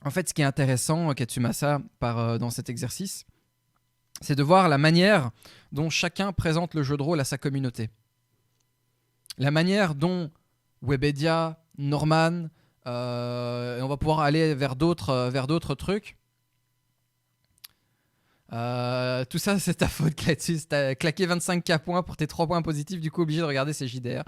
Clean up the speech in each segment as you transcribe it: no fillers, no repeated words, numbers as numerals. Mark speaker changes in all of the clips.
Speaker 1: En fait, ce qui est intéressant, Katsumasa, dans cet exercice, c'est de voir la manière dont chacun présente le jeu de rôle à sa communauté. La manière dont Webedia, Norman, et on va pouvoir aller vers d'autres trucs. Tout ça, c'est ta faute, Cletus. T'as claqué 25K points pour tes 3 points positifs, du coup, obligé de regarder ces JDR.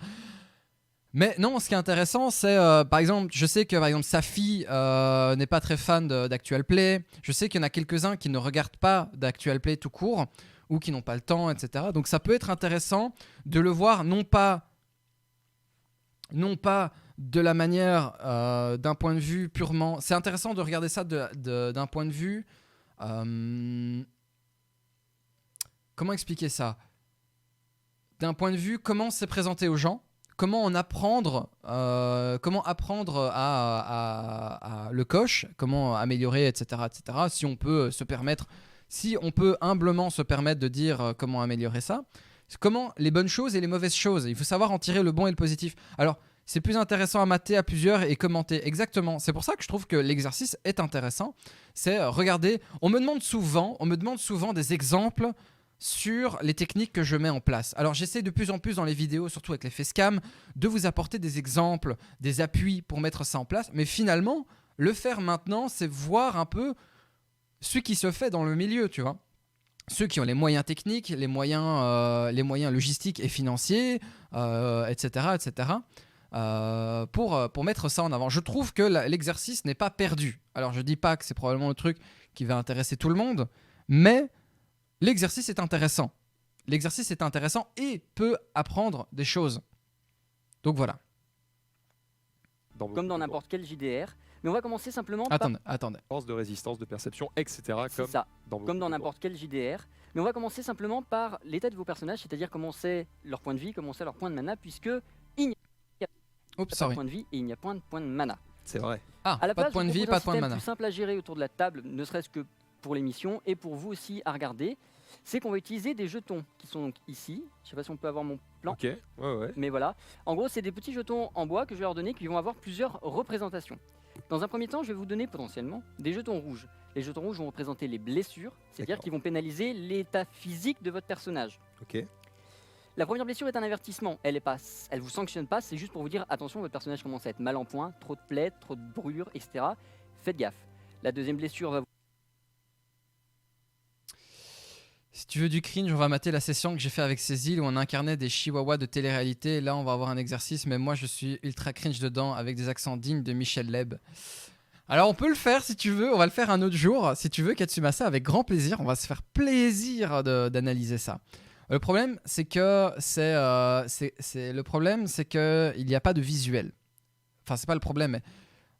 Speaker 1: Mais non, ce qui est intéressant, c'est par exemple, je sais que par exemple Safi n'est pas très fan d'Actual Play. Je sais qu'il y en a quelques-uns qui ne regardent pas d'Actual Play tout court ou qui n'ont pas le temps, etc. Donc ça peut être intéressant de le voir non pas de la manière d'un point de vue purement. C'est intéressant de regarder ça d'un point de vue. Comment expliquer ça? D'un point de vue, comment c'est présenté aux gens, comment apprendre à le coach, comment améliorer, etc., etc. Si on peut humblement se permettre de dire comment améliorer ça, comment les bonnes choses et les mauvaises choses. Il faut savoir en tirer le bon et le positif. Alors, c'est plus intéressant à mater à plusieurs et commenter. Exactement. C'est pour ça que je trouve que l'exercice est intéressant. C'est regarder. On me demande souvent des exemples sur les techniques que je mets en place. Alors j'essaie de plus en plus dans les vidéos, surtout avec les facecam, de vous apporter des exemples, des appuis pour mettre ça en place. Mais finalement, le faire maintenant, c'est voir un peu ce qui se fait dans le milieu, tu vois. Ceux qui ont les moyens techniques, les moyens logistiques et financiers, etc., etc., pour mettre ça en avant. Je trouve que l'exercice n'est pas perdu. Alors je dis pas que c'est probablement le truc qui va intéresser tout le monde, mais l'exercice est intéressant. L'exercice est intéressant et peut apprendre des choses. Donc voilà.
Speaker 2: Comme dans n'importe quel JDR. Mais on va commencer simplement
Speaker 1: Attendez.
Speaker 3: Force de résistance, de perception, etc.
Speaker 2: C'est ça, comme dans n'importe quel JDR. Mais on va commencer simplement par l'état de vos personnages, c'est-à-dire comment c'est leur point de vie, comment c'est leur point de mana, puisque il n'y a pas de point de vie et il n'y a pas de point de mana.
Speaker 3: C'est vrai.
Speaker 1: Ah,
Speaker 2: à la
Speaker 1: pas
Speaker 2: place,
Speaker 1: de point de vie,
Speaker 2: je vous
Speaker 1: pas de
Speaker 2: propose
Speaker 1: point de
Speaker 2: un système
Speaker 1: mana.
Speaker 2: plus simple à gérer autour de la table, ne serait-ce que pour l'émission et pour vous aussi à regarder. C'est qu'on va utiliser des jetons qui sont donc ici. Je ne sais pas si on peut avoir mon plan.
Speaker 3: Ok, ouais.
Speaker 2: Mais voilà. En gros, c'est des petits jetons en bois que je vais leur donner qui vont avoir plusieurs représentations. Dans un premier temps, je vais vous donner potentiellement des jetons rouges. Les jetons rouges vont représenter les blessures, c'est-à-dire qu'ils vont pénaliser l'état physique de votre personnage.
Speaker 3: Ok.
Speaker 2: La première blessure est un avertissement. Elle vous sanctionne pas, c'est juste pour vous dire attention, votre personnage commence à être mal en point, trop de plaies, trop de brûlures, etc. Faites gaffe. La deuxième blessure va vous...
Speaker 1: Si tu veux du cringe, on va mater la session que j'ai fait avec Cécile où on incarnait des chihuahuas de télé-réalité. Là, on va avoir un exercice, mais moi, je suis ultra cringe dedans avec des accents dignes de Michel Leb. Alors, on peut le faire si tu veux. On va le faire un autre jour. Si tu veux, Katsumasa, avec grand plaisir. On va se faire plaisir d'analyser ça. Le problème, c'est que il n'y a pas de visuel. Enfin, c'est pas le problème, mais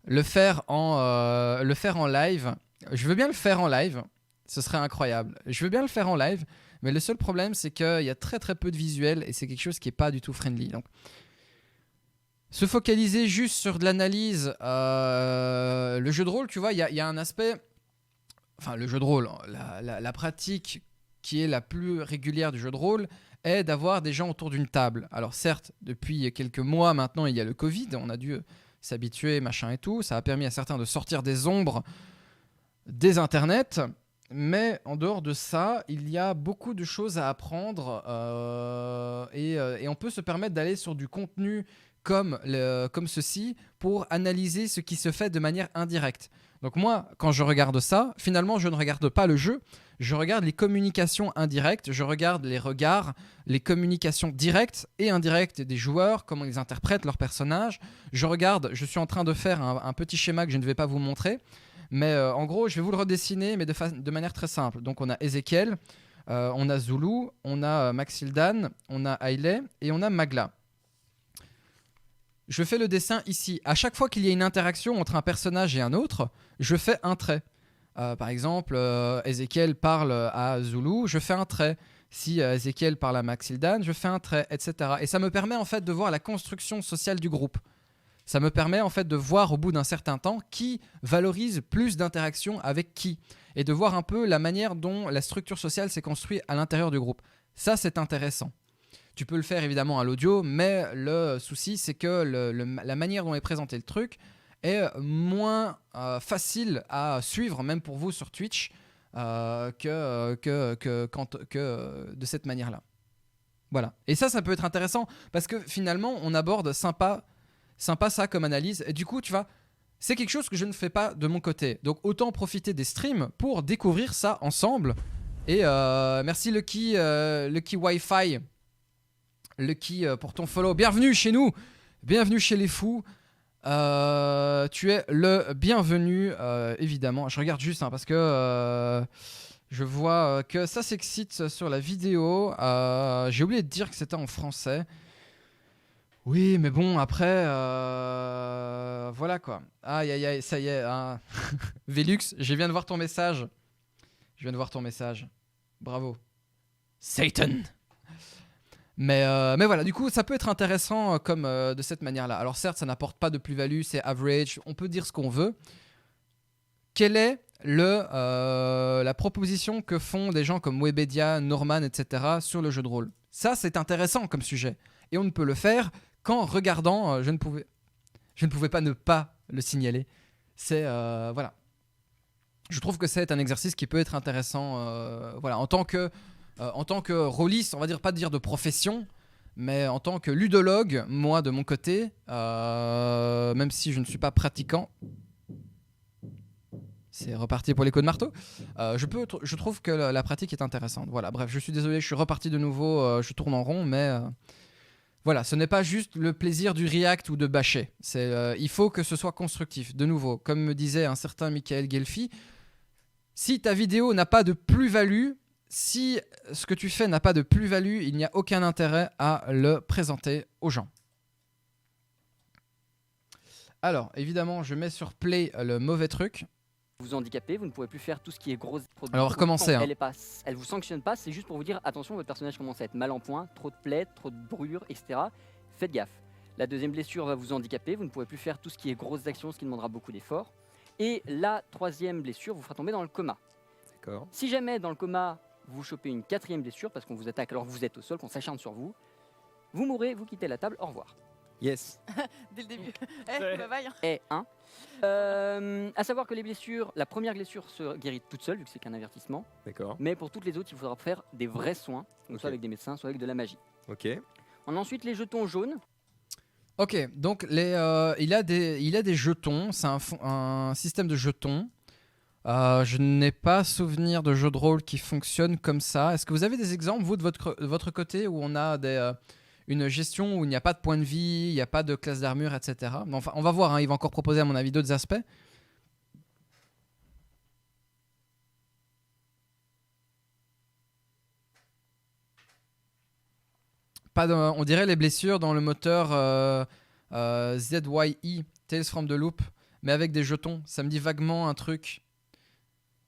Speaker 1: le faire en live. Je veux bien le faire en live. Ce serait incroyable. Je veux bien le faire en live, mais le seul problème, c'est qu'il y a très très peu de visuels et c'est quelque chose qui n'est pas du tout friendly. Donc, se focaliser juste sur de l'analyse, le jeu de rôle, tu vois, il y a un aspect... Enfin, le jeu de rôle, la pratique qui est la plus régulière du jeu de rôle est d'avoir des gens autour d'une table. Alors certes, depuis quelques mois maintenant, il y a le Covid, on a dû s'habituer, machin et tout. Ça a permis à certains de sortir des ombres des internets. Mais en dehors de ça, il y a beaucoup de choses à apprendre et on peut se permettre d'aller sur du contenu comme ceci pour analyser ce qui se fait de manière indirecte. Donc moi, quand je regarde ça, finalement, je ne regarde pas le jeu, je regarde les communications indirectes, je regarde les regards, les communications directes et indirectes des joueurs, comment ils interprètent leurs personnages. Je suis en train de faire un petit schéma que je ne vais pas vous montrer. Mais en gros, je vais vous le redessiner, mais de manière très simple. Donc, on a Ezekiel, on a Zulu, on a Maxildan, on a Hailey et on a Magla. Je fais le dessin ici. À chaque fois qu'il y a une interaction entre un personnage et un autre, je fais un trait. Par exemple, Ezekiel parle à Zulu, je fais un trait. Si Ezekiel parle à Maxildan, je fais un trait, etc. Et ça me permet en fait de voir la construction sociale du groupe. Ça me permet en fait de voir au bout d'un certain temps qui valorise plus d'interactions avec qui et de voir un peu la manière dont la structure sociale s'est construite à l'intérieur du groupe. Ça, c'est intéressant. Tu peux le faire évidemment à l'audio, mais le souci, c'est que la manière dont est présenté le truc est moins facile à suivre, même pour vous sur Twitch, que de cette manière-là. Voilà. Et ça peut être intéressant parce que finalement, on aborde sympa ça comme analyse. Et du coup, tu vois, c'est quelque chose que je ne fais pas de mon côté. Donc autant profiter des streams pour découvrir ça ensemble. Et merci Lucky Wi-Fi. Lucky pour ton follow. Bienvenue chez nous. Bienvenue chez les fous. Tu es le bienvenu, évidemment. Je regarde juste parce que je vois que ça s'excite sur la vidéo. J'ai oublié de dire que c'était en français. Oui, mais bon, après, voilà quoi. Aïe, aïe, aïe, ça y est. Hein. Velux, je viens de voir ton message. Bravo. Satan. Mais voilà, du coup, ça peut être intéressant comme de cette manière-là. Alors certes, ça n'apporte pas de plus-value, c'est average, on peut dire ce qu'on veut. Quelle est la proposition que font des gens comme Webedia, Norman, etc. sur le jeu de rôle? Ça, c'est intéressant comme sujet. Et on ne peut le faire qu'en regardant, je ne pouvais pas ne pas le signaler. C'est, voilà. Je trouve que c'est un exercice qui peut être intéressant, voilà, en tant que rôliste, on va pas dire de profession, mais en tant que ludologue, moi de mon côté, même si je ne suis pas pratiquant, c'est reparti pour les coups de marteau, je trouve que la pratique est intéressante. Voilà, bref, je suis désolé, je suis reparti de nouveau, je tourne en rond, mais voilà, ce n'est pas juste le plaisir du react ou de bâcher. Il faut que ce soit constructif. De nouveau, comme me disait un certain Michael Gelfi, si ta vidéo n'a pas de plus-value, si ce que tu fais n'a pas de plus-value, il n'y a aucun intérêt à le présenter aux gens. Alors, évidemment, je mets sur play le mauvais truc.
Speaker 2: Vous handicapez, vous ne pouvez plus faire tout ce qui est gros.
Speaker 1: Alors, recommencer. Hein.
Speaker 2: Elle vous sanctionne pas, c'est juste pour vous dire attention, votre personnage commence à être mal en point, trop de plaies, trop de brûlures, etc. Faites gaffe. La deuxième blessure va vous handicaper, vous ne pouvez plus faire tout ce qui est grosses actions, ce qui demandera beaucoup d'efforts. Et la troisième blessure vous fera tomber dans le coma.
Speaker 3: D'accord.
Speaker 2: Si jamais dans le coma, vous chopez une quatrième blessure parce qu'on vous attaque alors que vous êtes au sol, qu'on s'acharne sur vous, vous mourrez, vous quittez la table, au revoir.
Speaker 3: Yes.
Speaker 4: Dès le début. Bye bye.
Speaker 2: Et à savoir que les blessures, la première blessure se guérit toute seule vu que c'est qu'un avertissement.
Speaker 3: D'accord.
Speaker 2: Mais pour toutes les autres, il faudra faire des vrais soins, donc soit avec des médecins, soit avec de la magie.
Speaker 3: Ok.
Speaker 2: On a ensuite les jetons jaunes.
Speaker 1: Ok, donc il a des jetons, c'est un système de jetons. Je n'ai pas souvenir de jeu de rôle qui fonctionne comme ça. Est-ce que vous avez des exemples, vous, de votre côté, où on a une gestion où il n'y a pas de points de vie, il n'y a pas de classe d'armure, etc. Enfin, on va voir, hein, il va encore proposer, à mon avis, d'autres aspects. On dirait les blessures dans le moteur ZYE, Tales from the Loop, mais avec des jetons. Ça me dit vaguement un truc.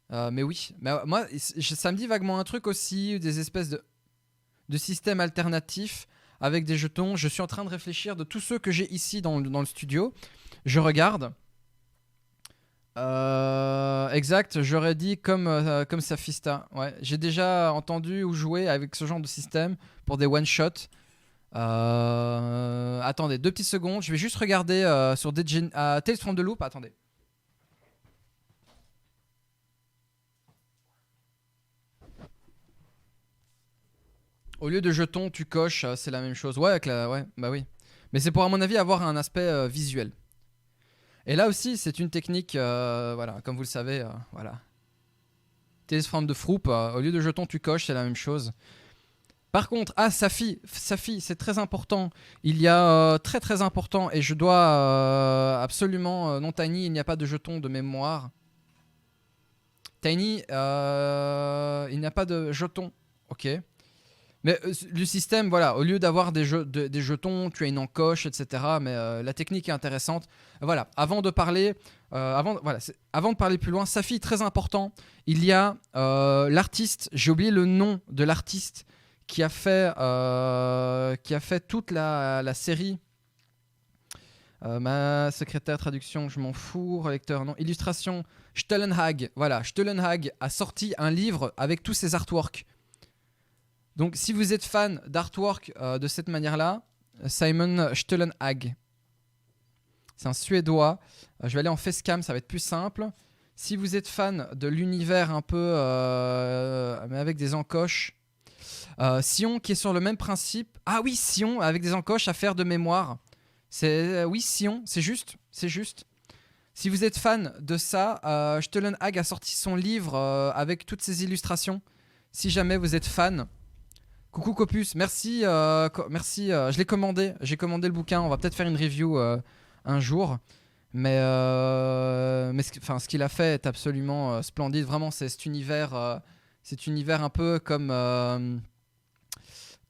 Speaker 1: Mais oui, moi, ça me dit vaguement un truc aussi, des espèces de systèmes alternatifs avec des jetons. Je suis en train de réfléchir de tous ceux que j'ai ici dans le studio. Je regarde. Exact, j'aurais dit comme Safista. Ouais, j'ai déjà entendu ou joué avec ce genre de système pour des one-shots. Attendez, 2 petites secondes. Je vais juste regarder sur Tales from the Loop. Attendez. Au lieu de jetons, tu coches, c'est la même chose. Ouais, bah oui. Mais c'est pour, à mon avis, avoir un aspect visuel. Et là aussi, c'est une technique, voilà, comme vous le savez, voilà. Tales from the Loop, au lieu de jetons, tu coches, c'est la même chose. Par contre, Safi, c'est très important. Il y a très très important, et je dois absolument, non Tiny, il n'y a pas de jetons de mémoire. Tiny, il n'y a pas de jetons, ok. Mais le système, voilà, au lieu d'avoir des jetons, tu as une encoche, etc. Mais la technique est intéressante. Voilà, avant de parler plus loin, Safi, très important. Il y a l'artiste, j'ai oublié le nom de l'artiste qui a fait toute la série. Ma secrétaire traduction, je m'en fous. Relecteur, non. Illustration, Stollenhag. Voilà, Stollenhag a sorti un livre avec tous ses artworks. Donc, si vous êtes fan d'artwork de cette manière-là, Simon Stollenhag. C'est un Suédois. Je vais aller en facecam, ça va être plus simple. Si vous êtes fan de l'univers un peu mais avec des encoches, Sion qui est sur le même principe. Ah oui, Sion avec des encoches à faire de mémoire. Oui, Sion, c'est juste. Si vous êtes fan de ça, Stollen Hag a sorti son livre avec toutes ses illustrations. Si jamais vous êtes fan. Coucou Copus, merci. Merci. Je l'ai commandé. J'ai commandé le bouquin. On va peut-être faire une review un jour. Mais ce qu'il a fait est absolument splendide. Vraiment, c'est cet univers un peu comme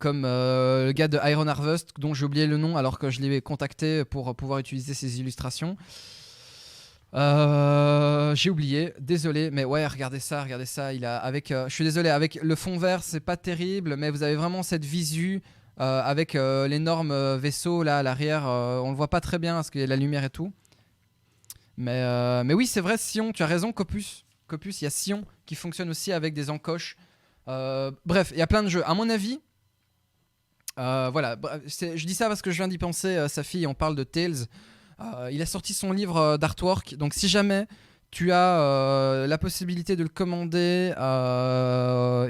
Speaker 1: le gars de Iron Harvest, dont j'ai oublié le nom alors que je l'ai contacté pour pouvoir utiliser ses illustrations. J'ai oublié, désolé, mais ouais, regardez ça. Je suis désolé, avec le fond vert, c'est pas terrible, mais vous avez vraiment cette visu avec l'énorme vaisseau là à l'arrière. On le voit pas très bien parce qu'il y a de la lumière et tout. Mais oui, c'est vrai, Sion, tu as raison, Copus, il y a Sion qui fonctionne aussi avec des encoches. Bref, il y a plein de jeux. À mon avis, voilà, je dis ça parce que je viens d'y penser. Sa fille, on parle de Tales. Il a sorti son livre d'artwork. Donc, si jamais tu as la possibilité de le commander,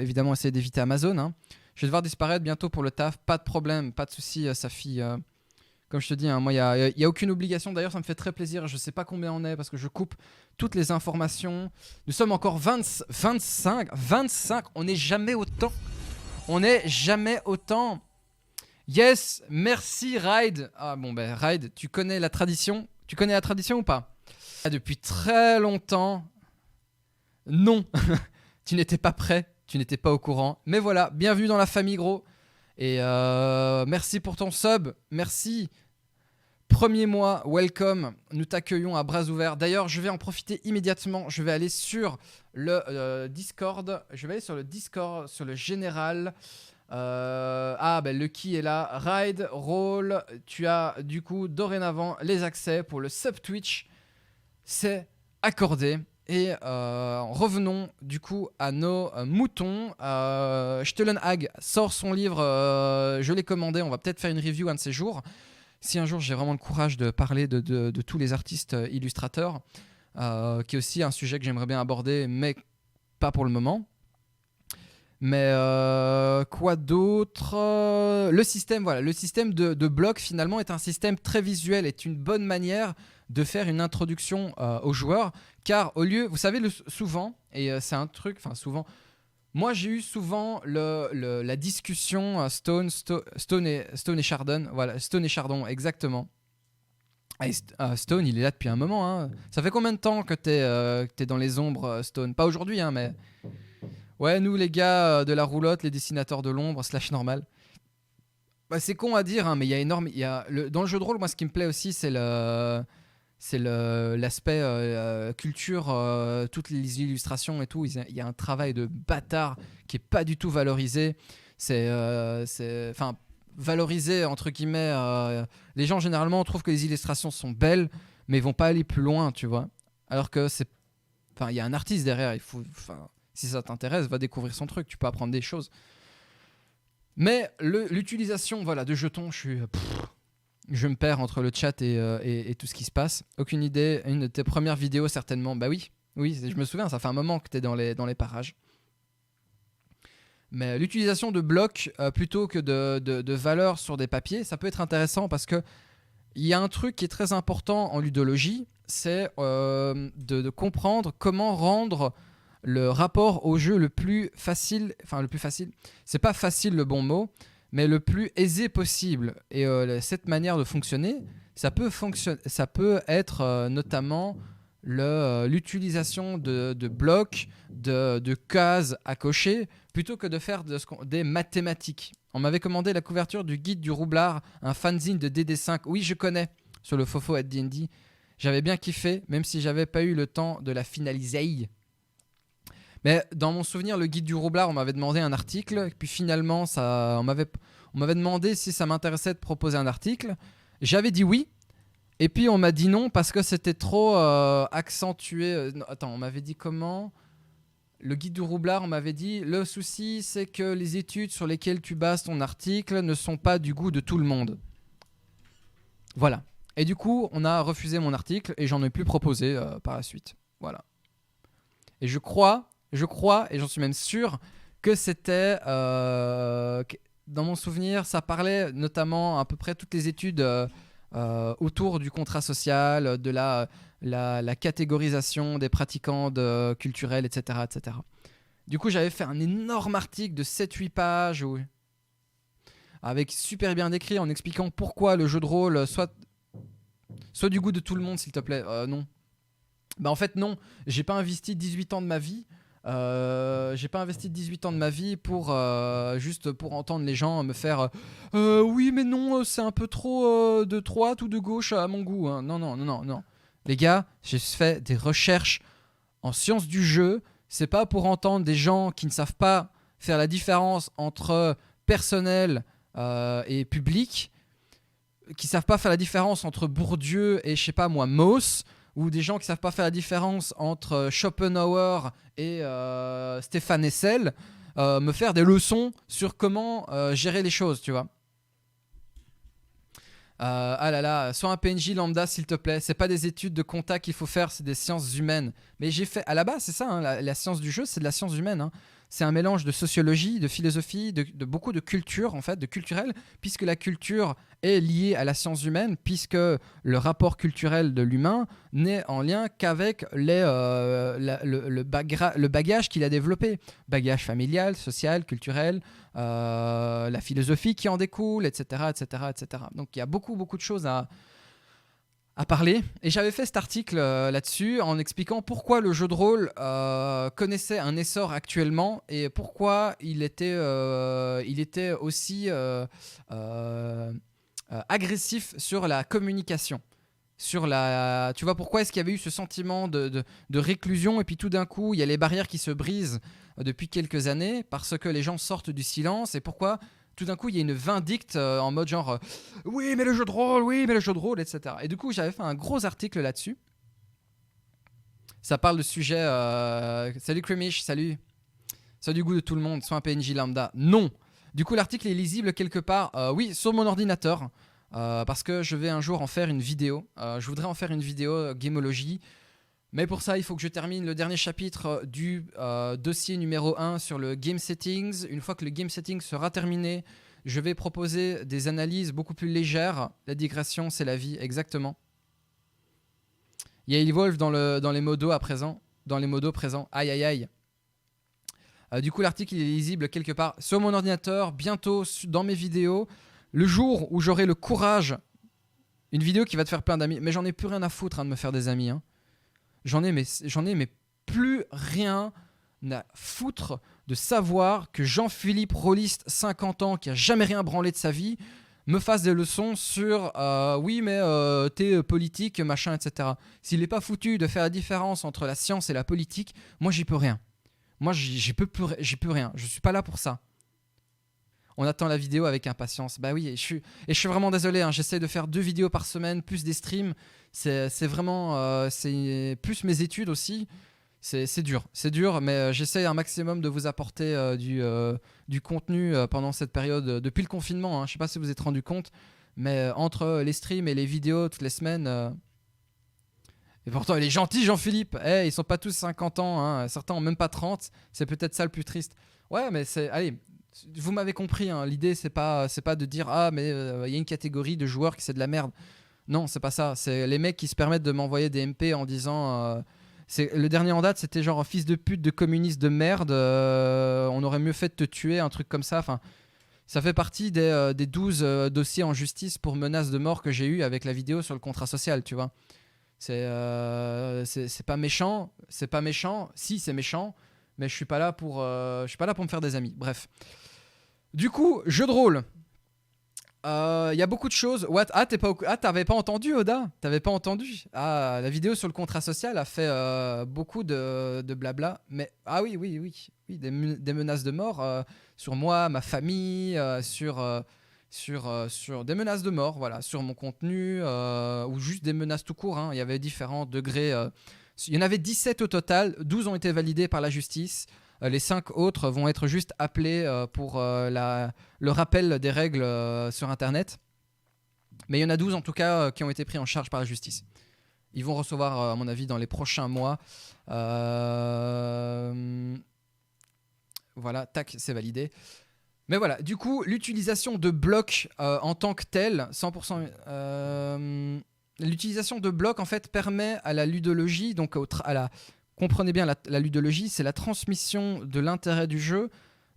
Speaker 1: évidemment, essayez d'éviter Amazon. Hein. Je vais devoir disparaître bientôt pour le taf. Pas de problème, pas de souci, sa fille. Comme je te dis, hein, moi, il n'y a aucune obligation. D'ailleurs, ça me fait très plaisir. Je ne sais pas combien on est parce que je coupe toutes les informations. Nous sommes encore 25. On n'est jamais autant. Yes, merci Ride. Ah bon, ben Ride, tu connais la tradition ou pas? Depuis très longtemps. Non, tu n'étais pas prêt, tu n'étais pas au courant. Mais voilà, bienvenue dans la famille, gros. Et merci pour ton sub, merci. Premier mois, welcome, nous t'accueillons à bras ouverts. D'ailleurs, je vais en profiter immédiatement. Je vais aller sur le Discord. Je vais aller sur le Discord, sur le général. Lucky est là. Ride, Roll. Tu as du coup dorénavant les accès pour le sub Twitch. C'est accordé. Et revenons du coup à nos moutons. Stollen Hag sort son livre. Je l'ai commandé. On va peut-être faire une review un de ces jours. Si un jour j'ai vraiment le courage de parler de tous les artistes illustrateurs, qui est aussi un sujet que j'aimerais bien aborder, mais pas pour le moment. Mais quoi d'autre? Le système de blocs finalement est un système très visuel, est une bonne manière de faire une introduction aux joueurs, car au lieu, vous savez, souvent, et c'est un truc, enfin souvent, moi j'ai eu souvent la discussion Stone et Chardon, voilà, Stone et Chardon, exactement. Et Stone, il est là depuis un moment. Hein. Ça fait combien de temps que t'es dans les ombres, Stone? Pas aujourd'hui, hein, mais... Ouais, nous les gars de la roulotte, les dessinateurs de l'ombre, / normal. Bah, c'est con à dire, hein, mais il y a énorme. Dans le jeu de rôle, moi, ce qui me plaît aussi, c'est l'aspect culture, toutes les illustrations et tout. Il y a un travail de bâtard qui est pas du tout valorisé. Enfin, valorisé entre guillemets. Les gens généralement trouvent que les illustrations sont belles, mais ils vont pas aller plus loin, tu vois. Alors que il y a un artiste derrière. Si ça t'intéresse, va découvrir son truc. Tu peux apprendre des choses. Mais l'utilisation, de jetons, je me perds entre le chat et tout ce qui se passe. Aucune idée. Une de tes premières vidéos, certainement. Bah oui, je me souviens. Ça fait un moment que t'es dans les parages. Mais l'utilisation de blocs plutôt que de valeurs sur des papiers, ça peut être intéressant parce que il y a un truc qui est très important en ludologie, c'est de comprendre comment rendre le rapport au jeu le plus facile, c'est pas facile le bon mot, mais le plus aisé possible. Et cette manière de fonctionner, ça peut être notamment l'utilisation de blocs, de cases à cocher, plutôt que de faire des mathématiques. On m'avait commandé la couverture du guide du roublard, un fanzine de DD5. Oui, je connais, sur le Fofo at D&D. J'avais bien kiffé, même si j'avais pas eu le temps de la finaliser. Mais dans mon souvenir, le guide du roublard, on m'avait demandé un article, puis finalement, on m'avait demandé si ça m'intéressait de proposer un article. J'avais dit oui, et puis on m'a dit non parce que c'était trop accentué. Attends, on m'avait dit comment? Le guide du roublard, on m'avait dit le souci, c'est que les études sur lesquelles tu bases ton article ne sont pas du goût de tout le monde. Voilà. Et du coup, on a refusé mon article et j'en ai plus proposé par la suite. Voilà. Et je crois, et j'en suis même sûr, que c'était, dans mon souvenir, ça parlait notamment à peu près toutes les études autour du contrat social, de la catégorisation des pratiquants culturels, etc., etc. Du coup, j'avais fait un énorme article de 7-8 pages avec super bien décrit en expliquant pourquoi le jeu de rôle soit du goût de tout le monde, s'il te plaît. Non. Bah en fait non, j'ai pas investi 18 ans de ma vie. J'ai pas investi 18 ans de ma vie pour juste pour entendre les gens me faire oui mais non c'est un peu trop de droite ou de gauche à mon goût. Hein. Non non non non non. Les gars, j'ai fait des recherches en sciences du jeu. C'est pas pour entendre des gens qui ne savent pas faire la différence entre personnel et public, qui savent pas faire la différence entre Bourdieu et je sais pas moi Mauss, ou des gens qui savent pas faire la différence entre Schopenhauer et Stéphane Hessel, me faire des leçons sur comment gérer les choses, tu vois. Ah là là, sois un PNJ lambda s'il te plaît. C'est pas des études de compta qu'il faut faire, c'est des sciences humaines. Mais j'ai fait, à la base, c'est ça, hein, la science du jeu, c'est de la science humaine. Hein. C'est un mélange de sociologie, de philosophie, de beaucoup de culture, en fait, de culturel, puisque la culture est liée à la science humaine, puisque le rapport culturel de l'humain n'est en lien qu'avec le bagage qu'il a développé. Bagage familial, social, culturel, la philosophie qui en découle, etc., etc., etc. Donc il y a beaucoup de choses à parler. Et j'avais fait cet article là-dessus en expliquant pourquoi le jeu de rôle connaissait un essor actuellement et pourquoi il était aussi agressif sur la communication. Tu vois, pourquoi est-ce qu'il y avait eu ce sentiment de réclusion et puis tout d'un coup, il y a les barrières qui se brisent depuis quelques années parce que les gens sortent du silence et pourquoi tout d'un coup, il y a une vindicte en mode genre oui, mais le jeu de rôle, etc. Et du coup, j'avais fait un gros article là-dessus. Ça parle de sujet. Salut Cremish, salut. Ça a du goût de tout le monde, soit un PNJ lambda. Non. Du coup, l'article est lisible quelque part. Oui, sur mon ordinateur. Parce que je vais un jour en faire une vidéo. Je voudrais en faire une vidéo Gamologie. Mais pour ça, il faut que je termine le dernier chapitre du dossier numéro 1 sur le Game Settings. Une fois que le Game Settings sera terminé, je vais proposer des analyses beaucoup plus légères. La digression, c'est la vie, exactement. Il y a Evolve dans les modos à présent. Dans les modos présents. Aïe, aïe, aïe. Du coup, l'article il est lisible quelque part sur mon ordinateur, bientôt dans mes vidéos. Le jour où j'aurai le courage, une vidéo qui va te faire plein d'amis. Mais j'en ai plus rien à foutre de me faire des amis, hein. J'en ai mais plus rien à foutre de savoir que Jean-Philippe Rolliste, 50 ans, qui a jamais rien branlé de sa vie, me fasse des leçons sur oui mais t'es politique, machin, etc. S'il n'est pas foutu de faire la différence entre la science et la politique, moi j'y peux rien. Moi j'y peux rien. Je suis pas là pour ça. On attend la vidéo avec impatience. Bah oui, et je suis vraiment désolé. Hein, j'essaie de faire 2 vidéos par semaine, plus des streams. C'est vraiment... c'est plus mes études aussi. C'est dur, mais j'essaie un maximum de vous apporter du contenu pendant cette période, depuis le confinement. Hein, je ne sais pas si vous vous êtes rendu compte, mais entre les streams et les vidéos toutes les semaines... Et pourtant, il est gentil, Jean-Philippe. Ils sont pas tous 50 ans. Hein. Certains ont même pas 30. C'est peut-être ça le plus triste. Ouais, mais c'est... Allez... Vous m'avez compris, hein. L'idée c'est pas de dire ah mais y a une catégorie de joueurs qui c'est de la merde. Non, c'est pas ça. C'est les mecs qui se permettent de m'envoyer des MP en disant le dernier en date c'était genre fils de pute de communiste de merde. On aurait mieux fait de te tuer, un truc comme ça. Enfin, ça fait partie des 12 dossiers en justice pour menaces de mort que j'ai eu avec la vidéo sur le contrat social, tu vois. C'est pas méchant, Si, c'est méchant. Mais je suis pas là pour me faire des amis. Bref. Du coup, jeu de rôle. Il y a beaucoup de choses. What? T'avais pas entendu, Oda? T'avais pas entendu? Ah, la vidéo sur le contrat social a fait beaucoup de blabla. Mais oui, des menaces de mort sur moi, ma famille, sur des menaces de mort, voilà, sur mon contenu ou juste des menaces tout court. Hein. Il y avait différents degrés. Il y en avait 17 au total, 12 ont été validés par la justice. Les 5 autres vont être juste appelés pour le rappel des règles sur Internet. Mais il y en a 12 en tout cas qui ont été pris en charge par la justice. Ils vont recevoir, à mon avis, dans les prochains mois. Voilà, tac, c'est validé. Mais voilà, du coup, l'utilisation de blocs en tant que tel, 100%. L'utilisation de blocs, en fait, permet à la ludologie, donc comprenez bien, la ludologie, c'est la transmission de l'intérêt du jeu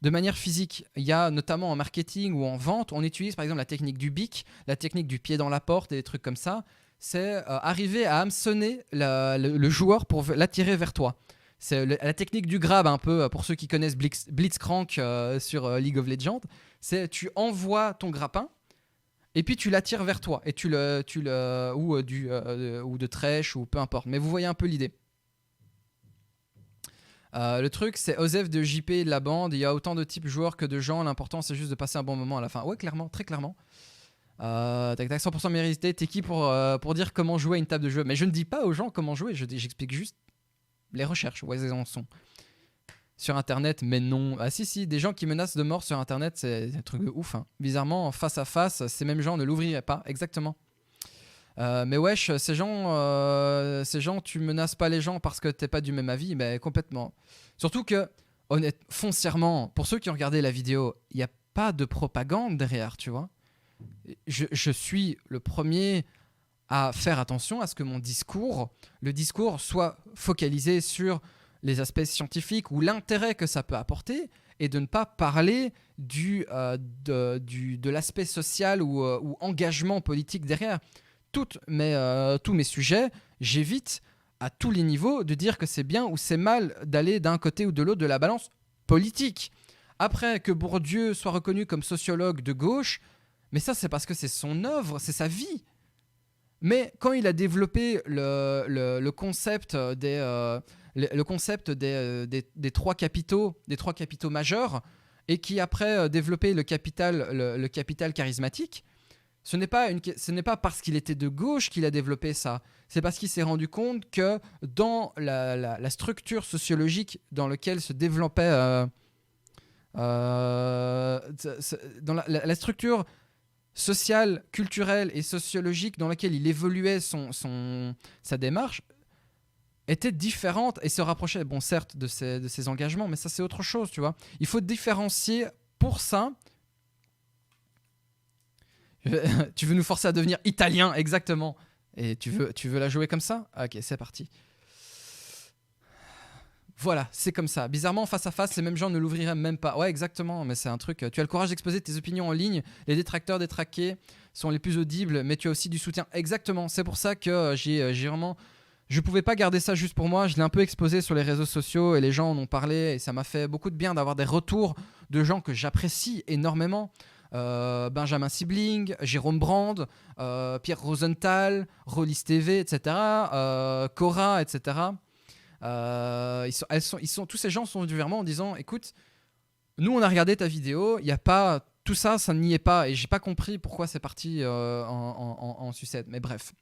Speaker 1: de manière physique. Il y a notamment en marketing ou en vente, on utilise par exemple la technique du bic, la technique du pied dans la porte et des trucs comme ça. C'est arriver à hameçonner le joueur pour l'attirer vers toi. C'est la technique du grab un peu, pour ceux qui connaissent Blitzcrank sur League of Legends. C'est tu envoies ton grappin et puis tu l'attires vers toi et ou de trèche ou peu importe. Mais vous voyez un peu l'idée. Le truc, c'est Osef de JP et de la bande. Il y a autant de types joueurs que de gens. L'important, c'est juste de passer un bon moment à la fin. Ouais, clairement, très clairement. Tac, 100% mérité. T'es qui pour dire comment jouer à une table de jeu? Mais je ne dis pas aux gens comment jouer. J'explique juste les recherches où elles en sont. Sur Internet, mais non. Ah si, des gens qui menacent de mort sur Internet, c'est un truc de ouf. Hein. Bizarrement, face à face, ces mêmes gens ne l'ouvriraient pas. Exactement. Mais wesh, ces gens, tu menaces pas les gens parce que t'es pas du même avis, mais complètement. Surtout que, foncièrement, pour ceux qui ont regardé la vidéo, il n'y a pas de propagande derrière, tu vois. Je suis le premier à faire attention à ce que le discours soit focalisé sur les aspects scientifiques ou l'intérêt que ça peut apporter et de ne pas parler de l'aspect social ou engagement politique derrière. Tous mes sujets, j'évite à tous les niveaux de dire que c'est bien ou c'est mal d'aller d'un côté ou de l'autre de la balance politique. Après, que Bourdieu soit reconnu comme sociologue de gauche, mais ça c'est parce que c'est son œuvre, c'est sa vie. Mais quand il a développé le concept des trois capitaux majeurs et qui après développé le capital charismatique, ce n'est pas parce qu'il était de gauche qu'il a développé ça. C'est parce qu'il s'est rendu compte que dans la structure sociologique dans laquelle se développait dans la structure sociale, culturelle et sociologique dans laquelle il évoluait sa démarche était différente et se rapprochait, bon certes, de ses engagements, mais ça c'est autre chose, tu vois. Il faut différencier pour ça. Tu veux nous forcer à devenir italien, exactement. Et tu veux la jouer comme ça? Ok, c'est parti. Voilà, c'est comme ça. Bizarrement, face à face, ces mêmes gens ne l'ouvriraient même pas. Ouais, exactement, mais c'est un truc. Tu as le courage d'exposer tes opinions en ligne. Les détracteurs détraqués sont les plus audibles, mais tu as aussi du soutien. Exactement, c'est pour ça que j'ai vraiment... Je pouvais pas garder ça juste pour moi. Je l'ai un peu exposé sur les réseaux sociaux et les gens en ont parlé. Et ça m'a fait beaucoup de bien d'avoir des retours de gens que j'apprécie énormément. Benjamin Sibling, Jérôme Brand, Pierre Rosenthal, Rollis TV, etc. Cora, etc. Tous ces gens sont venus vers moi en disant écoute, nous on a regardé ta vidéo, il y a pas tout ça, ça n'y est pas et j'ai pas compris pourquoi c'est parti en sucette. Mais bref,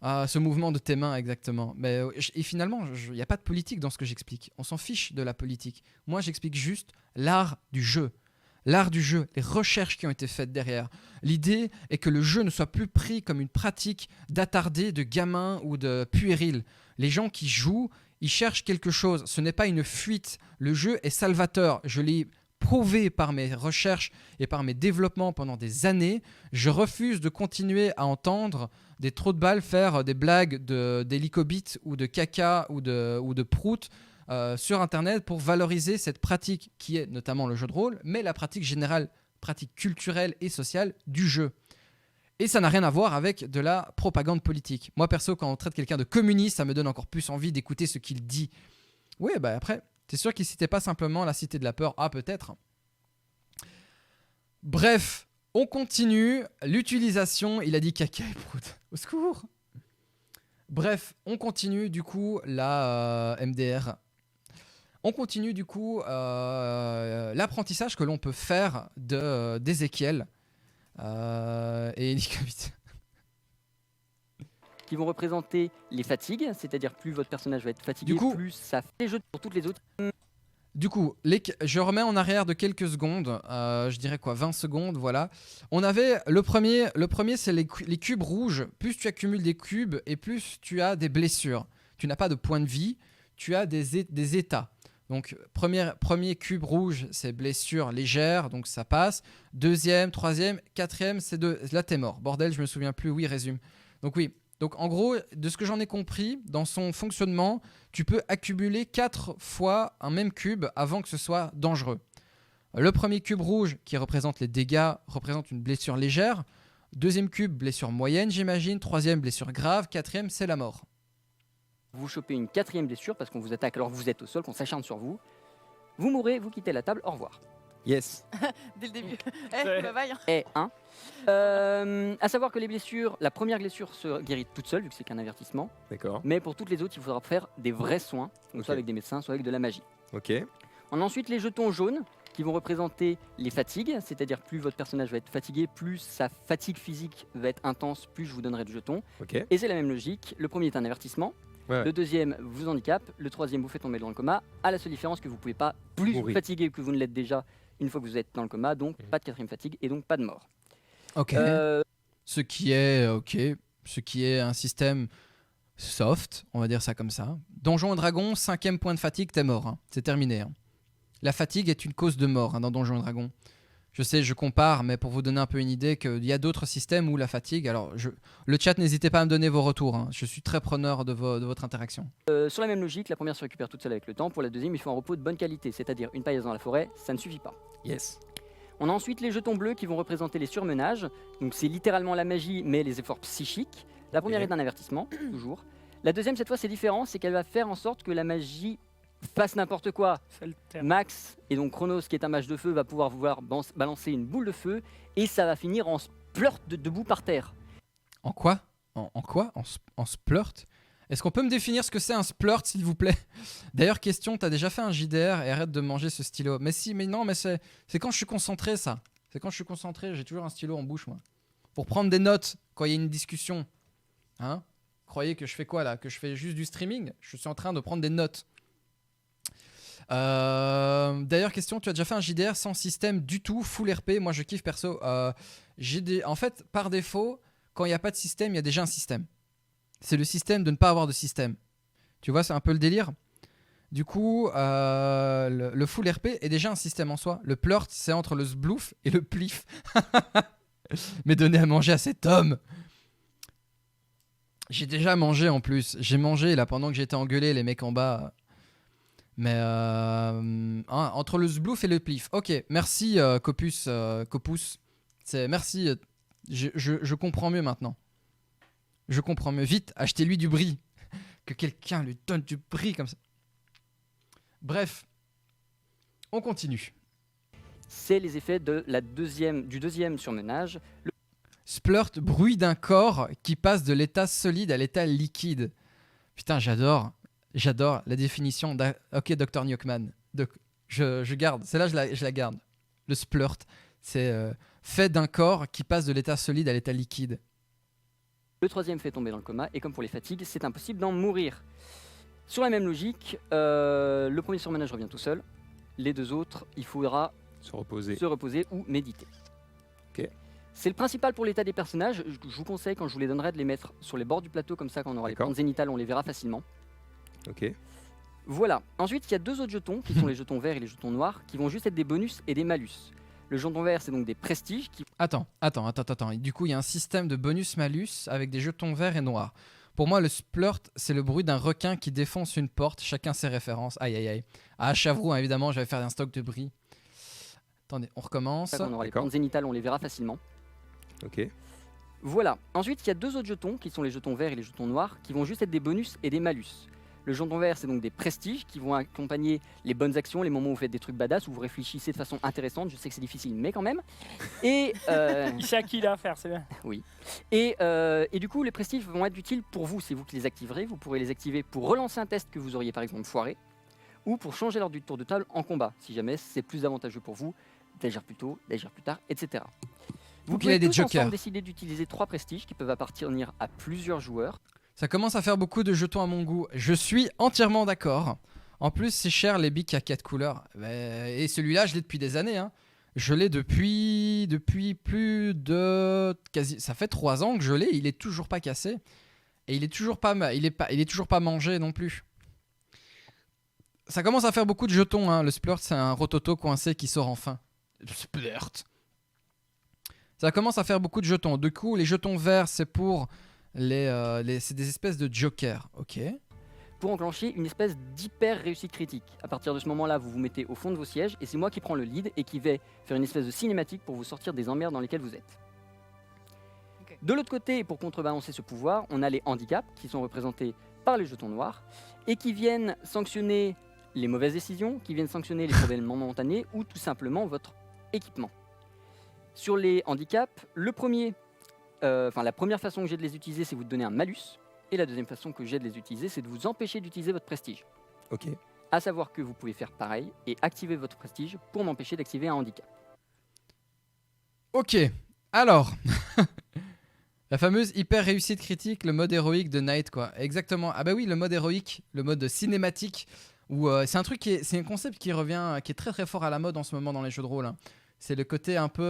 Speaker 1: ce mouvement de tes mains exactement. Et finalement, il n'y a pas de politique dans ce que j'explique. On s'en fiche de la politique. Moi, j'explique juste l'art du jeu. L'art du jeu, les recherches qui ont été faites derrière. L'idée est que le jeu ne soit plus pris comme une pratique d'attardé, de gamin ou de puéril. Les gens qui jouent, ils cherchent quelque chose. Ce n'est pas une fuite. Le jeu est salvateur. Je l'ai prouvé par mes recherches et par mes développements pendant des années. Je refuse de continuer à entendre des trous de balles faire des blagues d'hélicobite ou de caca ou de prout sur Internet pour valoriser cette pratique qui est notamment le jeu de rôle, mais la pratique générale, pratique culturelle et sociale du jeu. Et ça n'a rien à voir avec de la propagande politique. Moi, perso, quand on traite quelqu'un de communiste, ça me donne encore plus envie d'écouter ce qu'il dit. Oui, bah après, t'es sûr qu'il citait pas simplement la cité de la peur? Ah, peut-être. Bref, on continue. L'utilisation, il a dit caca et prout. Au secours. Bref, on continue du coup la MDR. On continue du coup l'apprentissage que l'on peut faire d'Ézéchiel et Hélicobite.
Speaker 2: Qui vont représenter les fatigues, c'est-à-dire plus votre personnage va être fatigué,
Speaker 1: Du coup,
Speaker 2: plus ça fait les jeux pour toutes les autres.
Speaker 1: Du coup, je remets en arrière de quelques secondes, je dirais quoi, 20 secondes, voilà. On avait le premier c'est les cubes rouges. Plus tu accumules des cubes et plus tu as des blessures. Tu n'as pas de points de vie, tu as des états. Donc, premier cube rouge, c'est blessure légère, donc ça passe. Deuxième, troisième, quatrième, là t'es mort. Bordel, je me souviens plus, oui, résume. Donc oui, donc en gros, de ce que j'en ai compris, dans son fonctionnement, tu peux accumuler 4 fois un même cube avant que ce soit dangereux. Le premier cube rouge, qui représente les dégâts, représente une blessure légère. Deuxième cube, blessure moyenne, j'imagine. Troisième, blessure grave. Quatrième, c'est la mort.
Speaker 2: Vous chopez une quatrième blessure parce qu'on vous attaque alors que vous êtes au sol, qu'on s'acharne sur vous. Vous mourrez, vous quittez la table, au revoir.
Speaker 3: Yes.
Speaker 4: Dès le début. Bye bye.
Speaker 2: Et 1. À savoir que les blessures, la première blessure se guérit toute seule, vu que c'est qu'un avertissement.
Speaker 3: D'accord.
Speaker 2: Mais pour toutes les autres, il faudra faire des vrais soins, donc
Speaker 3: Ok.
Speaker 2: soit avec des médecins, soit avec de la magie.
Speaker 3: Ok.
Speaker 2: On a ensuite les jetons jaunes qui vont représenter les fatigues, c'est-à-dire plus votre personnage va être fatigué, plus sa fatigue physique va être intense, plus je vous donnerai de jetons.
Speaker 3: Ok.
Speaker 2: Et c'est la même logique. Le premier est un avertissement.
Speaker 3: Ouais.
Speaker 2: Le deuxième vous handicape. Le troisième vous fait tomber dans le coma. À la seule différence que vous ne pouvez pas plus vous
Speaker 3: Mourir.
Speaker 2: fatiguer que vous ne l'êtes déjà une fois que vous êtes dans le coma. Donc pas de quatrième fatigue et donc pas de mort.
Speaker 1: Ok. Ce qui est un système soft, on va dire ça comme ça. Donjons et Dragons, 5e point de fatigue, t'es mort. Hein. C'est terminé. Hein. La fatigue est une cause de mort dans Donjons et Dragons. Je sais, je compare, mais pour vous donner un peu une idée, qu'il y a d'autres systèmes où la fatigue... Alors, le chat, n'hésitez pas à me donner vos retours. Hein. Je suis très preneur de votre interaction.
Speaker 2: Sur la même logique, la première se récupère toute seule avec le temps. Pour la deuxième, il faut un repos de bonne qualité, c'est-à-dire une paillasse dans la forêt, ça ne suffit pas.
Speaker 3: Yes.
Speaker 2: On a ensuite les jetons bleus qui vont représenter les surmenages. Donc c'est littéralement la magie, mais les efforts psychiques. La première
Speaker 3: Ok.
Speaker 2: est un avertissement, toujours. La deuxième, cette fois, c'est différent, c'est qu'elle va faire en sorte que la magie fasse n'importe quoi.
Speaker 5: C'est le terme.
Speaker 2: Max, et donc Chronos, qui est un mage de feu, va pouvoir balancer une boule de feu, et ça va finir en splurt debout par terre.
Speaker 1: En quoi En quoi En splurt? Est-ce qu'on peut me définir ce que c'est un splurt, s'il vous plaît? D'ailleurs, question, t'as déjà fait un JDR et arrête de manger ce stylo. Mais si, mais non, mais c'est quand je suis concentré, ça. C'est quand je suis concentré, j'ai toujours un stylo en bouche, moi. Pour prendre des notes quand il y a une discussion. Hein? Croyez que je fais quoi, là? Que je fais juste du streaming? Je suis en train de prendre des notes. D'ailleurs, question, tu as déjà fait un JDR sans système du tout, full RP? Moi, je kiffe perso. En fait, par défaut, quand il n'y a pas de système, il y a déjà un système. C'est le système de ne pas avoir de système. Tu vois, c'est un peu le délire. Du coup, le full RP est déjà un système en soi. Le plurt, c'est entre le sblouf et le plif. Mais donner à manger à cet homme. J'ai déjà mangé en plus. J'ai mangé là pendant que j'étais engueulé, les mecs en bas. Mais entre le sblouf et le plif. Ok, merci Copus. Merci. Je comprends mieux maintenant. Je comprends mieux. Vite, achetez-lui du brie. Que quelqu'un lui donne du brie comme ça. Bref, on continue.
Speaker 2: C'est les effets du deuxième surmenage.
Speaker 1: Splurt, bruit d'un corps qui passe de l'état solide à l'état liquide. Putain, j'adore la définition. Ok, Dr. Newkman. Je garde. Celle-là, je la garde. Le splurt, c'est fait d'un corps qui passe de l'état solide à l'état liquide.
Speaker 2: Le troisième fait tomber dans le coma, et comme pour les fatigues, c'est impossible d'en mourir. Sur la même logique, le premier surmenage revient tout seul. Les deux autres, il faudra
Speaker 3: Se reposer.
Speaker 2: se reposer ou méditer.
Speaker 3: Ok.
Speaker 2: C'est le principal pour l'état des personnages. Je vous conseille, quand je vous les donnerai, de les mettre sur les bords du plateau, comme ça, quand on aura les
Speaker 3: D'accord.
Speaker 2: plantes zénitales, on les verra facilement.
Speaker 3: Ok.
Speaker 2: Voilà. Ensuite, il y a deux autres jetons, qui sont les jetons verts et les jetons noirs, qui vont juste être des bonus et des malus. Le jeton vert, c'est donc des prestiges qui...
Speaker 1: Attends. Du coup, il y a un système de bonus-malus avec des jetons verts et noirs. Pour moi, le splurt, c'est le bruit d'un requin qui défonce une porte. Chacun ses références. Aïe, aïe, aïe. Ah, Chavroux, hein, évidemment, je vais faire un stock de bris. Attendez, on recommence.
Speaker 2: Quand on aura les
Speaker 3: D'accord.
Speaker 2: plantes zénitales, on les verra facilement.
Speaker 3: Ok.
Speaker 2: Voilà. Ensuite, il y a deux autres jetons, qui sont les jetons verts et les jetons noirs, qui vont juste être des bonus et des malus. Le jeton vert, c'est donc des prestiges qui vont accompagner les bonnes actions, les moments où vous faites des trucs badass, où vous réfléchissez de façon intéressante. Je sais que c'est difficile, mais quand même. Et,
Speaker 5: Il sait à qui il a affaire, c'est bien.
Speaker 2: et du coup, les prestiges vont être utiles pour vous. C'est vous qui les activerez. Vous pourrez les activer pour relancer un test que vous auriez par exemple foiré, ou pour changer l'ordre du tour de table en combat, si jamais c'est plus avantageux pour vous d'agir plus tôt, d'agir plus tard, etc. Vous
Speaker 1: qu'il y ait
Speaker 2: pouvez
Speaker 1: des
Speaker 2: tous
Speaker 1: jokers.
Speaker 2: ensemble décider d'utiliser 3 prestiges qui peuvent appartenir à plusieurs joueurs.
Speaker 1: Ça commence à faire beaucoup de jetons à mon goût. Je suis entièrement d'accord. En plus, c'est cher les bics à 4 couleurs. Et celui-là, je l'ai depuis des années. Hein. Je l'ai depuis plus de quasi. Ça fait 3 ans que je l'ai. Il est toujours pas cassé et il est toujours pas mangé non plus. Ça commence à faire beaucoup de jetons. Hein. Le Splurt, c'est un rototo coincé qui sort enfin. Splurt. Ça commence à faire beaucoup de jetons. Du coup, les jetons verts, c'est pour c'est des espèces de jokers. Ok.
Speaker 2: Pour enclencher une espèce d'hyper réussite critique. À partir de ce moment-là, vous vous mettez au fond de vos sièges et c'est moi qui prends le lead et qui vais faire une espèce de cinématique pour vous sortir des emmerdes dans lesquelles vous êtes.
Speaker 4: Ok.
Speaker 2: De l'autre côté, pour contrebalancer ce pouvoir, on a les handicaps qui sont représentés par les jetons noirs et qui viennent sanctionner les mauvaises décisions, qui viennent sanctionner les problèmes momentanés ou tout simplement votre équipement. Sur les handicaps, la première façon que j'ai de les utiliser, c'est vous donner un malus. Et la deuxième façon que j'ai de les utiliser, c'est de vous empêcher d'utiliser votre prestige.
Speaker 3: Ok.
Speaker 2: À savoir que vous pouvez faire pareil et activer votre prestige pour m'empêcher d'activer un handicap.
Speaker 1: Ok. Alors. La fameuse hyper réussite critique, le mode héroïque de Knight, quoi. Exactement. Ah bah oui, le mode héroïque, le mode cinématique, où c'est un truc c'est un concept qui revient, qui est très très fort à la mode en ce moment dans les jeux de rôle. Hein. C'est le côté un peu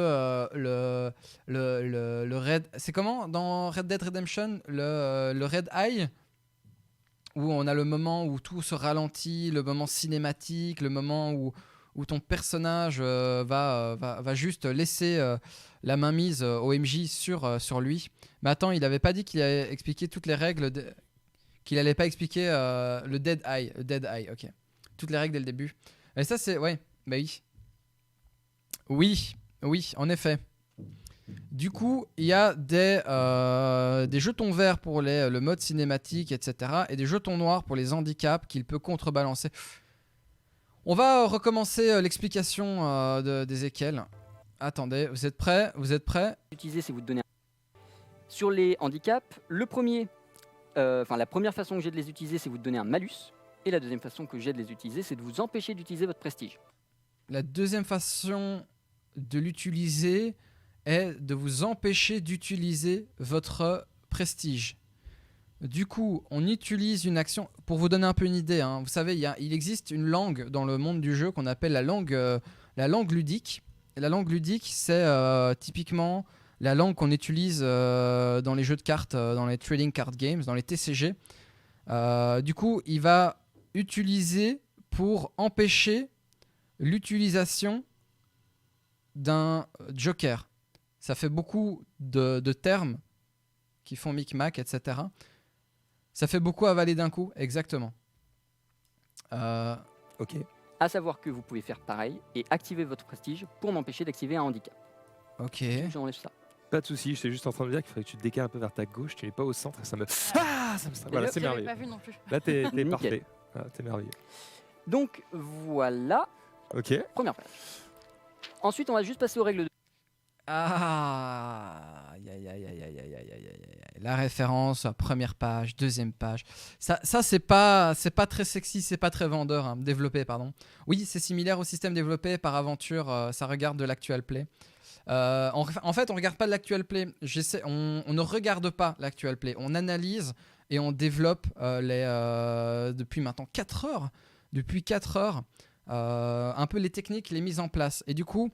Speaker 1: le Red. C'est comment dans Red Dead Redemption le Red Eye, où on a le moment où tout se ralentit, le moment cinématique, le moment où ton personnage va juste laisser la mainmise au MJ sur lui. Mais attends, il avait pas dit qu'il allait expliquer toutes les règles, qu'il allait pas expliquer le Dead Eye. Le Dead Eye, ok. Toutes les règles dès le début. Et ça, c'est. Ouais, bah oui. Oui, en effet. Du coup, il y a des jetons verts pour le mode cinématique, etc. Et des jetons noirs pour les handicaps qu'il peut contrebalancer. On va recommencer l'explication d'Ezekiel. Attendez, vous êtes prêts?
Speaker 2: Utiliser, c'est vous donner Sur les handicaps, la première façon que j'ai de les utiliser, c'est vous donner un malus. Et la deuxième façon que j'ai de les utiliser, c'est de vous empêcher d'utiliser votre prestige.
Speaker 1: La deuxième façon de l'utiliser est de vous empêcher d'utiliser votre prestige. Du coup, on utilise une action... Pour vous donner un peu une idée, hein, vous savez, il existe une langue dans le monde du jeu qu'on appelle la langue ludique. Et la langue ludique, c'est typiquement la langue qu'on utilise dans les jeux de cartes, dans les trading card games, dans les TCG. Du coup, il va utiliser pour empêcher l'utilisation d'un joker. Ça fait beaucoup de termes qui font micmac, etc. Ça fait beaucoup avaler d'un coup, exactement.
Speaker 3: Ok.
Speaker 2: À savoir que vous pouvez faire pareil et activer votre prestige pour m'empêcher d'activer un handicap.
Speaker 1: Ok.
Speaker 2: J'enlève ça.
Speaker 3: Pas de soucis, j'étais juste en train de dire qu'il fallait que tu te décales un peu vers ta gauche, tu n'es pas au centre et ça me. Ah, ça me stresse. Voilà, c'est
Speaker 4: J'avais
Speaker 3: merveilleux.
Speaker 4: pas vu non plus.
Speaker 3: Là, t'es
Speaker 2: Nickel.
Speaker 3: parfait. Ah, t'es merveilleux.
Speaker 2: Donc voilà,
Speaker 3: Ok.
Speaker 2: première page. Ensuite, on va juste passer aux règles de...
Speaker 1: Ah, aïe, aïe, aïe, aïe, aïe, aïe, aïe, aïe, aïe. La référence, première page, deuxième page. Ça c'est pas très sexy, c'est pas très vendeur, hein, développé, pardon. Oui, c'est similaire au système développé par Aventure, ça regarde de l'actual play. En fait, on regarde pas de l'actual play. On ne regarde pas l'actual play. On analyse et on développe depuis maintenant 4 heures. Depuis 4 heures, un peu les techniques, les mises en place. Et du coup,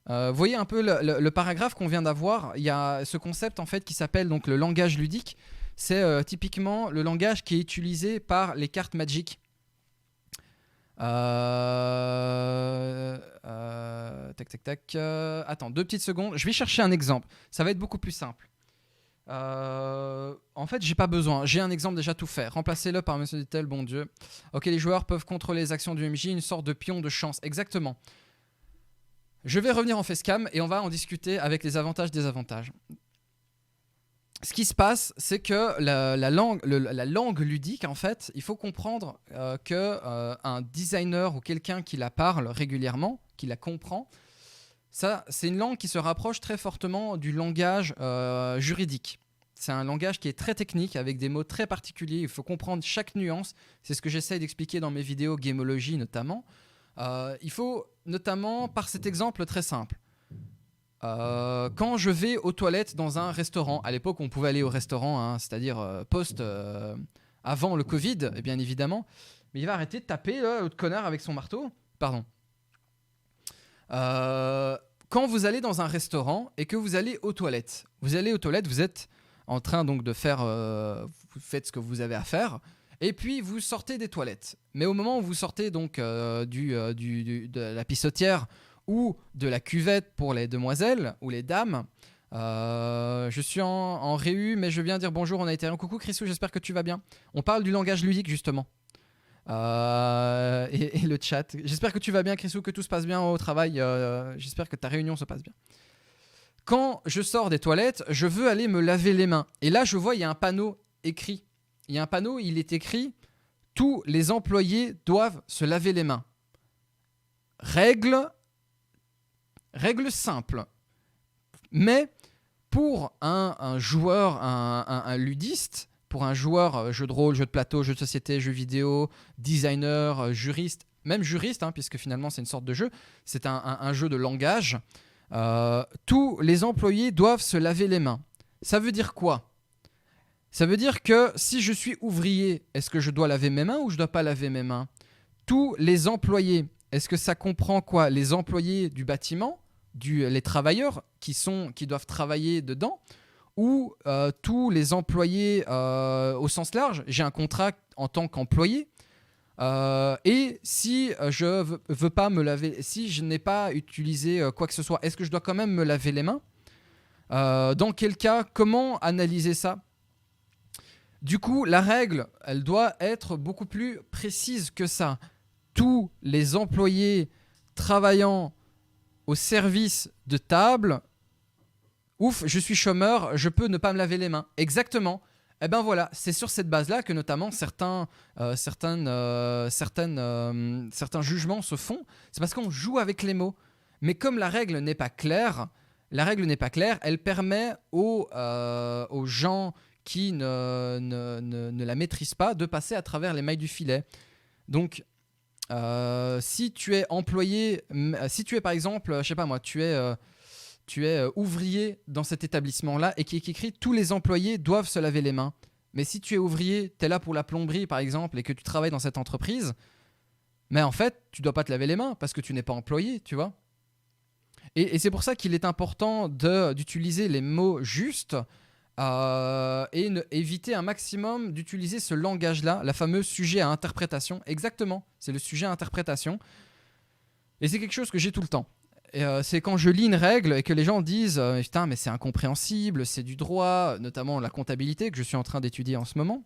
Speaker 1: vous voyez un peu le paragraphe qu'on vient d'avoir. Il y a ce concept en fait qui s'appelle donc le langage ludique. C'est typiquement le langage qui est utilisé par les cartes Magic. Attends, 2 petites secondes. Je vais chercher un exemple. Ça va être beaucoup plus simple. En fait, j'ai pas besoin. J'ai un exemple déjà tout fait. Remplacez-le par Monsieur Dittel, bon Dieu. Ok, les joueurs peuvent contrôler les actions du MJ, une sorte de pion de chance. Exactement. Je vais revenir en facecam et on va en discuter avec les avantages et désavantages. Ce qui se passe, c'est que la langue ludique, en fait, il faut comprendre qu'un designer ou quelqu'un qui la parle régulièrement, qui la comprend, ça, c'est une langue qui se rapproche très fortement du langage juridique. C'est un langage qui est très technique, avec des mots très particuliers. Il faut comprendre chaque nuance. C'est ce que j'essaie d'expliquer dans mes vidéos Gameology notamment. Il faut notamment par cet exemple très simple. Quand je vais aux toilettes dans un restaurant, à l'époque on pouvait aller au restaurant, hein, c'est-à-dire avant le Covid, bien évidemment, Mais il va arrêter de taper, là, l'autre connard, avec son marteau. Pardon. Quand vous allez dans un restaurant et que vous allez aux toilettes, vous êtes en train donc de faire, vous faites ce que vous avez à faire, et puis vous sortez des toilettes. Mais au moment où vous sortez donc de la pissotière ou de la cuvette pour les demoiselles ou les dames, je suis en réu, mais je viens dire bonjour, on a été rien. Coucou Chrisou, j'espère que tu vas bien. On parle du langage ludique justement. Et le chat. J'espère que tu vas bien, Chrisou, que tout se passe bien au travail. J'espère que ta réunion se passe bien. Quand je sors des toilettes, je veux aller me laver les mains. Et là, je vois, il y a un panneau écrit. Il y a un panneau, il est écrit « Tous les employés doivent se laver les mains ». Règle simple. Mais pour un joueur, un ludiste, pour un joueur jeu de rôle, jeu de plateau, jeu de société, jeu vidéo, designer, juriste, même juriste, puisque finalement c'est une sorte de jeu, c'est un jeu de langage, tous les employés doivent se laver les mains. Ça veut dire quoi ? Ça veut dire que si je suis ouvrier, est-ce que je dois laver mes mains ou je ne dois pas laver mes mains ? Tous les employés, est-ce que ça comprend quoi ? Les employés du bâtiment, les travailleurs qui doivent travailler dedans, ou tous les employés au sens large. J'ai un contrat en tant qu'employé, et si je veux pas me laver, si je n'ai pas utilisé quoi que ce soit, est-ce que je dois quand même me laver les mains ? Dans quel cas ? Comment analyser ça ? Du coup, la règle, elle doit être beaucoup plus précise que ça. Tous les employés travaillant au service de table, ouf, je suis chômeur, je peux ne pas me laver les mains. Exactement. Eh ben voilà, c'est sur cette base-là que notamment certains jugements se font. C'est parce qu'on joue avec les mots. Mais comme la règle n'est pas claire, elle permet aux gens qui ne la maîtrisent pas de passer à travers les mailles du filet. Donc, si tu es employé, si tu es par exemple, je sais pas moi, tu es ouvrier dans cet établissement-là et qui est écrit « Tous les employés doivent se laver les mains ». Mais si tu es ouvrier, tu es là pour la plomberie par exemple et que tu travailles dans cette entreprise, mais en fait, tu dois pas te laver les mains parce que tu n'es pas employé, tu vois. Et c'est pour ça qu'il est important d'utiliser les mots justes et éviter un maximum d'utiliser ce langage-là, la fameuse sujet à interprétation. Exactement, c'est le sujet à interprétation. Et c'est quelque chose que j'ai tout le temps. Et c'est quand je lis une règle et que les gens disent « Putain, mais c'est incompréhensible, c'est du droit », notamment la comptabilité que je suis en train d'étudier en ce moment.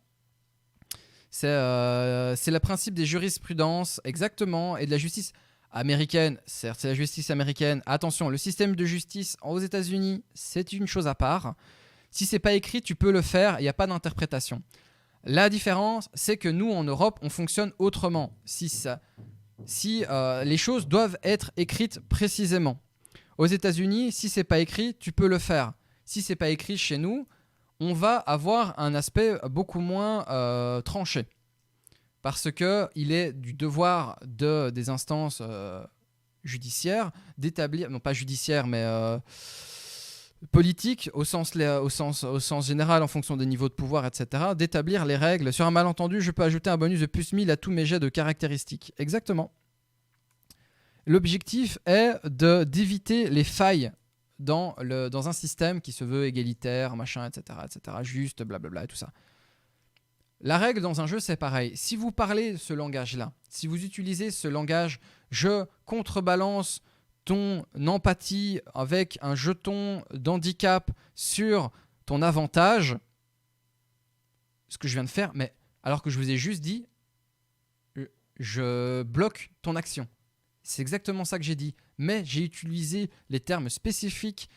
Speaker 1: C'est le principe des jurisprudences, exactement, et de la justice américaine. Certes, c'est la justice américaine. Attention, le système de justice aux États-Unis, c'est une chose à part. Si c'est pas écrit, tu peux le faire, il n'y a pas d'interprétation. La différence, c'est que nous, en Europe, on fonctionne autrement. Si les choses doivent être écrites précisément. Aux États-Unis, si c'est pas écrit, tu peux le faire. Si c'est pas écrit chez nous, on va avoir un aspect beaucoup moins tranché. Parce qu'il est du devoir des instances judiciaires d'établir, non pas judiciaires, mais politiques au sens général en fonction des niveaux de pouvoir, etc., d'établir les règles. Sur un malentendu, je peux ajouter un bonus de plus 1000 à tous mes jets de caractéristiques. Exactement. L'objectif est d'éviter les failles dans un système qui se veut égalitaire, machin, etc., juste, blablabla, et tout ça. La règle dans un jeu, c'est pareil. Si vous parlez ce langage-là, si vous utilisez ce langage, je contrebalance ton empathie avec un jeton d'handicap sur ton avantage, ce que je viens de faire, mais alors que je vous ai juste dit, je bloque ton action. C'est exactement ça que j'ai dit. Mais j'ai utilisé les termes spécifiques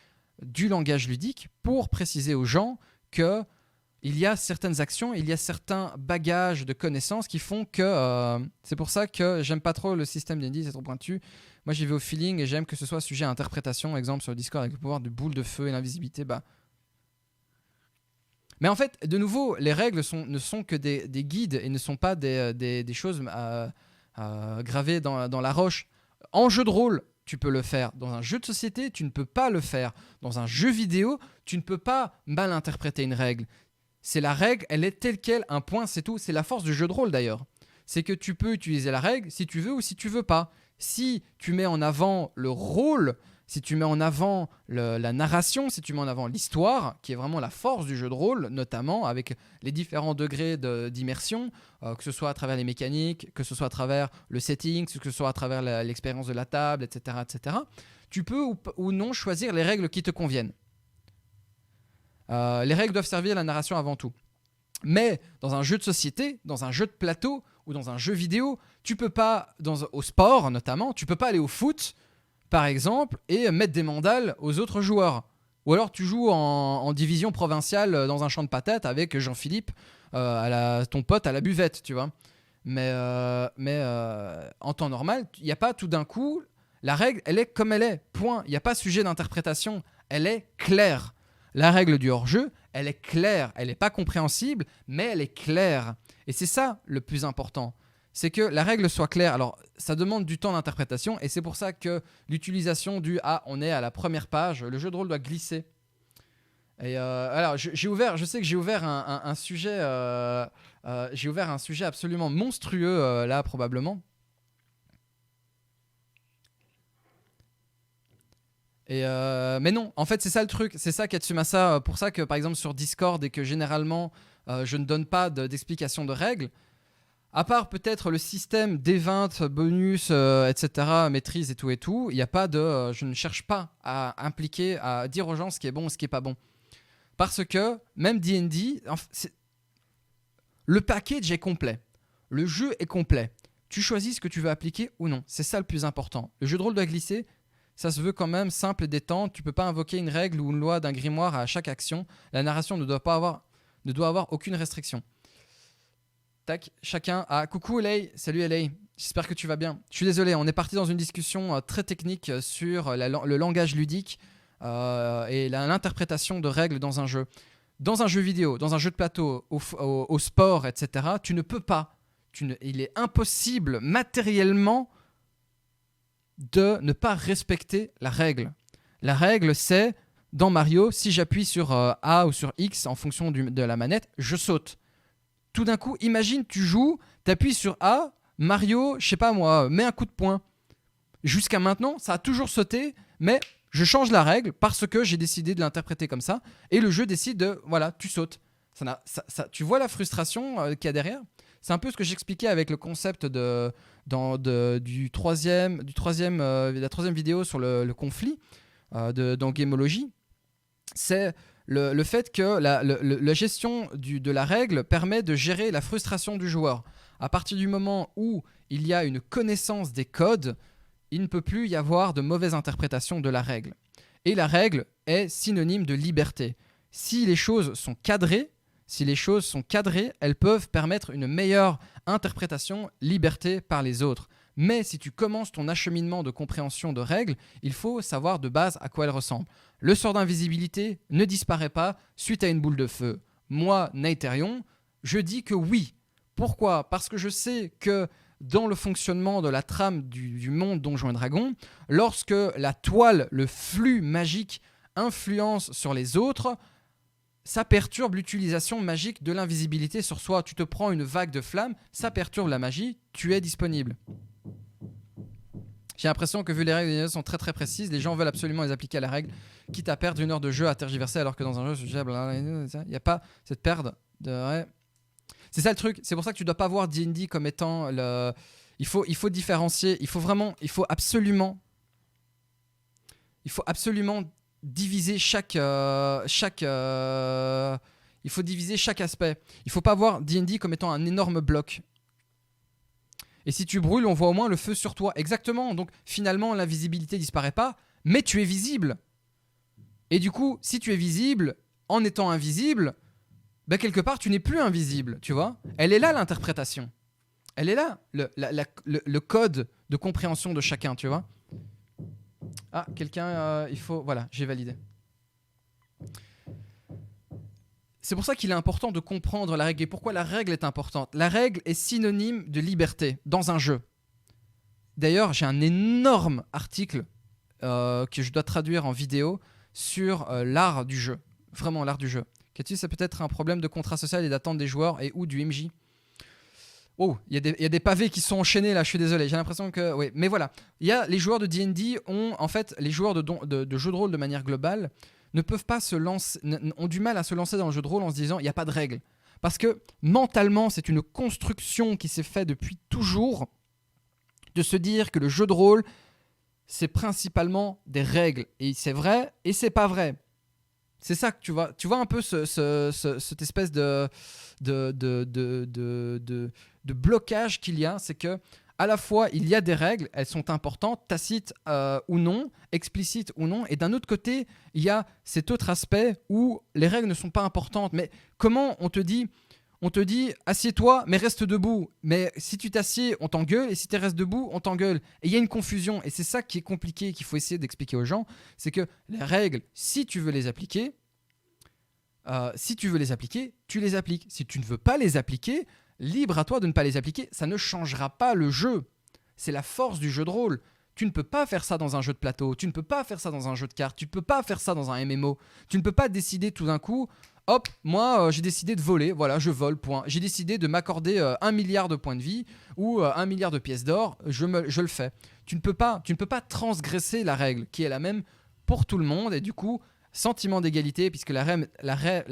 Speaker 1: du langage ludique pour préciser aux gens que il y a certaines actions, il y a certains bagages de connaissances qui font que... c'est pour ça que j'aime pas trop le système D&D, c'est trop pointu. Moi, j'y vais au feeling et j'aime que ce soit sujet à interprétation. Exemple, sur le Discord, avec le pouvoir de boule de feu et l'invisibilité, Mais en fait, de nouveau, les règles ne sont que des guides et ne sont pas des choses gravées dans la roche. En jeu de rôle, tu peux le faire. Dans un jeu de société, tu ne peux pas le faire. Dans un jeu vidéo, tu ne peux pas mal interpréter une règle. C'est la règle, elle est telle quelle, un point, c'est tout. C'est la force du jeu de rôle d'ailleurs. c'est que tu peux utiliser la règle si tu veux ou si tu veux pas. Si tu mets en avant le rôle, si tu mets en avant la narration, si tu mets en avant l'histoire, qui est vraiment la force du jeu de rôle, notamment avec les différents degrés d'immersion, que ce soit à travers les mécaniques, que ce soit à travers le setting, que ce soit à travers l'expérience de la table, etc., etc., tu peux ou non choisir les règles qui te conviennent. Les règles doivent servir la narration avant tout. Mais dans un jeu de société, dans un jeu de plateau ou dans un jeu vidéo, tu peux pas, au sport notamment, tu peux pas aller au foot, par exemple, et mettre des mandales aux autres joueurs. Ou alors tu joues en division provinciale dans un champ de patates avec Jean-Philippe, ton pote à la buvette, tu vois. Mais en temps normal, il n'y a pas tout d'un coup... La règle, elle est comme elle est, point. Il n'y a pas sujet d'interprétation. Elle est claire. La règle du hors-jeu, elle est claire. Elle n'est pas compréhensible, mais elle est claire. Et c'est ça le plus important. C'est que la règle soit claire. Alors, ça demande du temps d'interprétation et c'est pour ça que l'utilisation du « Ah, on est à la première page », le jeu de rôle doit glisser. Et alors, je sais que j'ai ouvert un sujet absolument monstrueux là, probablement. Mais non, en fait, c'est ça le truc. C'est ça Katsumasa. Pour ça que, par exemple, sur Discord et que généralement, je ne donne pas d'explication de règles. À part peut-être le système D20, bonus, etc., maîtrise et tout, il n'y a pas de... je ne cherche pas à impliquer, à dire aux gens ce qui est bon et ce qui n'est pas bon. Parce que même D&D, le package est complet. Le jeu est complet. Tu choisis ce que tu veux appliquer ou non. C'est ça le plus important. Le jeu de rôle doit glisser. Ça se veut quand même simple et détente. Tu ne peux pas invoquer une règle ou une loi d'un grimoire à chaque action. La narration ne doit avoir aucune restriction. Tac, chacun a... Coucou LA, salut LA, j'espère que tu vas bien. Je suis désolé, on est parti dans une discussion très technique sur le langage ludique et l'interprétation de règles dans un jeu. Dans un jeu vidéo, dans un jeu de plateau, au sport, etc., tu ne peux pas. Il est impossible matériellement de ne pas respecter la règle. La règle, c'est, dans Mario, si j'appuie sur A ou sur X en fonction de la manette, je saute. Tout d'un coup, imagine, tu joues, t'appuies sur A, Mario, je sais pas moi, met un coup de poing. Jusqu'à maintenant, ça a toujours sauté, mais je change la règle parce que j'ai décidé de l'interpréter comme ça, et le jeu décide de, voilà, tu sautes. Tu vois la frustration qu'il y a derrière ? C'est un peu ce que j'expliquais avec le concept de la troisième vidéo sur le conflit dans Gameology. C'est le fait que la gestion de la règle permet de gérer la frustration du joueur. À partir du moment où il y a une connaissance des codes, il ne peut plus y avoir de mauvaise interprétation de la règle. Et la règle est synonyme de liberté. Si les choses sont cadrées, elles peuvent permettre une meilleure interprétation, liberté par les autres. Mais si tu commences ton acheminement de compréhension de règles, il faut savoir de base à quoi elles ressemblent. Le sort d'invisibilité ne disparaît pas suite à une boule de feu. Moi, Naetherion, je dis que oui. Pourquoi ? Parce que je sais que dans le fonctionnement de la trame du monde Donjons et Dragons, lorsque la toile, le flux magique influence sur les autres, ça perturbe l'utilisation magique de l'invisibilité sur soi. Tu te prends une vague de flammes, ça perturbe la magie, tu es disponible. J'ai l'impression que vu les règles sont très très précises, les gens veulent absolument les appliquer à la règle, quitte à perdre une heure de jeu à tergiverser, alors que dans un jeu, il n'y a pas cette perte de... Ouais. C'est ça le truc, c'est pour ça que tu dois pas voir D&D comme étant le... Il faut différencier, il faut absolument diviser chaque aspect. Il faut pas voir D&D comme étant un énorme bloc. Et si tu brûles, on voit au moins le feu sur toi. Exactement. Donc finalement, l'invisibilité disparaît pas, mais tu es visible. Et du coup, si tu es visible, en étant invisible, ben quelque part, tu n'es plus invisible, tu vois. Elle est là, l'interprétation. Elle est là, le code de compréhension de chacun, tu vois. Ah, quelqu'un, il faut... Voilà, j'ai validé. C'est pour ça qu'il est important de comprendre la règle. Et pourquoi la règle est importante ? La règle est synonyme de liberté dans un jeu. D'ailleurs, j'ai un énorme article que je dois traduire en vidéo sur l'art du jeu. Vraiment l'art du jeu. Qu'est-ce que c'est peut-être un problème de contrat social et d'attente des joueurs et ou du MJ ? Oh, il y a des pavés qui sont enchaînés là, je suis désolé, j'ai l'impression que... Oui, mais voilà. Il y a les joueurs de D&D en fait, les joueurs de jeux de rôle de manière globale ne peuvent pas se lancer, ont du mal à se lancer dans le jeu de rôle en se disant il n'y a pas de règles. Parce que mentalement, c'est une construction qui s'est faite depuis toujours de se dire que le jeu de rôle, c'est principalement des règles. Et c'est vrai et c'est pas vrai. C'est ça que tu vois. Tu vois un peu cette espèce de blocage qu'il y a. C'est que à la fois, il y a des règles, elles sont importantes, tacites ou non, explicites ou non. Et d'un autre côté, il y a cet autre aspect où les règles ne sont pas importantes. Mais comment on te dit assieds-toi, mais reste debout. Mais si tu t'assieds, on t'engueule. Et si tu restes debout, on t'engueule. Et il y a une confusion. Et c'est ça qui est compliqué, qu'il faut essayer d'expliquer aux gens. C'est que les règles, si tu veux les appliquer, tu les appliques. Si tu ne veux pas les appliquer, libre à toi de ne pas les appliquer. Ça ne changera pas le jeu. C'est la force du jeu de rôle. Tu ne peux pas faire ça dans un jeu de plateau. Tu ne peux pas faire ça dans un jeu de cartes. Tu ne peux pas faire ça dans un MMO. Tu ne peux pas décider tout d'un coup... Hop, moi j'ai décidé de voler, voilà, je vole, point. J'ai décidé de m'accorder 1 milliard de points de vie ou 1 milliard de pièces d'or, je le fais. Tu ne peux pas transgresser la règle qui est la même pour tout le monde et du coup, sentiment d'égalité, puisque la règle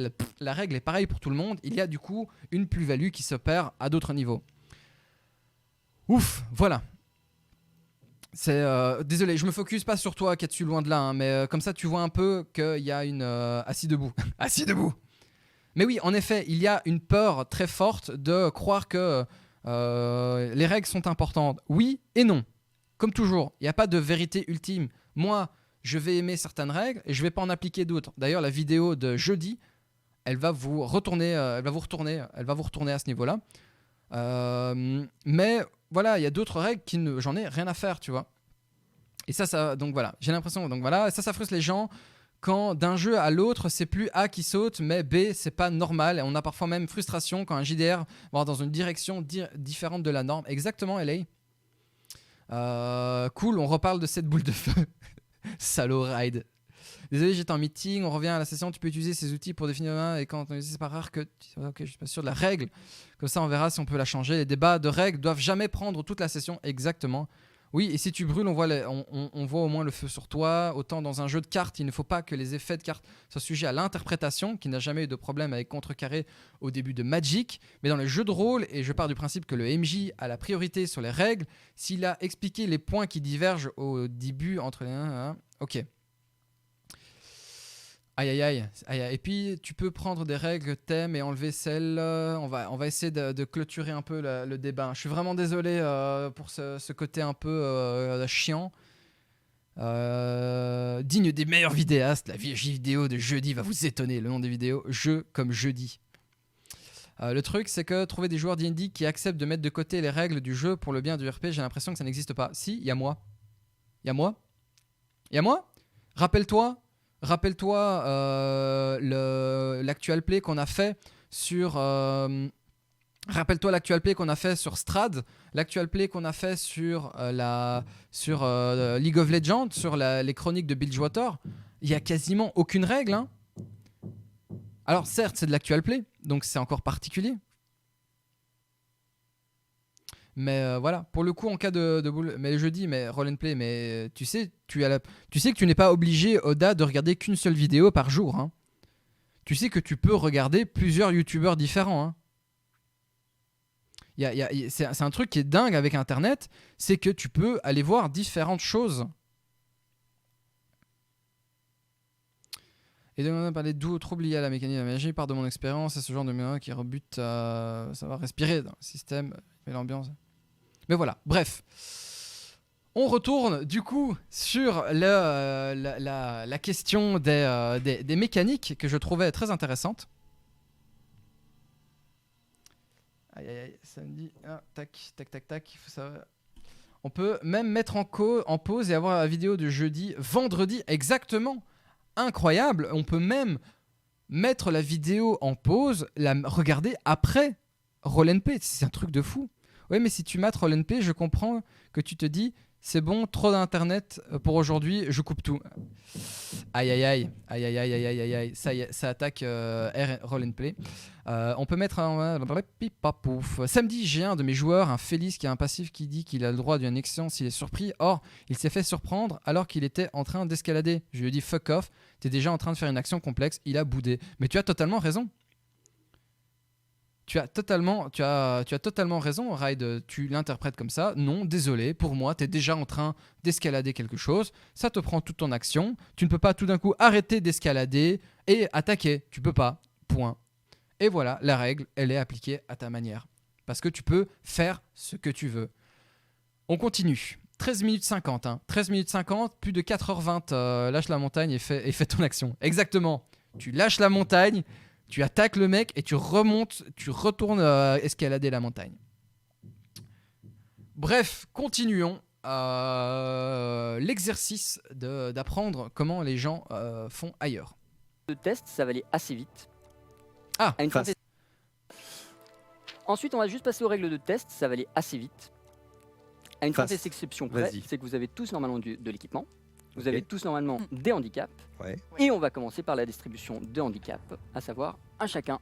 Speaker 1: est pareille pour tout le monde, il y a du coup une plus-value qui s'opère à d'autres niveaux. Ouf, voilà. Désolé, je me focus pas sur toi, Katsu, loin de là, hein, mais comme ça tu vois un peu qu'il y a une... assis debout. Assis debout. Mais oui, en effet, il y a une peur très forte de croire que les règles sont importantes. Oui et non. Comme toujours, il n'y a pas de vérité ultime. Moi, je vais aimer certaines règles et je vais pas en appliquer d'autres. D'ailleurs, la vidéo de jeudi, elle va vous retourner à ce niveau-là. Mais voilà, il y a d'autres règles j'en ai rien à faire, tu vois. Et ça, donc voilà, j'ai l'impression, donc voilà, ça frustre les gens quand d'un jeu à l'autre, c'est plus A qui saute, mais B, c'est pas normal. Et on a parfois même frustration quand un JDR va dans une direction différente de la norme. Exactement, LA. Cool, on reparle de cette boule de feu. Salaud ride. Désolé, j'étais en meeting, on revient à la session, tu peux utiliser ces outils pour définir un et quand on utilise, c'est pas rare que... Ok, je suis pas sûr de la règle. Comme ça, on verra si on peut la changer. Les débats de règles doivent jamais prendre toute la session. Exactement. Oui, et si tu brûles, on voit au moins le feu sur toi. Autant dans un jeu de cartes, il ne faut pas que les effets de cartes soient sujets à l'interprétation, qui n'a jamais eu de problème avec Contrecarré au début de Magic. Mais dans les jeux de rôle, et je pars du principe que le MJ a la priorité sur les règles, s'il a expliqué les points qui divergent au début entre les... Ok. Aïe. Et puis, tu peux prendre des règles, thèmes et enlever celles. On va essayer de clôturer un peu le débat. Je suis vraiment désolé pour ce côté un peu chiant. Digne des meilleurs vidéastes, la vidéo de jeudi va vous étonner. Le nom des vidéos, jeu comme jeudi. Le truc, c'est que trouver des joueurs D&D qui acceptent de mettre de côté les règles du jeu pour le bien du RP, j'ai l'impression que ça n'existe pas. Si, il y a moi. Rappelle-toi l'actual play qu'on a fait sur... Rappelle-toi l'actual play qu'on a fait sur Strad, l'actual play qu'on a fait sur League of Legends, sur les chroniques de Bilgewater. Il n'y a quasiment aucune règle. Hein. Alors certes, c'est de l'actual play, donc c'est encore particulier. Mais voilà, pour le coup, en cas de boule, mais je dis, mais roll and play, mais tu sais que tu n'es pas obligé, Oda, de regarder qu'une seule vidéo par jour. Hein. Tu sais que tu peux regarder plusieurs youtubeurs différents. Hein. C'est un truc qui est dingue avec Internet, c'est que tu peux aller voir différentes choses. Et donc on a parlé d'où trouble lié à la mécanique de la magie, part de mon expérience, c'est ce genre de mémoire qui rebute à savoir respirer dans le système et l'ambiance. Mais voilà, bref. On retourne du coup sur la question des mécaniques que je trouvais très intéressante. Aïe, samedi, tac, faut savoir. On peut même mettre en pause et avoir la vidéo de jeudi, vendredi, exactement. Incroyable, on peut même mettre la vidéo en pause, la regarder après Roll and Play, c'est un truc de fou. Oui, mais si tu mates Roll and Play, je comprends que tu te dis C'est bon, trop d'internet pour aujourd'hui, je coupe tout. Aïe aïe aïe, aïe aïe aïe aïe aïe aïe aïe, ça y est, ça attaque Roll and Play. On peut mettre un pipapouf. Samedi, j'ai un de mes joueurs, un Félix, qui a un passif qui dit qu'il a le droit d'une action s'il est surpris. Or, il s'est fait surprendre alors qu'il était en train d'escalader. Je lui ai dit fuck off, t'es déjà en train de faire une action complexe, il a boudé. Mais tu as totalement raison. Tu as totalement raison, Ride. Tu l'interprètes comme ça. Non, désolé, pour moi, tu es déjà en train d'escalader quelque chose. Ça te prend toute ton action. Tu ne peux pas tout d'un coup arrêter d'escalader et attaquer. Tu peux pas. Point. Et voilà, la règle, elle est appliquée à ta manière. Parce que tu peux faire ce que tu veux. On continue. 13 minutes 50. 13 minutes 50, plus de 4h20. Lâche la montagne et fais ton action. Exactement. Tu lâches la montagne. Tu attaques le mec et tu remontes, tu retournes escalader la montagne. Bref, continuons l'exercice d'apprendre comment les gens font ailleurs.
Speaker 2: Le test, ça va aller assez vite.
Speaker 1: Ah,
Speaker 2: À une fin de- Ensuite, on va juste passer aux règles de test, ça va aller assez vite. À une
Speaker 3: Face.
Speaker 2: simple exception près,
Speaker 3: Vas-y.
Speaker 2: c'est que vous avez tous normalement de l'équipement. Vous
Speaker 3: Ok.
Speaker 2: avez tous normalement des handicaps.
Speaker 3: Ouais.
Speaker 2: Et on va commencer par la distribution de handicaps, à savoir un chacun.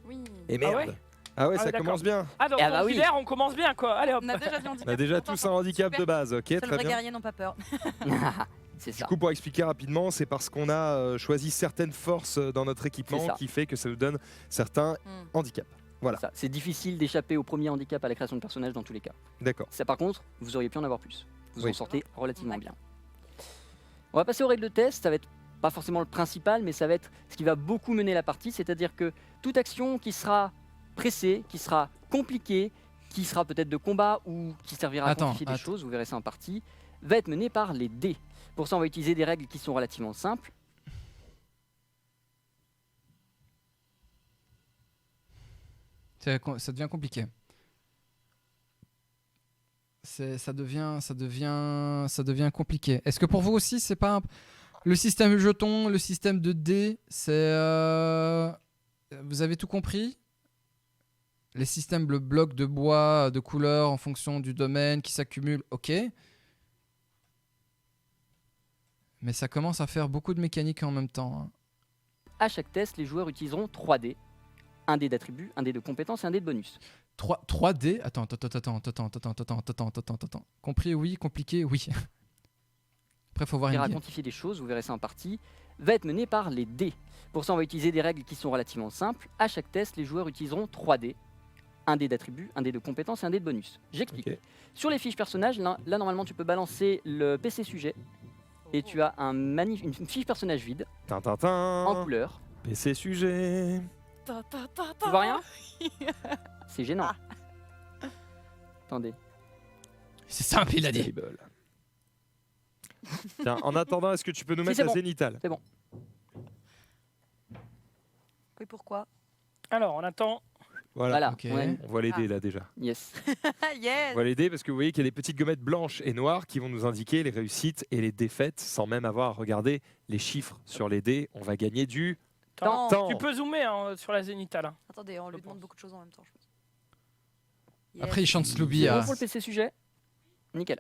Speaker 4: Oui.
Speaker 3: Et
Speaker 5: Ah
Speaker 3: merde.
Speaker 5: ouais
Speaker 3: Ah ouais,
Speaker 5: Ah
Speaker 3: ça
Speaker 5: ouais,
Speaker 3: commence bien.
Speaker 5: Ah, donc
Speaker 2: Ah bah oui.
Speaker 5: on commence bien, quoi. Allez, hop.
Speaker 4: On a déjà du handicap.
Speaker 3: On a déjà
Speaker 4: Pourtant,
Speaker 3: tous un handicap
Speaker 4: super.
Speaker 3: de base, ok,
Speaker 4: Seuls
Speaker 3: très
Speaker 4: vrais
Speaker 3: bien.
Speaker 4: guerriers n'ont pas peur.
Speaker 2: C'est
Speaker 3: Du
Speaker 2: ça.
Speaker 3: coup, pour expliquer rapidement, c'est parce qu'on a choisi certaines forces dans notre
Speaker 2: C'est
Speaker 3: équipement
Speaker 2: ça.
Speaker 3: qui fait que ça nous donne certains handicaps. Voilà.
Speaker 2: Ça. C'est difficile d'échapper au premier handicap à la création de personnages dans tous les cas.
Speaker 3: D'accord.
Speaker 2: Ça, par contre, vous auriez pu en avoir plus. Vous
Speaker 3: Oui.
Speaker 2: en sortez relativement
Speaker 4: D'accord.
Speaker 2: bien. On va passer aux règles de test. Ça va être pas forcément le principal, mais ça va être ce qui va beaucoup mener la partie. C'est-à-dire que toute action qui sera pressée, qui sera compliquée, qui sera peut-être de combat ou qui servira à quantifier des choses, vous verrez ça en partie, va être menée par les dés. Pour ça, on va utiliser des règles qui sont relativement simples.
Speaker 1: ça devient compliqué. Ça devient compliqué. Est-ce que pour vous aussi, c'est pas le système jeton, le système de dés, vous avez tout compris? Les systèmes de blocs de bois, de couleurs en fonction du domaine qui s'accumulent, ok. Mais ça commence à faire beaucoup de mécanique en même temps.
Speaker 2: À chaque test, les joueurs utiliseront 3 dés. Un dé d'attribut, un dé de compétence et un dé de bonus.
Speaker 1: 3D. Attends. Compris, oui. Compliqué, oui. Après, faut voir
Speaker 2: Qui
Speaker 1: une
Speaker 2: ira
Speaker 1: guide.
Speaker 2: quantifier des choses, vous verrez ça en partie, va être menée par les dés. Pour ça, on va utiliser des règles qui sont relativement simples. À chaque test, les joueurs utiliseront 3 dés. Un dé d'attribut, un dé de compétence et un dé de bonus. J'explique.
Speaker 3: Ok.
Speaker 2: Sur les fiches personnages, là, normalement, tu peux balancer le PC sujet. Et tu as une fiche personnage vide, en
Speaker 3: Tintintin.
Speaker 2: couleur.
Speaker 3: PC sujet.
Speaker 2: Tu vois rien C'est gênant. Attendez.
Speaker 1: C'est simple, il a dit.
Speaker 3: Terrible. Tiens, en attendant, est-ce que tu peux nous
Speaker 2: Si,
Speaker 3: mettre
Speaker 2: c'est
Speaker 3: la
Speaker 2: bon.
Speaker 3: zénitale?
Speaker 4: Oui, pourquoi?
Speaker 5: Alors, on attend.
Speaker 2: Voilà.
Speaker 1: Ok.
Speaker 3: On voit les dés là déjà.
Speaker 2: Yes.
Speaker 4: Yes.
Speaker 3: On voit les dés parce que vous voyez qu'il y a des petites gommettes blanches et noires qui vont nous indiquer les réussites et les défaites sans même avoir à regarder les chiffres sur les dés. On va gagner du
Speaker 5: Attends.
Speaker 3: temps.
Speaker 5: Tu peux zoomer hein, sur la zénitale. Hein.
Speaker 4: Attendez, on lui
Speaker 5: Je
Speaker 4: demande
Speaker 5: pense.
Speaker 4: beaucoup de choses en même temps, je pense.
Speaker 1: Après, il chante Slooby.
Speaker 2: C'est
Speaker 1: à-
Speaker 2: bon pour le PC sujet Nickel.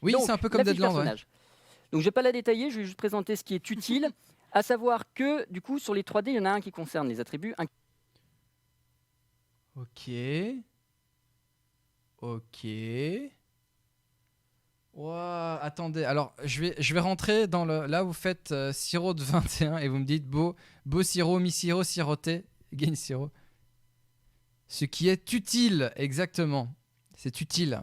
Speaker 1: Oui,
Speaker 2: Donc,
Speaker 1: c'est un peu comme
Speaker 2: la fiche
Speaker 1: Deadland. Ouais.
Speaker 2: personnage. Donc je vais pas la détailler, je vais juste présenter ce qui est utile, à savoir que du coup sur les 3D, il y en a un qui concerne les attributs, un
Speaker 1: Ok. Ouah, attendez, alors je vais rentrer dans le. Là, vous faites sirop de 21 et vous me dites beau sirop, mi-sirop, siroté, gain sirop. Ce qui est utile, exactement. C'est utile.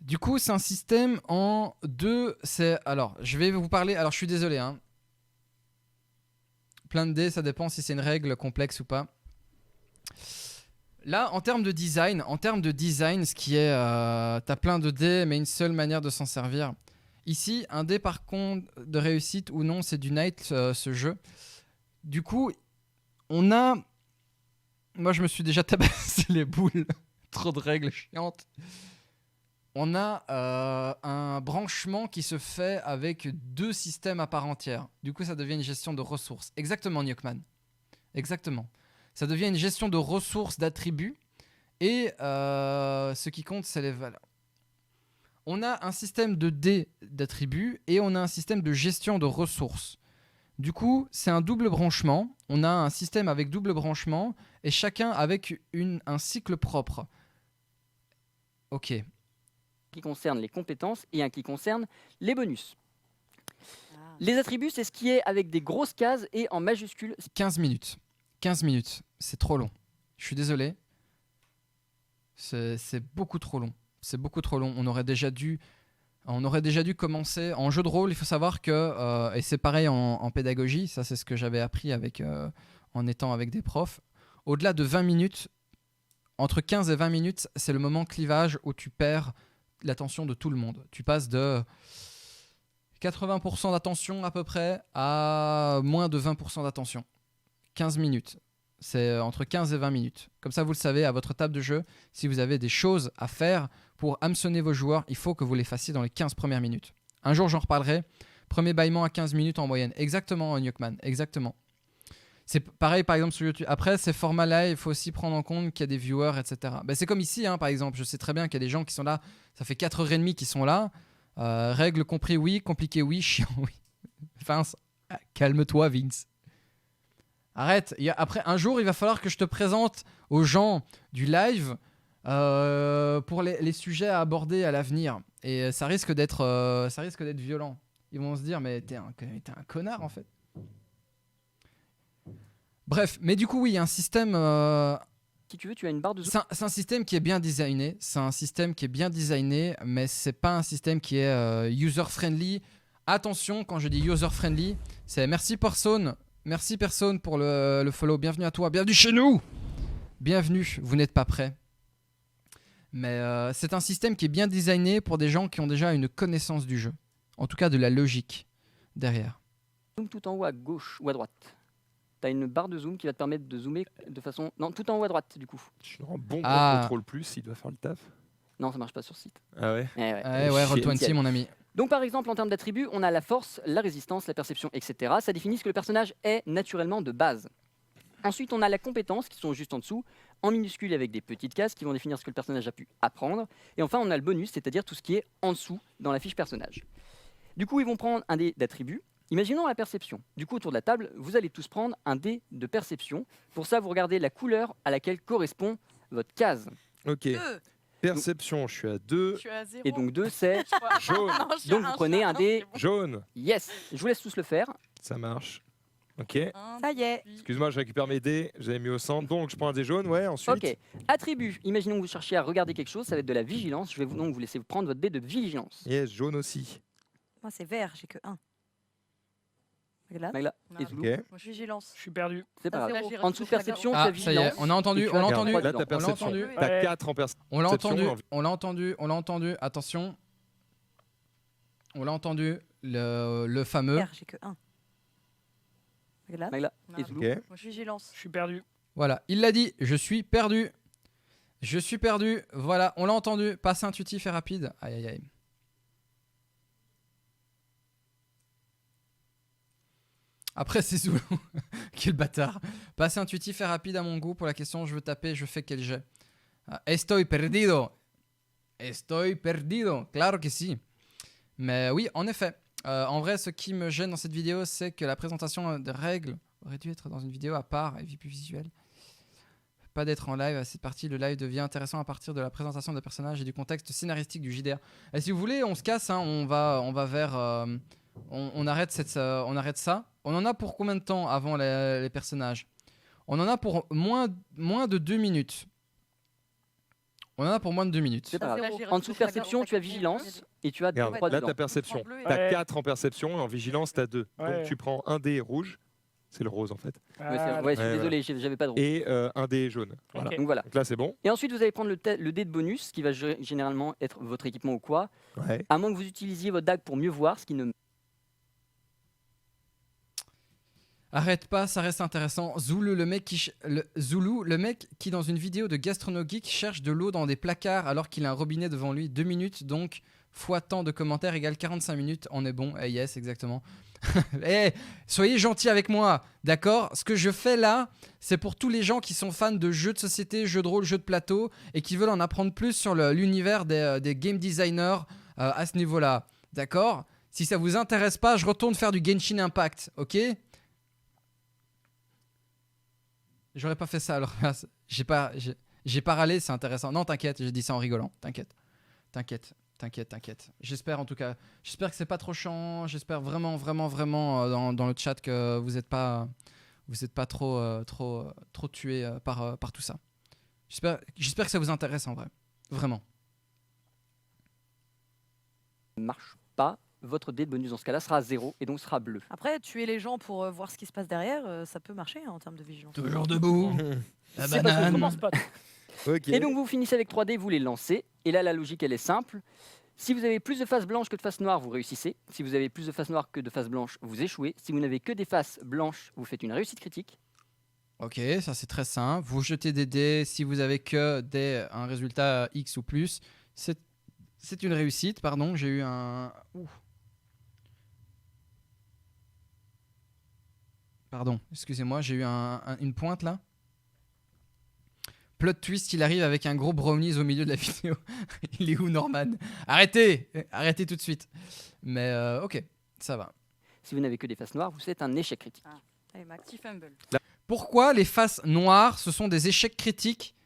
Speaker 1: Du coup, c'est un système en deux. Alors, je vais vous parler. Alors, je suis désolé. Hein. Plein de dés, ça dépend si c'est une règle complexe ou pas. Là, en termes de design, ce qui est, t'as plein de dés, mais une seule manière de s'en servir. Ici, un dé par contre de réussite ou non, c'est du Knight, ce jeu. Du coup, on a, moi je me suis déjà tabassé les boules, trop de règles chiantes. On a un branchement qui se fait avec deux systèmes à part entière. Du coup, ça devient une gestion de ressources. Exactement, Nyokman. Exactement. Ça devient une gestion de ressources, d'attributs. Et ce qui compte, c'est les valeurs. On a un système de dés d'attributs et on a un système de gestion de ressources. Du coup, c'est un double branchement. On a un système avec double branchement et chacun avec un cycle propre. Ok.
Speaker 2: Qui concerne les compétences et un qui concerne les bonus.
Speaker 4: Ah.
Speaker 2: Les attributs, c'est ce qui est avec des grosses cases et en majuscules.
Speaker 1: 15 minutes. 15 minutes. C'est trop long. Je suis désolé. C'est beaucoup trop long. C'est beaucoup trop long. On aurait déjà dû commencer. En jeu de rôle, il faut savoir que, et c'est pareil en pédagogie, ça c'est ce que j'avais appris en étant avec des profs, au-delà de 20 minutes, entre 15 et 20 minutes, c'est le moment clivage où tu perds l'attention de tout le monde. Tu passes de 80% d'attention à peu près à moins de 20% d'attention. 15 minutes. C'est entre 15 et 20 minutes. Comme ça, vous le savez, à votre table de jeu, si vous avez des choses à faire pour hameçonner vos joueurs, il faut que vous les fassiez dans les 15 premières minutes. Un jour, j'en reparlerai. Premier bâillement à 15 minutes en moyenne. Exactement, Newkman. Exactement. C'est pareil, par exemple, sur YouTube. Après, ces formats-là, il faut aussi prendre en compte qu'il y a des viewers, etc. Ben, c'est comme ici, hein, par exemple. Je sais très bien qu'il y a des gens qui sont là. Ça fait 4h30 qu'ils sont là. Règles compris, oui. Compliqué, oui. Chiant, oui. Vince, calme-toi, Vince. Arrête. Après, un jour, il va falloir que je te présente aux gens du live pour les sujets à aborder à l'avenir. Et ça risque d'être violent. Ils vont se dire, mais t'es un connard, en fait. Bref, mais du coup, oui, il y a un système...
Speaker 2: Si tu veux, tu as une barre de zoom.
Speaker 1: C'est un système qui est bien designé. C'est un système qui est bien designé, mais c'est pas un système qui est user-friendly. Attention, quand je dis user-friendly, c'est merci personne. Merci personne pour le follow. Bienvenue à toi. Bienvenue chez nous. Bienvenue. Vous n'êtes pas prêts. Mais c'est un système qui est bien designé pour des gens qui ont déjà une connaissance du jeu. En tout cas, de la logique derrière.
Speaker 2: Zoom tout en haut à gauche ou à droite. Tu as une barre de zoom qui va te permettre de zoomer de façon... Non, tout en haut à droite, du coup.
Speaker 3: Je suis en bon
Speaker 1: Ah.
Speaker 3: contrôle plus, il doit faire le taf.
Speaker 2: Non, ça marche pas sur site.
Speaker 3: Ah ouais.
Speaker 2: Eh ouais.
Speaker 1: Ouais,
Speaker 3: Chier.
Speaker 1: Roll20, mon ami.
Speaker 2: Donc par exemple, en termes d'attributs, on a la force, la résistance, la perception, etc. Ça définit ce que le personnage est naturellement de base. Ensuite, on a la compétence qui sont juste en dessous, en minuscule avec des petites cases qui vont définir ce que le personnage a pu apprendre. Et enfin, on a le bonus, c'est-à-dire tout ce qui est en dessous dans la fiche personnage. Du coup, ils vont prendre un dé d'attribut. Imaginons la perception. Du coup, autour de la table, vous allez tous prendre un dé de perception. Pour ça, vous regardez la couleur à laquelle correspond votre case.
Speaker 3: Ok.
Speaker 4: 2.
Speaker 3: Perception, je suis à 2.
Speaker 4: Je suis à 0.
Speaker 2: Et donc 2, c'est
Speaker 3: Jaune.
Speaker 2: Donc, vous prenez un dé.
Speaker 3: Jaune.
Speaker 2: Yes. Je vous laisse tous le faire.
Speaker 3: Ça marche. Ok.
Speaker 4: Ça y est.
Speaker 3: Excuse-moi, je récupère mes dés. J'avais mis au centre. Donc, je prends un dé jaune. Ouais, ensuite.
Speaker 2: Ok. Attribut. Imaginons que vous cherchiez à regarder quelque chose. Ça va être de la vigilance. Je vais donc vous laisser prendre votre dé de vigilance.
Speaker 3: Yes, jaune aussi.
Speaker 4: Moi, c'est vert, j'ai que 1. Là,
Speaker 2: Magla et
Speaker 4: Ah.
Speaker 2: Zoulou.
Speaker 3: Ok.
Speaker 4: moi, je suis vigilance.
Speaker 2: Ah,
Speaker 5: Je suis perdu.
Speaker 2: C'est pas
Speaker 4: Ça,
Speaker 2: grave.
Speaker 4: zéro. J'ai
Speaker 2: En dessous de
Speaker 4: reçu la
Speaker 2: perception, tu
Speaker 1: Ah,
Speaker 2: as
Speaker 1: ça y est,
Speaker 2: vigilance.
Speaker 1: on a entendu,
Speaker 2: Et tu
Speaker 1: on
Speaker 2: as
Speaker 1: l'a
Speaker 2: trois
Speaker 1: entendu.
Speaker 2: points
Speaker 3: Là,
Speaker 2: dedans.
Speaker 3: ta
Speaker 1: On l'a
Speaker 3: perception.
Speaker 1: entendu.
Speaker 4: Ouais.
Speaker 3: T'as
Speaker 5: Ouais.
Speaker 3: 4 en perception.
Speaker 1: On l'a entendu,
Speaker 3: en-
Speaker 1: on l'a entendu, on l'a entendu. Attention. On l'a entendu, le fameux.
Speaker 4: Vert, j'ai que 1. Là,
Speaker 2: Magla et
Speaker 4: Ah.
Speaker 2: Zoulou.
Speaker 3: Ok.
Speaker 4: moi, je suis vigilance.
Speaker 5: Je suis perdu.
Speaker 1: Voilà, il l'a dit, je suis perdu. Je suis perdu. Voilà, on l'a entendu. Passe intuitif et rapide. Aïe, aïe, aïe. Après, c'est Zoulou. Quel bâtard. Passe intuitif et rapide à mon goût. Pour la question, je veux taper, je fais quel jet. Estoy perdido. Estoy perdido. Claro que si. Mais oui, en effet. En vrai, ce qui me gêne dans cette vidéo, c'est que la présentation des règles aurait dû être dans une vidéo à part et plus visuelle. Pas d'être en live à cette partie. Le live devient intéressant à partir de la présentation des personnages et du contexte scénaristique du JDR. Et si vous voulez, on se casse. Hein, on va vers. On arrête ça. On en a pour combien de temps avant les personnages? On en a pour moins de 2 minutes. On en a pour moins de 2 minutes.
Speaker 2: C'est pas
Speaker 4: Zéro.
Speaker 2: grave.
Speaker 4: J'ai
Speaker 2: En dessous de
Speaker 4: reçu la
Speaker 2: perception,
Speaker 4: carte.
Speaker 2: tu as vigilance et tu as
Speaker 3: Regarde,
Speaker 2: 3
Speaker 3: là,
Speaker 2: dedans.
Speaker 3: ta perception.
Speaker 4: Bleu et
Speaker 3: T'as
Speaker 5: Ouais.
Speaker 3: 4 en perception et en vigilance, t'as 2.
Speaker 5: Ouais.
Speaker 3: Donc, tu prends un dé rouge. C'est le rose, en fait.
Speaker 2: Ouais,
Speaker 5: Ah,
Speaker 2: ouais, je suis
Speaker 3: Ouais,
Speaker 2: désolé, j'avais pas de rouge.
Speaker 3: Et un dé jaune. Voilà.
Speaker 5: Ok.
Speaker 2: Donc voilà.
Speaker 3: Donc là, c'est bon.
Speaker 2: Et ensuite, vous allez prendre le dé de bonus, qui va généralement être votre équipement ou quoi.
Speaker 3: Ouais.
Speaker 2: À moins que vous utilisiez votre dague pour mieux voir, ce qui ne...
Speaker 1: Arrête pas, ça reste intéressant. Zoulou, le mec qui dans une vidéo de Gastrono Geek cherche de l'eau dans des placards alors qu'il a un robinet devant lui. 2 minutes, donc fois temps de commentaires égale 45 minutes. On est bon. Eh yes, exactement. Eh, soyez gentils avec moi, d'accord? Ce que je fais là, c'est pour tous les gens qui sont fans de jeux de société, jeux de rôle, jeux de plateau et qui veulent en apprendre plus sur l'univers des game designers, à ce niveau-là. D'accord? Si ça vous intéresse pas, je retourne faire du Genshin Impact, ok? J'aurais pas fait ça alors. J'ai pas râlé, c'est intéressant. Non, t'inquiète, j'ai dit ça en rigolant. T'inquiète. J'espère en tout cas. J'espère que c'est pas trop chiant. J'espère vraiment dans le chat que vous êtes pas trop tué par tout ça. J'espère que ça vous intéresse en vrai. Vraiment.
Speaker 2: Marche pas. Votre dé de bonus dans ce cas-là sera à 0 et donc sera bleu.
Speaker 4: Après, tuer les gens pour voir ce qui se passe derrière, ça peut marcher en termes de vigilance.
Speaker 1: Toujours debout. La
Speaker 2: C'est pas ce que je
Speaker 1: banane.
Speaker 5: Commence pas.
Speaker 3: Ok.
Speaker 2: Et donc vous finissez avec 3 dés, vous les lancez. Et là, la logique, elle est simple. Si vous avez plus de faces blanches que de faces noires, vous réussissez. Si vous avez plus de faces noires que de faces blanches, vous échouez. Si vous n'avez que des faces blanches, vous faites une réussite critique.
Speaker 1: Ok, ça c'est très simple. Vous jetez des dés. Si vous avez que un résultat X ou plus, c'est une réussite. Pardon, j'ai eu un... Ouh. Pardon, excusez-moi, j'ai eu une pointe là. Plot twist, il arrive avec un gros brownies au milieu de la vidéo. Il est où Norman? Arrêtez tout de suite. Mais ok, ça va.
Speaker 2: Si vous n'avez que des faces noires, vous faites un échec critique.
Speaker 4: Allez, Max.
Speaker 6: Petit fumble.
Speaker 1: Pourquoi les faces noires, ce sont des échecs critiques?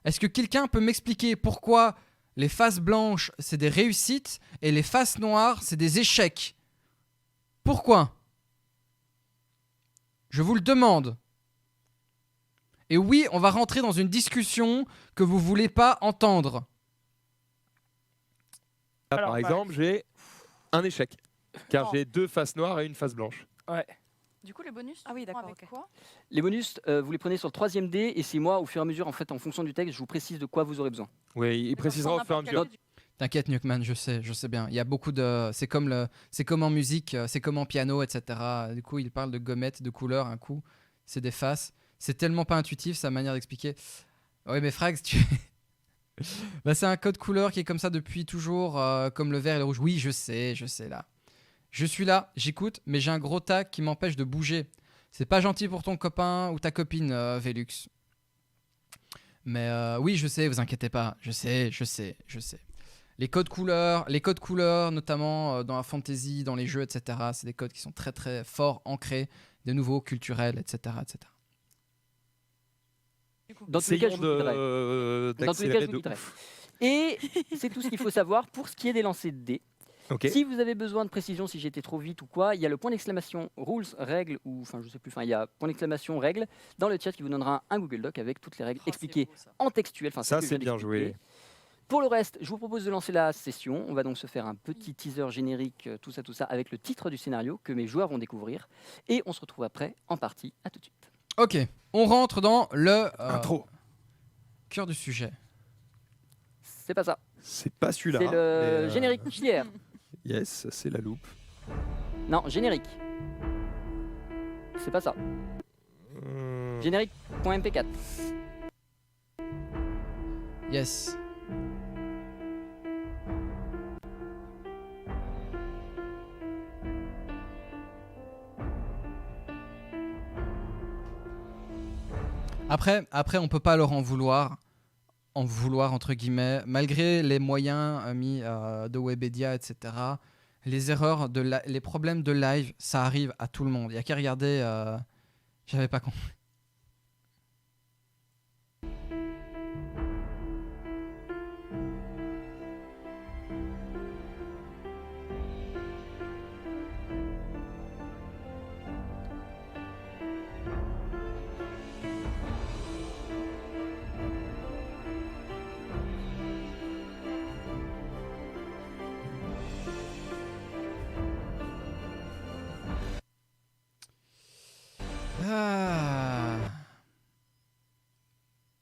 Speaker 1: Est-ce que quelqu'un peut m'expliquer pourquoi les faces blanches, c'est des réussites et les faces noires, c'est des échecs? Pourquoi? Je vous le demande. Et oui, on va rentrer dans une discussion que vous voulez pas entendre.
Speaker 3: Là,
Speaker 5: Alors,
Speaker 3: par exemple, j'ai un échec. Car
Speaker 6: Oh.
Speaker 3: j'ai 2 faces noires et une face blanche.
Speaker 5: Ouais.
Speaker 6: Du coup, les bonus
Speaker 4: Ah oui, d'accord,
Speaker 6: avec
Speaker 4: ok.
Speaker 6: quoi?
Speaker 2: Les bonus, vous les prenez sur le 3e dé et c'est moi, au fur et à mesure, en fait, en fonction du texte, je vous précise de quoi vous aurez besoin.
Speaker 3: Oui, il précisera au fur et à mesure.
Speaker 1: T'inquiète Newkman, je sais bien. Il y a beaucoup de... C'est comme en musique, c'est comme en piano, etc. Du coup, il parle de gommettes, de couleurs, un coup. C'est des faces. C'est tellement pas intuitif, sa manière d'expliquer. Oui, mais Frags, bah, c'est un code couleur qui est comme ça depuis toujours, comme le vert et le rouge. Oui, je sais, là. Je suis là, j'écoute, mais j'ai un gros tac qui m'empêche de bouger. C'est pas gentil pour ton copain ou ta copine, Velux. Mais oui, je sais, vous inquiétez pas. Je sais. Les codes couleurs, notamment dans la fantasy, dans les jeux, etc., c'est des codes qui sont très très forts, ancrés, de nouveaux, culturels, etc.
Speaker 2: Dans tous les cas, je
Speaker 3: Essayons
Speaker 2: vous guiderai. Dans tous les cas,
Speaker 3: d'accélérer
Speaker 2: je vous
Speaker 3: de
Speaker 2: guiderai.
Speaker 3: ouf.
Speaker 2: Et c'est tout ce qu'il faut savoir pour ce qui est des lancers de dés.
Speaker 3: Ok.
Speaker 2: Si vous avez besoin de précision, si j'étais trop vite ou quoi, il y a le point d'exclamation rules, règles, ou enfin je sais plus, enfin il y a point d'exclamation règles dans le chat qui vous donnera un Google Doc avec toutes les règles expliquées en textuel. Enfin,
Speaker 3: Ça,
Speaker 2: ce que je
Speaker 3: c'est
Speaker 2: viens
Speaker 3: bien
Speaker 2: d'expliquer.
Speaker 3: joué.
Speaker 2: Pour le reste, je vous propose de lancer la session. On va donc se faire un petit teaser générique, tout ça, avec le titre du scénario que mes joueurs vont découvrir. Et on se retrouve après en partie. À tout de suite.
Speaker 1: Ok, on rentre dans le
Speaker 3: Intro.
Speaker 1: cœur du sujet.
Speaker 2: C'est pas ça.
Speaker 3: C'est pas celui-là.
Speaker 2: C'est le
Speaker 3: mais,
Speaker 2: générique d'hier.
Speaker 3: Yes, c'est la loupe.
Speaker 2: Non, générique. C'est pas ça. Générique.mp4.
Speaker 1: Yes. Après, on peut pas leur en vouloir entre guillemets, malgré les moyens mis de Webedia, etc. Les erreurs, les problèmes de live, ça arrive à tout le monde. Il y a qu'à regarder. J'avais pas compris.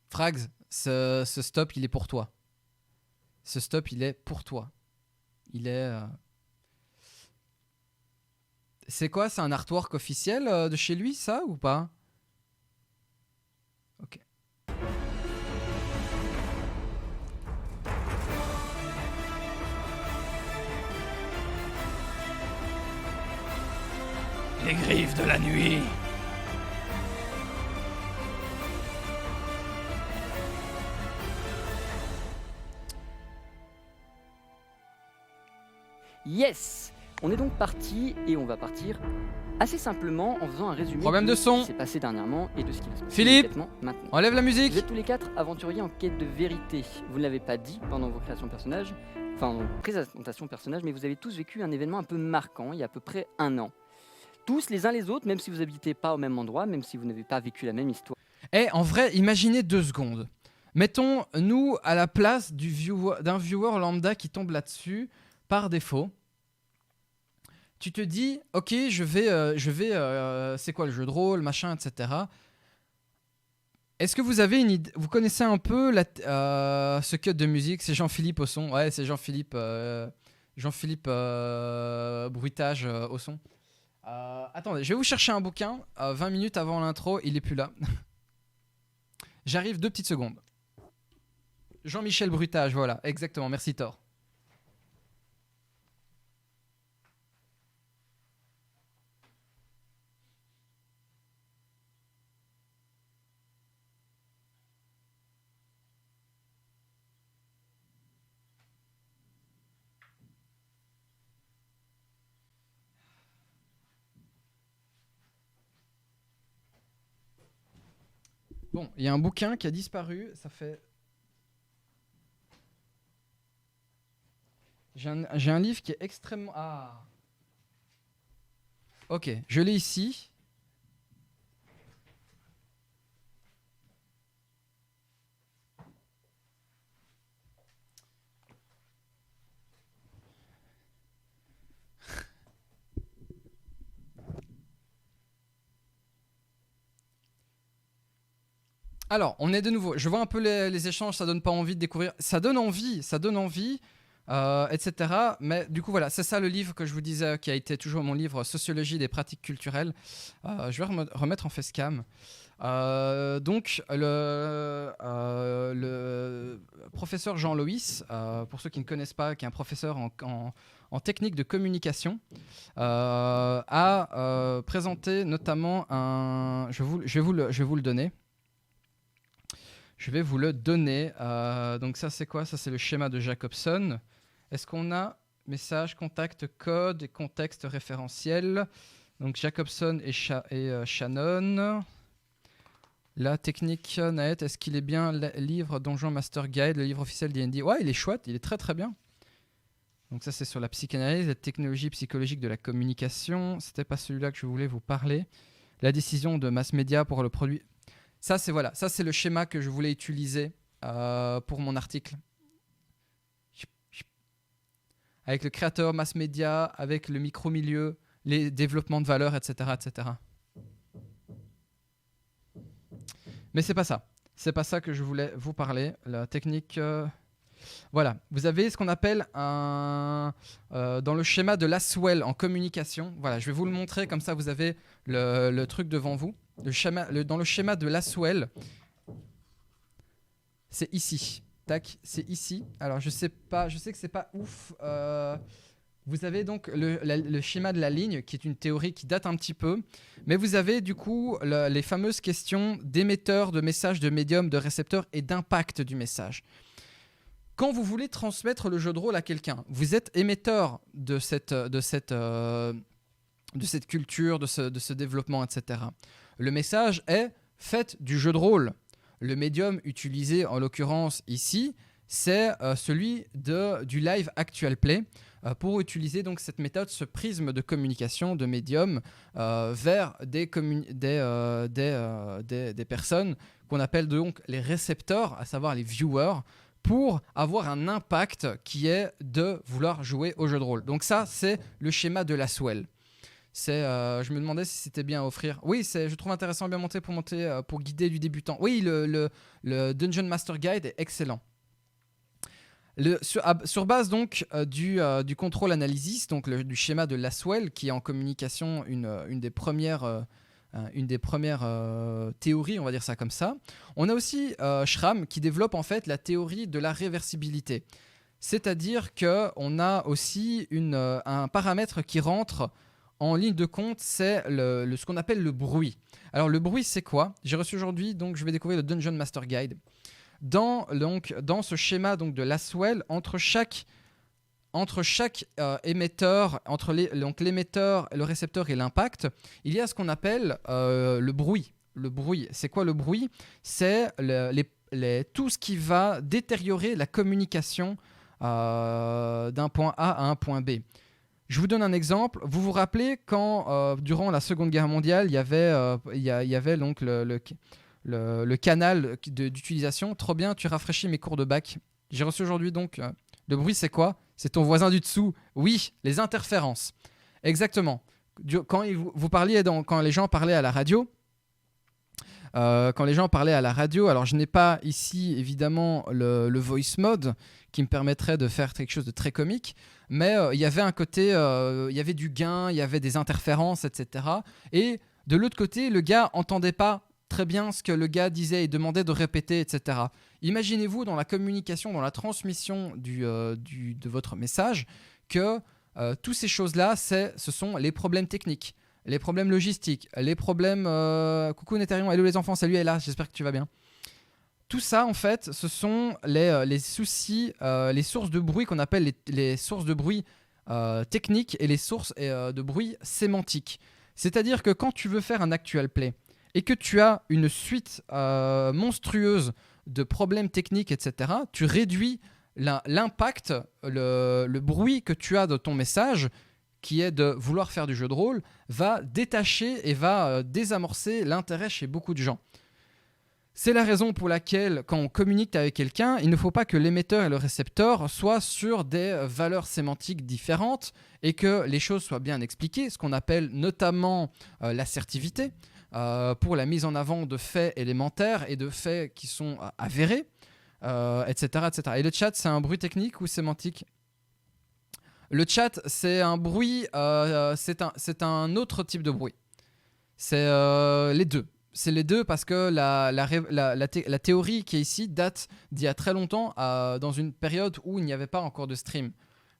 Speaker 1: Frags, ce stop, il est pour toi. Ce stop, il est pour toi. Il est... C'est quoi? C'est un artwork officiel de chez lui, ça, ou pas? Ok. Les griffes de la nuit.
Speaker 2: Yes. On est donc parti et on va partir assez simplement en faisant un résumé
Speaker 1: Problème de
Speaker 2: ce
Speaker 1: son.
Speaker 2: qui s'est passé dernièrement et de ce qui va se passer
Speaker 1: Philippe.
Speaker 2: immédiatement maintenant.
Speaker 1: Enlève la musique.
Speaker 2: Vous êtes tous les 4 aventuriers en quête de vérité. Vous ne l'avez pas dit pendant vos créations de personnages, enfin vos présentations de personnages, mais vous avez tous vécu un événement un peu marquant il y a à peu près 1 an. Tous les uns les autres, même si vous n'habitez pas au même endroit, même si vous n'avez pas vécu la même histoire.
Speaker 1: Eh, en vrai, imaginez 2 secondes. Mettons, nous, à la place d'un viewer lambda qui tombe là-dessus, par défaut. Tu te dis, ok, c'est quoi le jeu de rôle, machin, etc. Est-ce que vous avez une idée, vous connaissez un peu ce cut de musique? C'est Jean-Philippe au son. Ouais, c'est Jean-Philippe Bruitage au son. Attendez, je vais vous chercher un bouquin. 20 minutes avant l'intro, il est plus là. J'arrive 2 petites secondes. Jean-Michel Bruitage, voilà, exactement. Merci Thor. Bon, il y a un bouquin qui a disparu, ça fait... J'ai un livre qui est extrêmement... Ah. Ok, je l'ai ici. Alors, on est de nouveau. Je vois un peu les échanges, ça donne pas envie de découvrir. Ça donne envie, etc. Mais du coup, voilà, c'est ça le livre que je vous disais, qui a été toujours mon livre Sociologie des pratiques culturelles. Je vais remettre en facecam. Donc, le professeur Jean Loïs, pour ceux qui ne connaissent pas, qui est un professeur en technique de communication, a présenté notamment un... Je vais vous le donner. Je vais vous le donner. Donc ça, c'est quoi? Ça, c'est le schéma de Jacobson. Est-ce qu'on a message, contact, code et contexte référentiel? Donc Jacobson et Shannon. La technique net, est-ce qu'il est bien le livre Donjon Master Guide, le livre officiel D&D? Ouais, il est chouette, il est très très bien. Donc ça, c'est sur la psychanalyse, la technologie psychologique de la communication. C'était pas celui-là que je voulais vous parler. La décision de mass media pour le produit... Ça, c'est le schéma que je voulais utiliser pour mon article. Avec le créateur mass media, avec le micro-milieu, les développements de valeur, etc., etc. Mais c'est pas ça. C'est pas ça que je voulais vous parler. La technique... Voilà. Vous avez ce qu'on appelle dans le schéma de Lasswell en communication. Voilà, je vais vous le montrer, comme ça vous avez le truc devant vous. Dans le schéma de Lasswell, c'est ici. Tac, c'est ici. Alors je sais que c'est pas ouf. Vous avez donc le schéma de la ligne, qui est une théorie qui date un petit peu, mais vous avez du coup les fameuses questions d'émetteur, de message, de médium, de récepteur et d'impact du message. Quand vous voulez transmettre le jeu de rôle à quelqu'un, vous êtes émetteur de cette culture, de ce développement, etc. Le message est « faites du jeu de rôle ». Le médium utilisé, en l'occurrence ici, c'est celui du live actual play pour utiliser donc cette méthode, ce prisme de communication de médium vers des personnes qu'on appelle donc les récepteurs, à savoir les viewers, pour avoir un impact qui est de vouloir jouer au jeu de rôle. Donc ça, c'est le schéma de Lasswell. Je me demandais si c'était bien à offrir. Oui, je trouve intéressant, bien monté pour guider du débutant. Oui, le Dungeon Master Guide est excellent. Sur base donc du control analysis, donc du schéma de Lasswell, qui est en communication une des premières théories, on va dire ça comme ça. On a aussi Schramm qui développe en fait la théorie de la réversibilité. C'est-à-dire qu'on a aussi un paramètre qui rentre en ligne de compte, c'est ce qu'on appelle le bruit. Alors le bruit, c'est quoi? J'ai reçu aujourd'hui, donc je vais découvrir le Dungeon Master Guide. Dans ce schéma donc, de Lasswell, entre chaque entre chaque émetteur, donc l'émetteur, le récepteur et l'impact, il y a ce qu'on appelle le bruit. Le bruit, c'est quoi le bruit? C'est tout ce qui va détériorer la communication d'un point A à un point B. Je vous donne un exemple. Vous vous rappelez quand, durant la Seconde Guerre mondiale, il y avait donc le canal d'utilisation. Trop bien, tu rafraîchis mes cours de bac. J'ai reçu aujourd'hui donc le bruit, c'est quoi? C'est ton voisin du dessous. Oui, les interférences. Exactement. Quand vous parliez, quand les gens parlaient à la radio, alors je n'ai pas ici évidemment le voice mode qui me permettrait de faire quelque chose de très comique, mais il y avait un côté, il y avait du gain, il y avait des interférences, etc. Et de l'autre côté, le gars entendait pas très bien ce que le gars disait et demandait de répéter, etc. Imaginez-vous dans la communication, dans la transmission de votre message, que toutes ces choses-là, ce sont les problèmes techniques, les problèmes logistiques, les problèmes... Coucou Nétharion, hello les enfants, salut Ella, j'espère que tu vas bien. Tout ça, en fait, ce sont les soucis, les sources de bruit qu'on appelle les sources de bruit techniques et les sources de bruit sémantiques. C'est-à-dire que quand tu veux faire un actual play et que tu as une suite monstrueuse de problèmes techniques, etc., tu réduis l'impact, le bruit que tu as de ton message, qui est de vouloir faire du jeu de rôle, va détacher et va désamorcer l'intérêt chez beaucoup de gens. C'est la raison pour laquelle, quand on communique avec quelqu'un, il ne faut pas que l'émetteur et le récepteur soient sur des valeurs sémantiques différentes et que les choses soient bien expliquées, ce qu'on appelle notamment l'assertivité, pour la mise en avant de faits élémentaires et de faits qui sont avérés, etc., etc. Et le chat, c'est un bruit technique ou sémantique? Le chat, c'est un bruit, c'est un autre type de bruit. C'est les deux. C'est les deux parce que la théorie qui est ici date d'il y a très longtemps, dans une période où il n'y avait pas encore de stream.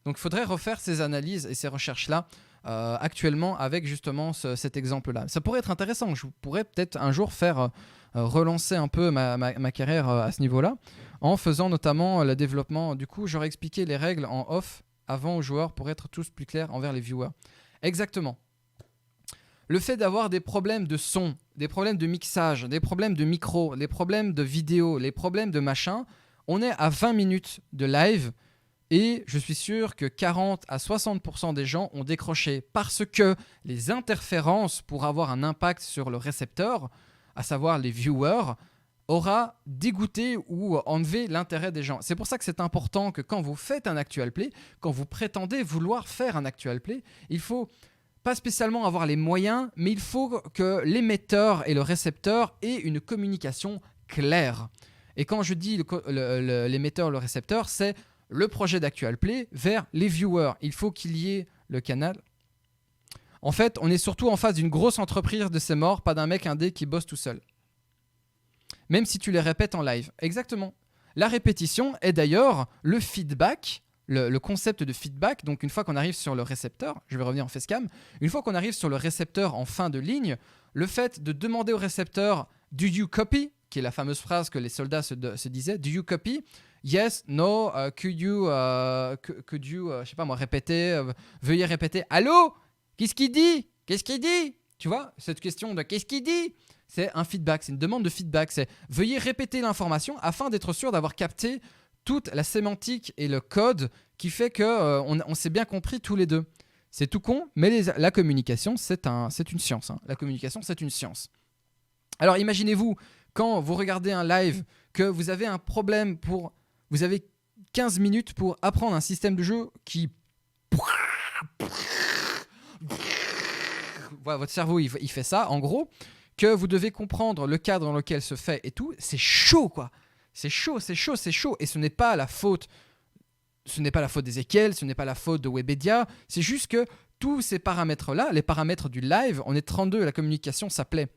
Speaker 1: Donc il faudrait refaire ces analyses et ces recherches-là actuellement avec justement cet exemple-là. Ça pourrait être intéressant. Je pourrais peut-être un jour faire relancer un peu ma carrière à ce niveau-là en faisant notamment le développement. Du coup, j'aurais expliqué les règles en off avant aux joueurs pour être tous plus clairs envers les viewers. Exactement. Le fait d'avoir des problèmes de son, des problèmes de mixage, des problèmes de micro, des problèmes de vidéo, les problèmes de machin, on est à 20 minutes de live et je suis sûr que 40 à 60% des gens ont décroché parce que les interférences pour avoir un impact sur le récepteur, à savoir les viewers, aura dégoûté ou enlevé l'intérêt des gens. C'est pour ça que c'est important que quand vous faites un actual play, quand vous prétendez vouloir faire un actual play, il faut pas spécialement avoir les moyens, mais il faut que l'émetteur et le récepteur aient une communication claire. Et quand je dis l'émetteur, le récepteur, c'est le projet d'actual play vers les viewers. Il faut qu'il y ait le canal. En fait, on est surtout en face d'une grosse entreprise de ces morts, pas d'un mec indé qui bosse tout seul. Même si tu les répètes en live. Exactement. La répétition est d'ailleurs le feedback, le concept de feedback. Donc une fois qu'on arrive sur le récepteur, je vais revenir en facecam, une fois qu'on arrive sur le récepteur en fin de ligne, le fait de demander au récepteur « Do you copy ?» qui est la fameuse phrase que les soldats se disaient. « Do you copy ?» Yes, no, could you, je sais pas moi, répéter, veuillez répéter. Allô? Qu'est-ce qu'il dit? Qu'est-ce qu'il dit? Tu vois, cette question de qu'est-ce qu'il dit? C'est un feedback, c'est une demande de feedback. C'est veuillez répéter l'information afin d'être sûr d'avoir capté toute la sémantique et le code qui fait qu'on s'est bien compris tous les deux. C'est tout con, mais la communication, c'est une science. Hein. La communication, c'est une science. Alors imaginez-vous, quand vous regardez un live, que vous avez un problème vous avez 15 minutes pour apprendre un système de jeu qui... Voilà, votre cerveau, il fait ça, en gros, que vous devez comprendre le cadre dans lequel se fait et tout, c'est chaud, quoi. C'est chaud. Et ce n'est pas la faute d'Ezekiel, ce n'est pas la faute de Webedia, c'est juste que tous ces paramètres-là, les paramètres du live, on est 32, la communication s'appelait.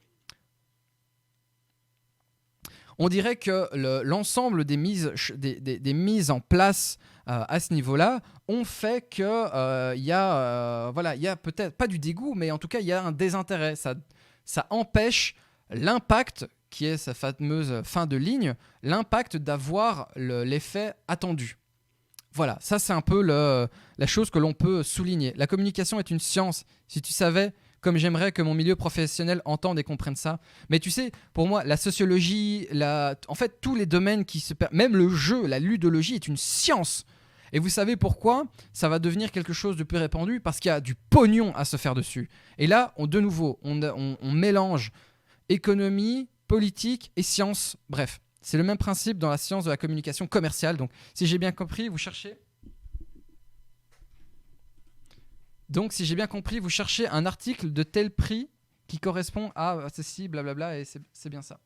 Speaker 1: On dirait que l'ensemble des mises en place à ce niveau-là ont fait qu'il y a peut-être pas du dégoût, mais en tout cas, il y a un désintérêt. Ça empêche l'impact, qui est sa fameuse fin de ligne, l'impact d'avoir l'effet attendu. Voilà, ça c'est un peu la chose que l'on peut souligner. La communication est une science. Si tu savais, comme j'aimerais que mon milieu professionnel entende et comprenne ça. Mais tu sais, pour moi, la sociologie, en fait, tous les domaines même le jeu, la ludologie est une science. Et vous savez pourquoi ça va devenir quelque chose de plus répandu? Parce qu'il y a du pognon à se faire dessus. Et là, de nouveau, on mélange économie, politique et science. Bref, c'est le même principe dans la science de la communication commerciale. Donc, si j'ai bien compris, vous cherchez... Donc, si j'ai bien compris, vous cherchez un article de tel prix qui correspond à ceci, blablabla, et c'est bien ça.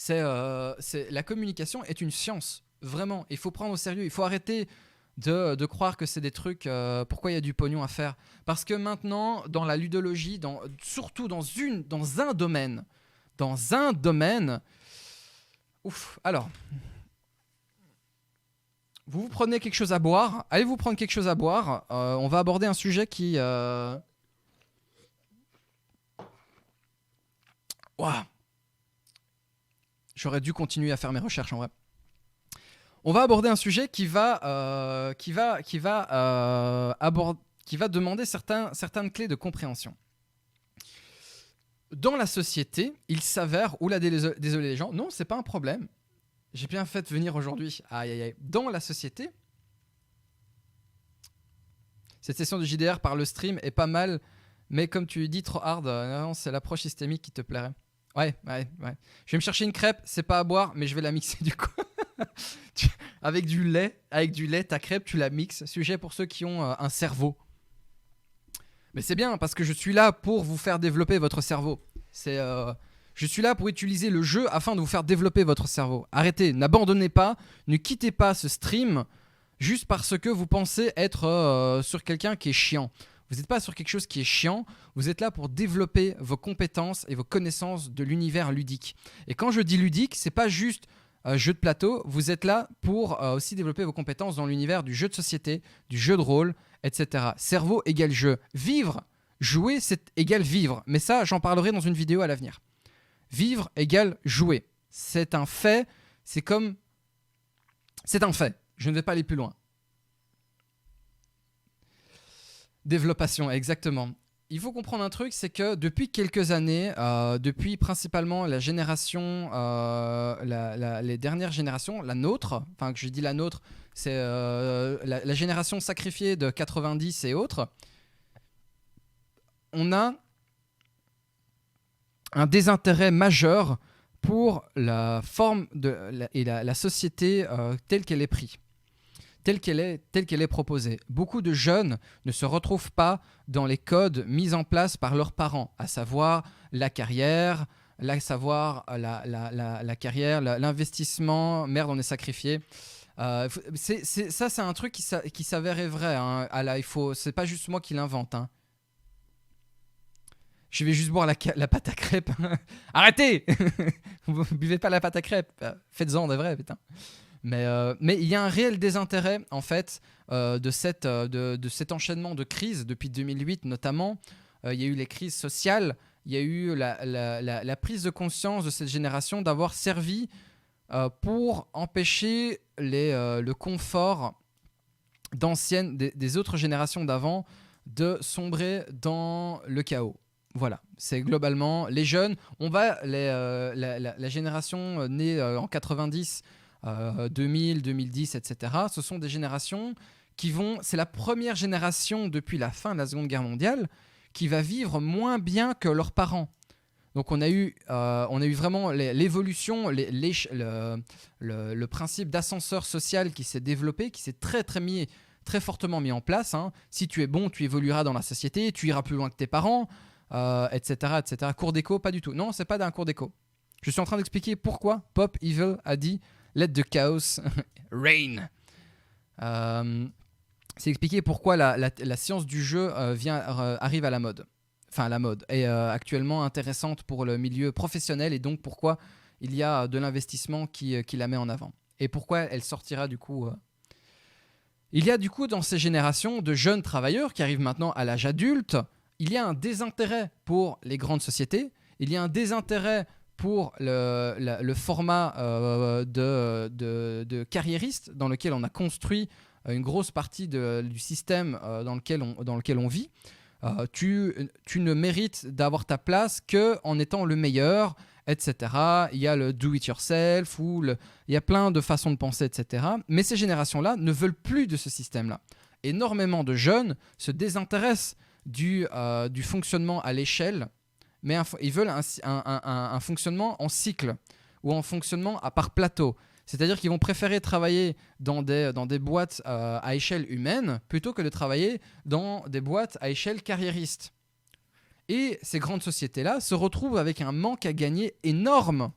Speaker 1: La communication est une science, vraiment. Il faut prendre au sérieux. Il faut arrêter de croire que c'est des trucs... pourquoi il y a du pognon à faire? Parce que maintenant, dans la ludologie, surtout dans un domaine... Ouf, alors... Vous prenez quelque chose à boire. Allez vous prendre quelque chose à boire. On va aborder un sujet qui... Ouah. J'aurais dû continuer à faire mes recherches en vrai. On va aborder un sujet qui va demander certaines clés de compréhension. Dans la société, il s'avère... Oula, désolé les gens. Non, c'est pas un problème. J'ai bien fait de venir aujourd'hui. Aïe, aïe, aïe. Dans la société, cette session de JDR par le stream est pas mal, mais comme tu dis, trop hard. Non, c'est l'approche systémique qui te plairait. Ouais. Je vais me chercher une crêpe, c'est pas à boire, mais je vais la mixer du coup. Avec du lait, ta crêpe, tu la mixes. Sujet pour ceux qui ont un cerveau. Mais c'est bien, parce que je suis là pour vous faire développer votre cerveau. Je suis là pour utiliser le jeu afin de vous faire développer votre cerveau. Arrêtez, n'abandonnez pas, ne quittez pas ce stream juste parce que vous pensez être sur quelqu'un qui est chiant. Vous n'êtes pas sur quelque chose qui est chiant, vous êtes là pour développer vos compétences et vos connaissances de l'univers ludique. Et quand je dis ludique, c'est pas juste jeu de plateau, vous êtes là pour aussi développer vos compétences dans l'univers du jeu de société, du jeu de rôle, etc. Cerveau égale jeu. Vivre, jouer, c'est égal vivre. Mais ça, j'en parlerai dans une vidéo à l'avenir. Vivre égale jouer. C'est un fait. C'est un fait. Je ne vais pas aller plus loin. Développation, exactement. Il faut comprendre un truc, c'est que depuis quelques années, depuis principalement la génération, les dernières générations, la nôtre, enfin que je dis la nôtre, c'est la génération sacrifiée de 90 et autres, on a un désintérêt majeur pour la forme et la société telle qu'elle est prise, telle qu'elle est proposée. Beaucoup de jeunes ne se retrouvent pas dans les codes mis en place par leurs parents, à savoir la carrière, l'investissement, merde, on est sacrifié. C'est un truc qui s'avérait vrai. Hein. C'est pas juste moi qui l'invente. Hein. Je vais juste boire la pâte à crêpes. Arrêtez. Vous buvez pas la pâte à crêpes. Faites-en de vrai, putain. Mais il y a un réel désintérêt, en fait, de cet enchaînement de crises depuis 2008 notamment. Il y a eu les crises sociales. Il y a eu la prise de conscience de cette génération d'avoir servi pour empêcher le confort des autres générations d'avant de sombrer dans le chaos. Voilà, c'est globalement les jeunes. La génération née en 90, 2000, 2010, etc. Ce sont des générations c'est la première génération depuis la fin de la Seconde Guerre mondiale qui va vivre moins bien que leurs parents. Donc on a eu vraiment l'évolution, le principe d'ascenseur social qui s'est développé, qui s'est très fortement mis en place. Hein. Si tu es bon, tu évolueras dans la société, tu iras plus loin que tes parents. Etc. Cours d'écho, pas du tout. Non, c'est pas d'un cours d'écho. Je suis en train d'expliquer pourquoi Pop Evil a dit Let the chaos reign. C'est expliquer pourquoi la science du jeu arrive à la mode. Enfin, à la mode. Et actuellement intéressante pour le milieu professionnel et donc pourquoi il y a de l'investissement qui la met en avant. Et pourquoi elle sortira du coup. Il y a du coup dans ces générations de jeunes travailleurs qui arrivent maintenant à l'âge adulte. Il y a un désintérêt pour les grandes sociétés, il y a un désintérêt pour le format de carriériste dans lequel on a construit une grosse partie du système dans lequel on vit. Tu ne mérites d'avoir ta place qu'en étant le meilleur, etc. Il y a le do-it-yourself, il y a plein de façons de penser, etc. Mais ces générations-là ne veulent plus de ce système-là. Énormément de jeunes se désintéressent du fonctionnement à l'échelle, mais ils veulent un fonctionnement en cycle ou en fonctionnement par plateau. C'est-à-dire qu'ils vont préférer travailler dans des boîtes à échelle humaine plutôt que de travailler dans des boîtes à échelle carriériste. Et ces grandes sociétés-là se retrouvent avec un manque à gagner énorme.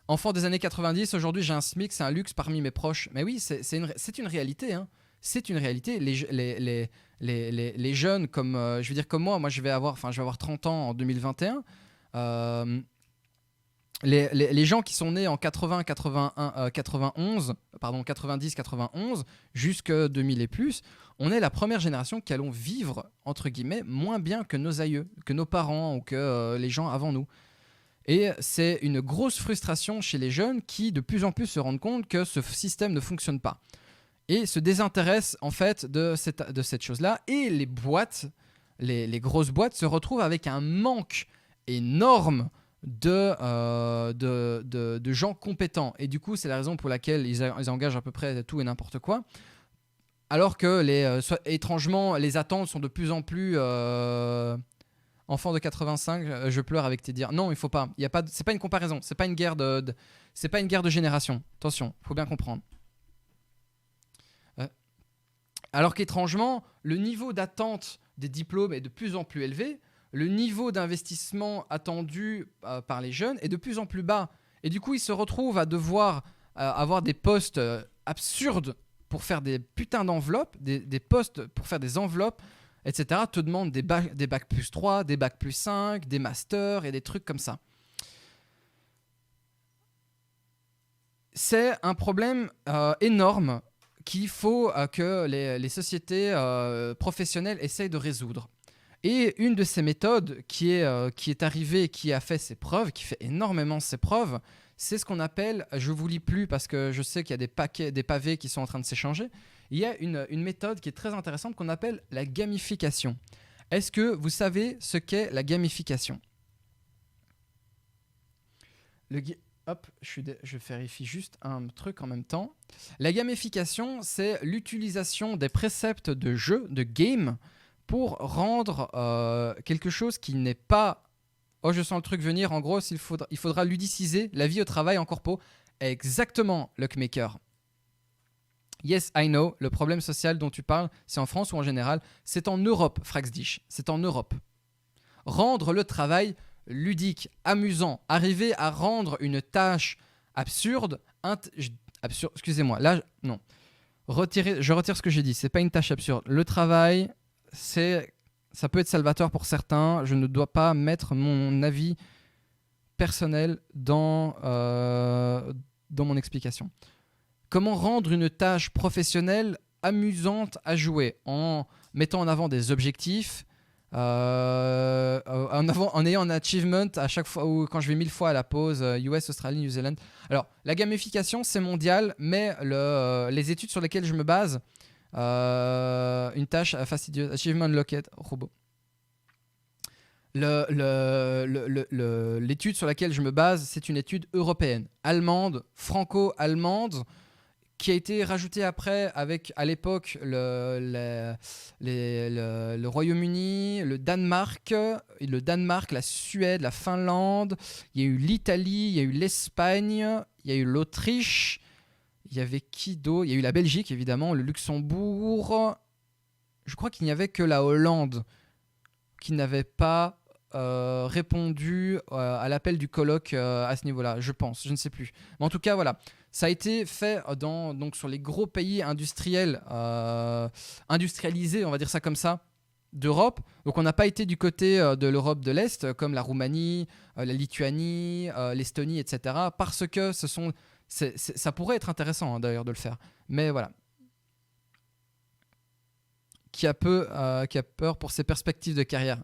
Speaker 1: Enfant des années 90, aujourd'hui j'ai un SMIC, c'est un luxe parmi mes proches. Mais oui, c'est une réalité. Hein. C'est une réalité. Les jeunes comme, je veux dire comme moi je vais avoir 30 ans en 2021. Les gens qui sont nés en 90, 91 jusque 2000 et plus, on est la première génération qui allons vivre, entre guillemets, moins bien que nos aïeux, que nos parents ou que les gens avant nous. Et c'est une grosse frustration chez les jeunes qui, de plus en plus, se rendent compte que ce système ne fonctionne pas. Et se désintéressent, en fait, de cette chose-là. Et les boîtes, les grosses boîtes, se retrouvent avec un manque énorme de gens compétents. Et du coup, c'est la raison pour laquelle ils engagent à peu près tout et n'importe quoi. Alors que, étrangement, les attentes sont de plus en plus... Enfant de 85, je pleure avec tes dires. Non, il faut pas. C'est pas une comparaison. C'est pas une guerre c'est pas une guerre de génération. Attention, faut bien comprendre. Alors qu'étrangement, le niveau d'attente des diplômes est de plus en plus élevé. Le niveau d'investissement attendu par les jeunes est de plus en plus bas. Et du coup, ils se retrouvent à devoir avoir des postes absurdes pour faire des putains d'enveloppes, des postes pour faire des enveloppes, etc. Te demandent des bacs plus 3, des bacs plus 5, des masters et des trucs comme ça. C'est un problème énorme qu'il faut que les sociétés professionnelles essayent de résoudre. Et une de ces méthodes qui est arrivée, qui a fait ses preuves, qui fait énormément ses preuves, c'est ce qu'on appelle, je ne vous lis plus parce que je sais qu'il y a des pavés qui sont en train de s'échanger, il y a une méthode qui est très intéressante qu'on appelle la gamification. Est-ce que vous savez ce qu'est la gamification ? Je vérifie juste un truc en même temps. La gamification, c'est l'utilisation des préceptes de jeu, de game, pour rendre quelque chose qui n'est pas... Oh, je sens le truc venir. En gros, il faudra ludiciser la vie au travail en corpo. Exactement, Luckmaker. Yes, I know. Le problème social dont tu parles, c'est en France ou en général ? C'est en Europe, Fraxdish. C'est en Europe. Rendre le travail ludique, amusant. Arriver à rendre une tâche absurde... excusez-moi. Là, non. Je retire ce que j'ai dit. C'est pas une tâche absurde. Le travail, ça peut être salvateur pour certains. Je ne dois pas mettre mon avis personnel dans mon explication. Comment rendre une tâche professionnelle amusante à jouer en mettant en avant des objectifs, en ayant un achievement à chaque fois, ou quand je vais 1000 fois à la pause, US, Australie, New Zealand. Alors, la gamification, c'est mondial, mais les études sur lesquelles je me base, une tâche fastidieuse, achievement locked, robot. L'étude sur laquelle je me base, c'est une étude européenne, allemande, franco-allemande, qui a été rajoutée après avec, à l'époque, le Royaume-Uni, le Danemark, la Suède, la Finlande, il y a eu l'Italie, il y a eu l'Espagne, il y a eu l'Autriche, il y avait qui d'autre ? Il y a eu la Belgique, évidemment, le Luxembourg. Je crois qu'il n'y avait que la Hollande qui n'avait pas répondu à l'appel du colloque à ce niveau-là, je pense, je ne sais plus. Mais en tout cas, voilà. Ça a été fait donc sur les gros pays industriels, industrialisés, on va dire ça comme ça, d'Europe. Donc on n'a pas été du côté de l'Europe de l'Est, comme la Roumanie, la Lituanie, l'Estonie, etc. Parce que ça pourrait être intéressant d'ailleurs de le faire. Mais voilà. Qui a peur pour ses perspectives de carrière.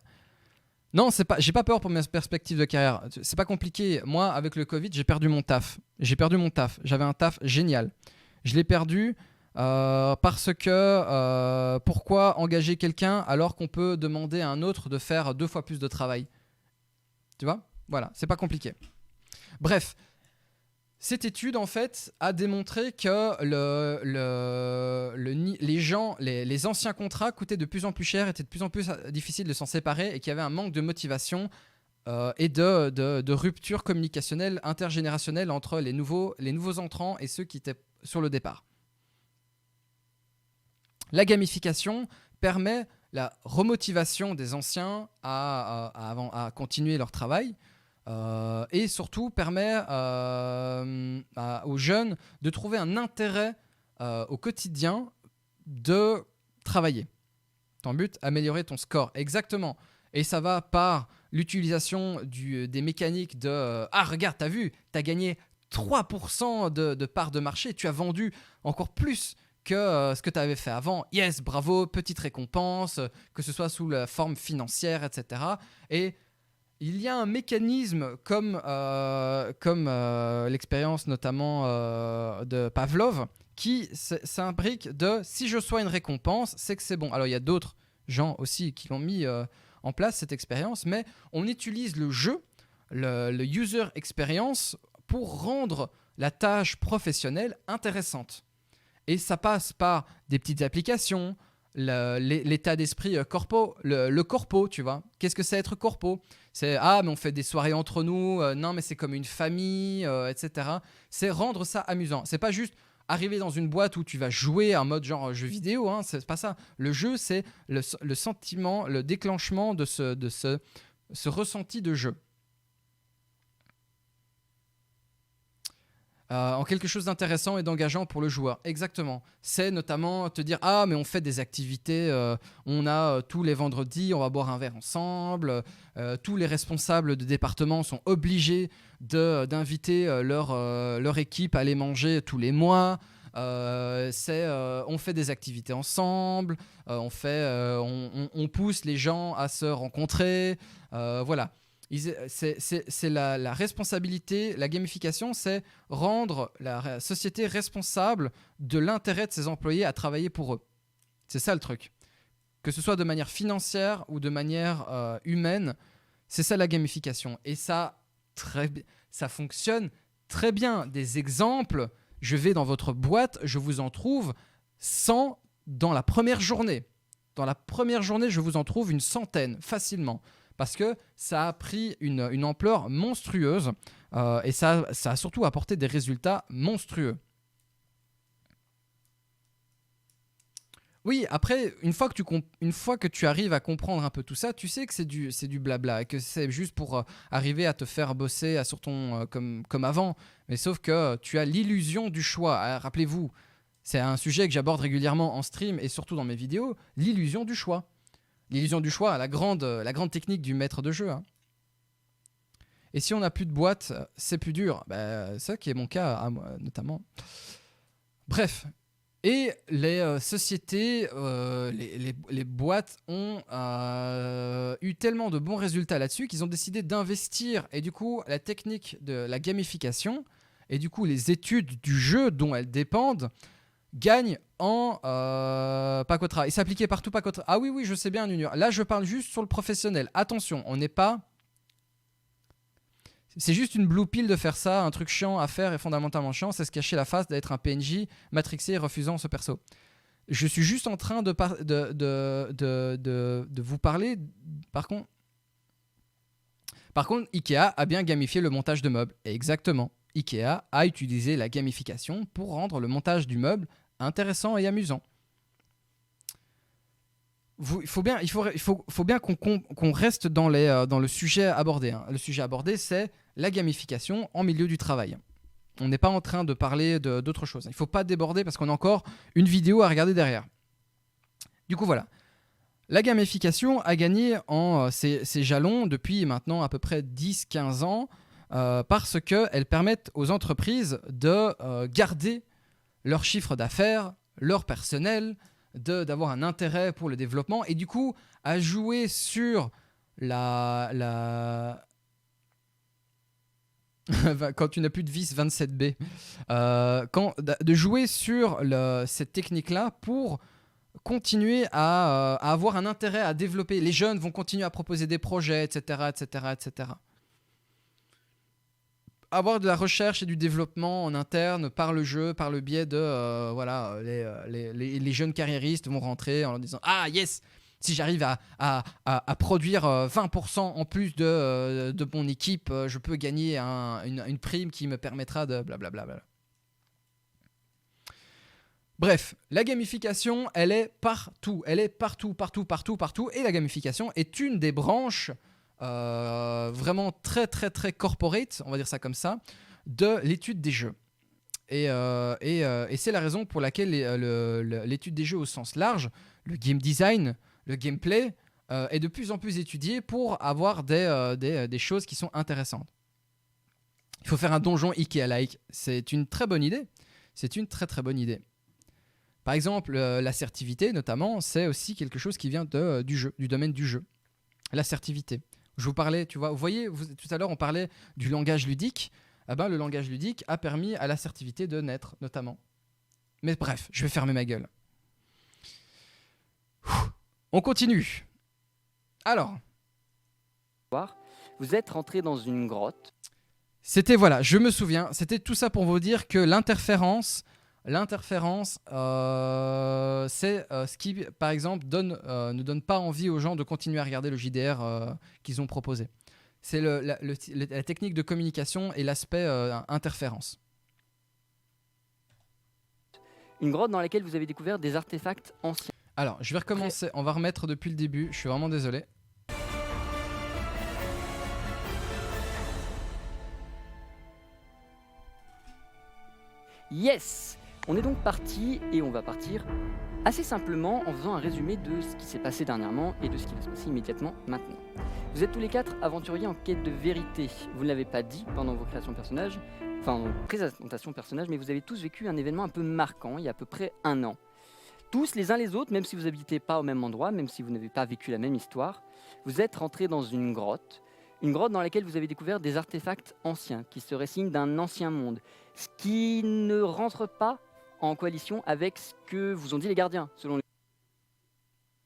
Speaker 1: Non, c'est pas. J'ai pas peur pour mes perspectives de carrière. C'est pas compliqué. Moi, avec le Covid, j'ai perdu mon taf. J'avais un taf génial. Je l'ai perdu parce que pourquoi engager quelqu'un alors qu'on peut demander à un autre de faire 2 fois plus de travail? Tu vois? Voilà, c'est pas compliqué. Bref, cette étude en fait a démontré que les anciens contrats coûtaient de plus en plus cher, étaient de plus en plus difficiles de s'en séparer et qu'il y avait un manque de motivation et de rupture communicationnelle intergénérationnelle entre les nouveaux entrants et ceux qui étaient sur le départ. La gamification permet la remotivation des anciens à continuer leur travail et surtout permet aux jeunes de trouver un intérêt au quotidien de travailler. Ton but, améliorer ton score. Exactement. Et ça va par l'utilisation des mécaniques de ah, regarde, t'as vu, t'as gagné 3% de part de marché, tu as vendu encore plus que ce que tu avais fait avant. Yes, bravo, petite récompense, que ce soit sous la forme financière, etc. Et il y a un mécanisme comme l'expérience notamment de Pavlov qui s'imbrique de si je reçois une récompense, c'est que c'est bon. Alors il y a d'autres gens aussi qui ont mis en place cette expérience, mais on utilise le jeu, le user experience, pour rendre la tâche professionnelle intéressante. Et ça passe par des petites applications, l'état d'esprit corpo, le corpo, tu vois. Qu'est-ce que c'est être corpo? C'est ah, mais on fait des soirées entre nous, non, mais c'est comme une famille, etc. C'est rendre ça amusant. C'est pas juste arriver dans une boîte où tu vas jouer en mode genre jeu vidéo, hein, c'est pas ça. Le jeu, c'est le sentiment, le déclenchement de ce ressenti de jeu. En quelque chose d'intéressant et d'engageant pour le joueur. Exactement. C'est notamment te dire ah, mais on fait des activités, on a tous les vendredis, on va boire un verre ensemble, tous les responsables de département sont obligés d'inviter leur équipe à aller manger tous les mois. On fait des activités ensemble, on pousse les gens à se rencontrer, voilà. C'est la responsabilité, la gamification, c'est rendre la société responsable de l'intérêt de ses employés à travailler pour eux. C'est ça le truc. Que ce soit de manière financière ou de manière humaine, c'est ça la gamification. Et ça fonctionne très bien. Des exemples, je vais dans votre boîte, je vous en trouve 100 dans la première journée. Dans la première journée, je vous en trouve une centaine, facilement. Parce que ça a pris une ampleur monstrueuse et ça a surtout apporté des résultats monstrueux. Oui, après, une fois que tu arrives à comprendre un peu tout ça, tu sais que c'est du blabla et que c'est juste pour arriver à te faire bosser sur ton, comme avant. Mais sauf que tu as l'illusion du choix. Rappelez-vous, c'est un sujet que j'aborde régulièrement en stream et surtout dans mes vidéos, l'illusion du choix. L'illusion du choix, la grande technique du maître de jeu. Hein. Et si on n'a plus de boîte, c'est plus dur. C'est ça qui est mon cas, notamment. Bref. Et les sociétés, les boîtes ont eu tellement de bons résultats là-dessus qu'ils ont décidé d'investir. Et du coup, la technique de la gamification et du coup les études du jeu dont elles dépendent gagne en Pacotra. Et s'appliquer partout Pacotra. Ah oui, je sais bien, Junior. Là, je parle juste sur le professionnel. Attention, on n'est pas... C'est juste une blue pill de faire ça, un truc chiant à faire et fondamentalement chiant, c'est se cacher la face d'être un PNJ matrixé et refusant ce perso. Je suis juste en train de vous parler... Par contre, Ikea a bien gamifié le montage de meubles. Exactement. Ikea a utilisé la gamification pour rendre le montage du meuble intéressant et amusant. Il faut bien qu'on reste dans le sujet abordé. Hein. Le sujet abordé, c'est la gamification en milieu du travail. On n'est pas en train de parler d'autre chose. Il ne faut pas déborder parce qu'on a encore une vidéo à regarder derrière. Du coup, voilà. La gamification a gagné en ses jalons depuis maintenant à peu près 10-15 ans parce qu'elles permettent aux entreprises de garder leur chiffre d'affaires, leur personnel, d'avoir un intérêt pour le développement et du coup à jouer sur quand tu n'as plus de vis 27B, de jouer sur cette technique-là pour continuer à avoir un intérêt à développer. Les jeunes vont continuer à proposer des projets, etc., etc., etc. Avoir de la recherche et du développement en interne par le jeu, par le biais de les jeunes carriéristes vont rentrer en leur disant ah yes, si j'arrive à produire 20% en plus de mon équipe, je peux gagner une prime qui me permettra de blablabla. Bref, la gamification, elle est partout. Elle est partout. Et la gamification est une des branches vraiment très, très, très corporate, on va dire ça comme ça, de l'étude des jeux. Et c'est la raison pour laquelle l'étude des jeux au sens large, le game design, le gameplay, est de plus en plus étudié pour avoir des choses qui sont intéressantes. Il faut faire un donjon Ikea-like. C'est une très bonne idée. C'est une très, très bonne idée. Par exemple, l'assertivité, notamment, c'est aussi quelque chose qui vient du jeu, du domaine du jeu. L'assertivité. Je vous parlais, tu vois, vous voyez, tout à l'heure, on parlait du langage ludique. Eh ben, le langage ludique a permis à l'assertivité de naître, notamment. Mais bref, je vais fermer ma gueule. On continue. Alors.
Speaker 2: Vous êtes rentré dans une grotte.
Speaker 1: C'était, voilà, je me souviens, c'était tout ça pour vous dire que l'interférence, c'est ce qui, par exemple, ne donne pas envie aux gens de continuer à regarder le JDR qu'ils ont proposé. C'est la technique de communication et l'aspect interférence.
Speaker 2: Une grotte dans laquelle vous avez découvert des artefacts anciens.
Speaker 1: Alors, je vais recommencer. On va remettre depuis le début. Je suis vraiment désolé.
Speaker 2: Yes! On est donc parti et on va partir assez simplement en faisant un résumé de ce qui s'est passé dernièrement et de ce qui va se passer immédiatement maintenant. Vous êtes tous les 4 aventuriers en quête de vérité. Vous ne l'avez pas dit pendant vos créations de personnages, enfin vos présentations de personnages, mais vous avez tous vécu un événement un peu marquant il y a à peu près 1 an. Tous les uns les autres, même si vous n'habitez pas au même endroit, même si vous n'avez pas vécu la même histoire, vous êtes rentrés dans une grotte dans laquelle vous avez découvert des artefacts anciens qui seraient signes d'un ancien monde, ce qui ne rentre pas en coalition avec ce que vous ont dit les gardiens. Selon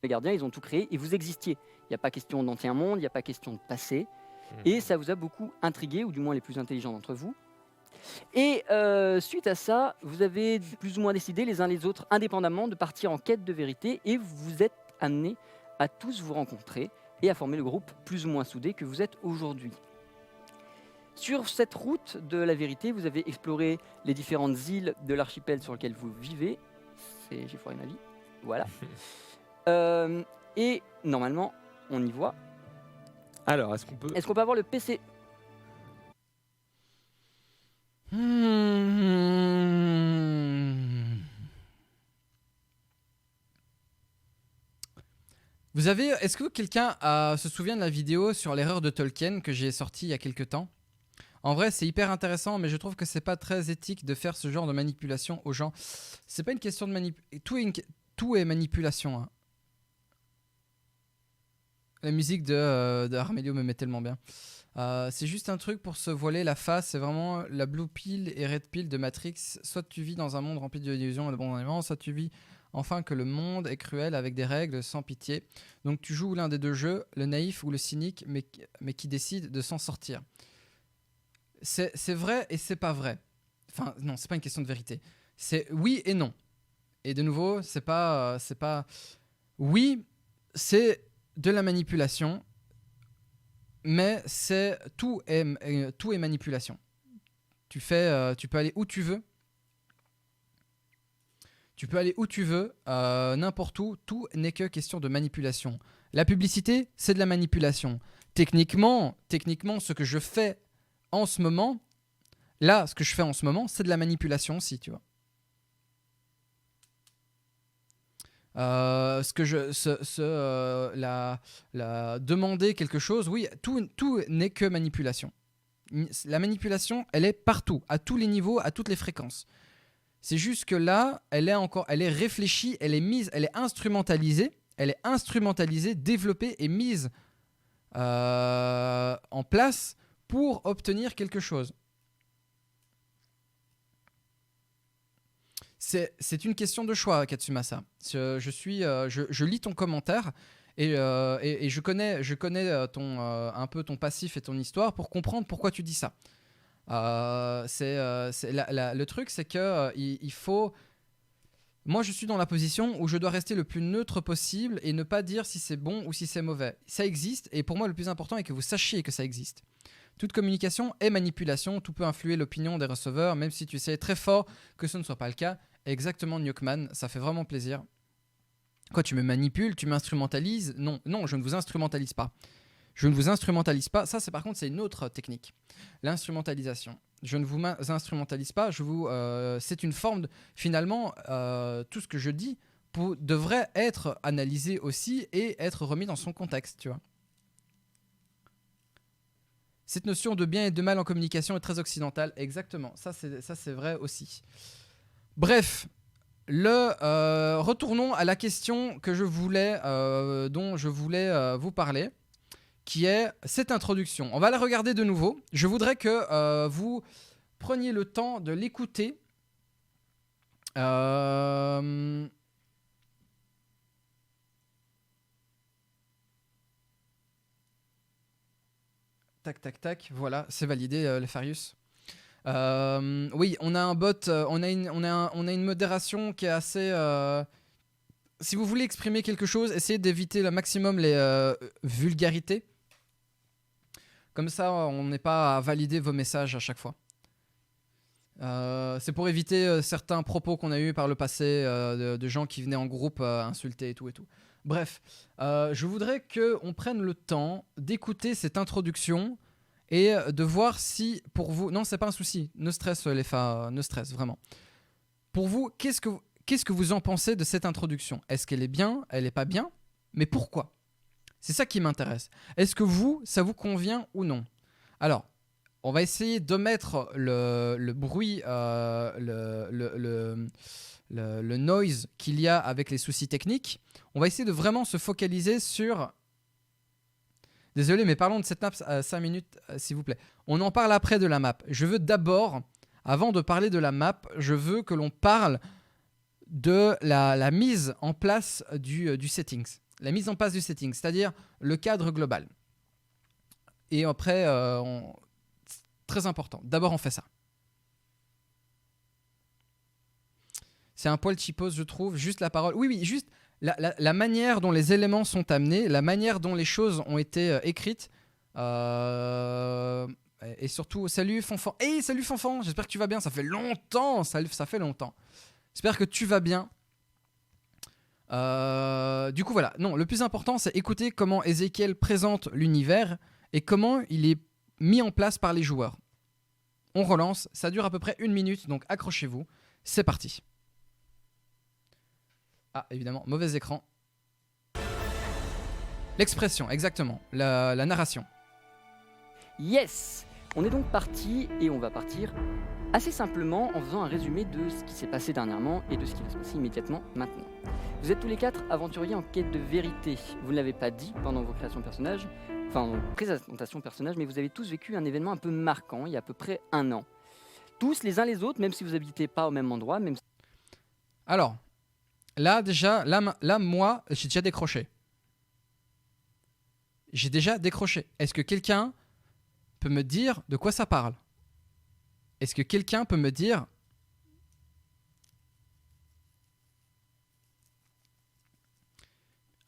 Speaker 2: les gardiens, ils ont tout créé et vous existiez. Il n'y a pas question d'ancien monde, il n'y a pas question de passé. Et ça vous a beaucoup intrigué, ou du moins les plus intelligents d'entre vous. Et suite à ça, vous avez plus ou moins décidé les uns les autres indépendamment de partir en quête de vérité et vous êtes amenés à tous vous rencontrer et à former le groupe plus ou moins soudé que vous êtes aujourd'hui. Sur cette route de la vérité, vous avez exploré les différentes îles de l'archipel sur lequel vous vivez. J'ai foiré ma vie. Voilà. Et normalement, on y voit.
Speaker 3: Alors, est-ce qu'on peut
Speaker 2: avoir le PC ?
Speaker 1: Est-ce que quelqu'un se souvient de la vidéo sur l'erreur de Tolkien que j'ai sortie il y a quelques temps ? En vrai, c'est hyper intéressant, mais je trouve que c'est pas très éthique de faire ce genre de manipulation aux gens. C'est pas une question de manipulation. Tout est manipulation. Hein. La musique de Armelio me met tellement bien. C'est juste un truc pour se voiler la face. C'est vraiment la blue pill et red pill de Matrix. Soit tu vis dans un monde rempli d'illusions et de bons éléments, soit tu vis enfin que le monde est cruel avec des règles sans pitié. Donc tu joues l'un des deux jeux, le naïf ou le cynique, mais qui décide de s'en sortir. C'est vrai et c'est pas vrai. Enfin, non, c'est pas une question de vérité. C'est oui et non. Et de nouveau, c'est pas. Oui, c'est de la manipulation, mais tout est manipulation. Tu peux aller où tu veux. Tu peux aller où tu veux, n'importe où. Tout n'est que question de manipulation. La publicité, c'est de la manipulation. Techniquement, ce que je fais en ce moment, c'est de la manipulation aussi, tu vois. Demander quelque chose, oui, tout n'est que manipulation. La manipulation, elle est partout, à tous les niveaux, à toutes les fréquences. C'est juste que là, elle est réfléchie, elle est instrumentalisée, développée et mise en place pour obtenir quelque chose. C'est une question de choix, Katsumasa. Je lis ton commentaire et je connais un peu ton passif et ton histoire pour comprendre pourquoi tu dis ça. Le truc, c'est que il faut... Moi, je suis dans la position où je dois rester le plus neutre possible et ne pas dire si c'est bon ou si c'est mauvais. Ça existe, et pour moi, le plus important est que vous sachiez que ça existe. Toute communication est manipulation, tout peut influer l'opinion des receveurs, même si tu sais très fort que ce ne soit pas le cas. Exactement, Newkman, ça fait vraiment plaisir. Quoi, tu me manipules, tu m'instrumentalises? Non, je ne vous instrumentalise pas. Je ne vous instrumentalise pas. Ça, par contre, c'est une autre technique. L'instrumentalisation. Je ne vous instrumentalise pas. C'est une forme finalement, tout ce que je dis devrait être analysé aussi et être remis dans son contexte, tu vois. Cette notion de bien et de mal en communication est très occidentale. Exactement. Ça, c'est vrai aussi. Bref. Retournons à la question dont je voulais vous parler, qui est cette introduction. On va la regarder de nouveau. Je voudrais que vous preniez le temps de l'écouter. Tac. Voilà, c'est validé, Lefarius. Oui, on a un bot, on a une modération qui est assez... Si vous voulez exprimer quelque chose, essayez d'éviter le maximum les vulgarités. Comme ça, on n'est pas à valider vos messages à chaque fois. C'est pour éviter certains propos qu'on a eus par le passé de gens qui venaient en groupe insulter et tout. Bref, je voudrais qu'on prenne le temps d'écouter cette introduction et de voir si pour vous... Non, c'est pas un souci. Ne stress, ne stress, vraiment. Pour vous, qu'est-ce que vous en pensez de cette introduction? Est-ce qu'elle est bien? Elle n'est pas bien? Mais pourquoi? C'est ça qui m'intéresse. Est-ce que ça vous convient ou non? Alors, on va essayer d'omettre le bruit, le noise qu'il y a avec les soucis techniques. On va essayer de vraiment se focaliser sur... Désolé, mais parlons de cette map 5 minutes, s'il vous plaît. On en parle après de la map. Je veux d'abord, avant de parler de la map, je veux que l'on parle de la mise en place du settings. La mise en place du settings, c'est-à-dire le cadre global. Et après, très important. D'abord, on fait ça. C'est un poil cheapos, je trouve. Juste la parole. Oui, juste la manière dont les éléments sont amenés, la manière dont les choses ont été écrites. Et surtout, salut Fonfan. Hey, salut Fonfan, j'espère que tu vas bien. Ça fait longtemps, ça fait longtemps. J'espère que tu vas bien. Du coup, voilà. Non, le plus important, c'est écouter comment Ezekiel présente l'univers et comment il est mis en place par les joueurs. On relance, ça dure à peu près 1 minute, donc accrochez-vous. C'est parti. Ah, évidemment, mauvais écran. L'expression, exactement. La narration.
Speaker 2: Yes! On est donc parti et on va partir assez simplement en faisant un résumé de ce qui s'est passé dernièrement et de ce qui va se passer immédiatement maintenant. Vous êtes tous les 4 aventuriers en quête de vérité. Vous ne l'avez pas dit pendant vos créations de personnages, enfin présentation de personnages, mais vous avez tous vécu un événement un peu marquant il y a à peu près 1 an. Tous les uns les autres, même si vous n'habitez pas au même endroit. Même...
Speaker 1: Alors, là déjà, là moi, j'ai déjà décroché. Est-ce que quelqu'un peut me dire de quoi ça parle? Est-ce que quelqu'un peut me dire...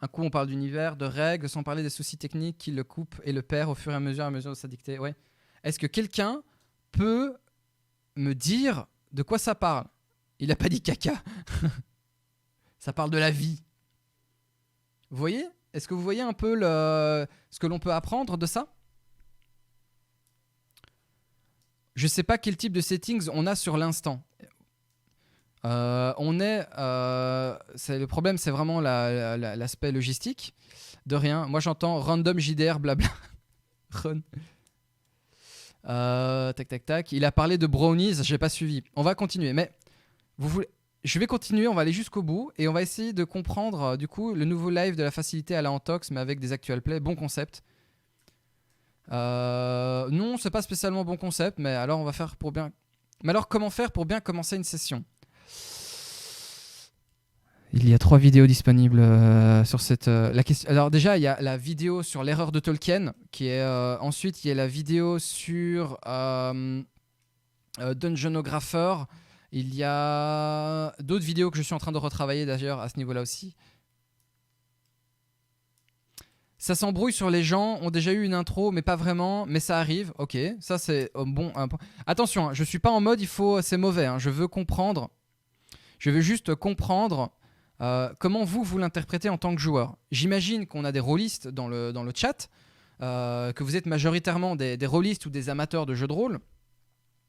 Speaker 1: Un coup, on parle d'univers, de règles, sans parler des soucis techniques qui le coupent et le perd au fur et à mesure de sa dictée. Ouais. Est-ce que quelqu'un peut me dire de quoi ça parle? Il n'a pas dit caca. Ça parle de la vie. Vous voyez? Est-ce que vous voyez un peu ce que l'on peut apprendre de ça? Je ne sais pas quel type de settings on a sur l'instant. Le problème, c'est vraiment l'aspect logistique. De rien. Moi, j'entends random JDR, blabla. Run. Tac. Il a parlé de brownies, j'ai pas suivi. On va continuer, mais je vais continuer, on va aller jusqu'au bout et on va essayer de comprendre du coup le nouveau live de la facilité à la Antox, mais avec des actual plays. Bon concept. Non, c'est pas spécialement bon concept, mais alors on va faire pour bien. Mais alors comment faire pour bien commencer une session? Il y a 3 vidéos disponibles sur cette la question. Alors déjà, il y a la vidéo sur l'erreur de Tolkien, qui est ensuite il y a la vidéo sur Dungeonographer. Il y a d'autres vidéos que je suis en train de retravailler d'ailleurs à ce niveau-là aussi. Ça s'embrouille sur les gens, ont déjà eu une intro, mais pas vraiment, mais ça arrive. Ok, ça c'est bon. Attention, hein, je suis pas en mode c'est mauvais. Hein, je veux comprendre. Je veux juste comprendre comment vous l'interprétez en tant que joueur. J'imagine qu'on a des rôlistes dans le chat, que vous êtes majoritairement des rôlistes ou des amateurs de jeux de rôle.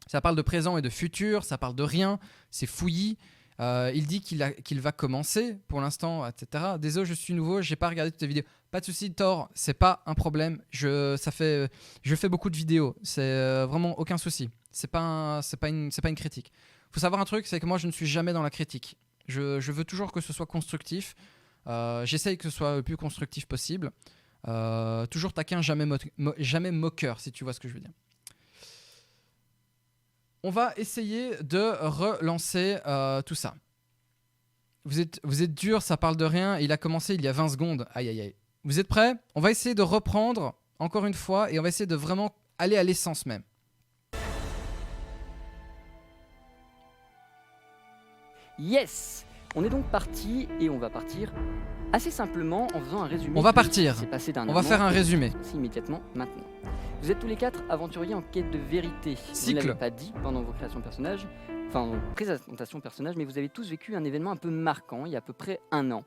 Speaker 1: Ça parle de présent et de futur, ça parle de rien, c'est fouillis. Il dit qu'il va commencer pour l'instant, etc. Désolé, je suis nouveau, j'ai pas regardé toutes les vidéos. Pas de souci, Thor, c'est pas un problème. Je fais beaucoup de vidéos, c'est vraiment aucun souci. C'est pas une critique. Faut savoir un truc, c'est que moi je ne suis jamais dans la critique. Je veux toujours que ce soit constructif. J'essaye que ce soit le plus constructif possible. Toujours taquin, jamais moqueur, si tu vois ce que je veux dire. On va essayer de relancer tout ça. Vous êtes dur, ça parle de rien. Il a commencé il y a 20 secondes. Aïe, aïe, aïe. Vous êtes prêts? On va essayer de reprendre encore une fois et on va essayer de vraiment aller à l'essence même.
Speaker 2: Yes! On est donc parti et on va partir assez simplement en faisant un résumé.
Speaker 1: On va
Speaker 2: de
Speaker 1: partir.
Speaker 2: ce qui s'est passé
Speaker 1: On va faire un résumé.
Speaker 2: Immédiatement maintenant. Vous êtes tous les 4 aventuriers en quête de vérité. Vous ne
Speaker 1: Cycle.
Speaker 2: l'avez pas dit pendant vos créations personnages, enfin vos présentations personnages, mais vous avez tous vécu un événement un peu marquant il y a à peu près 1 an.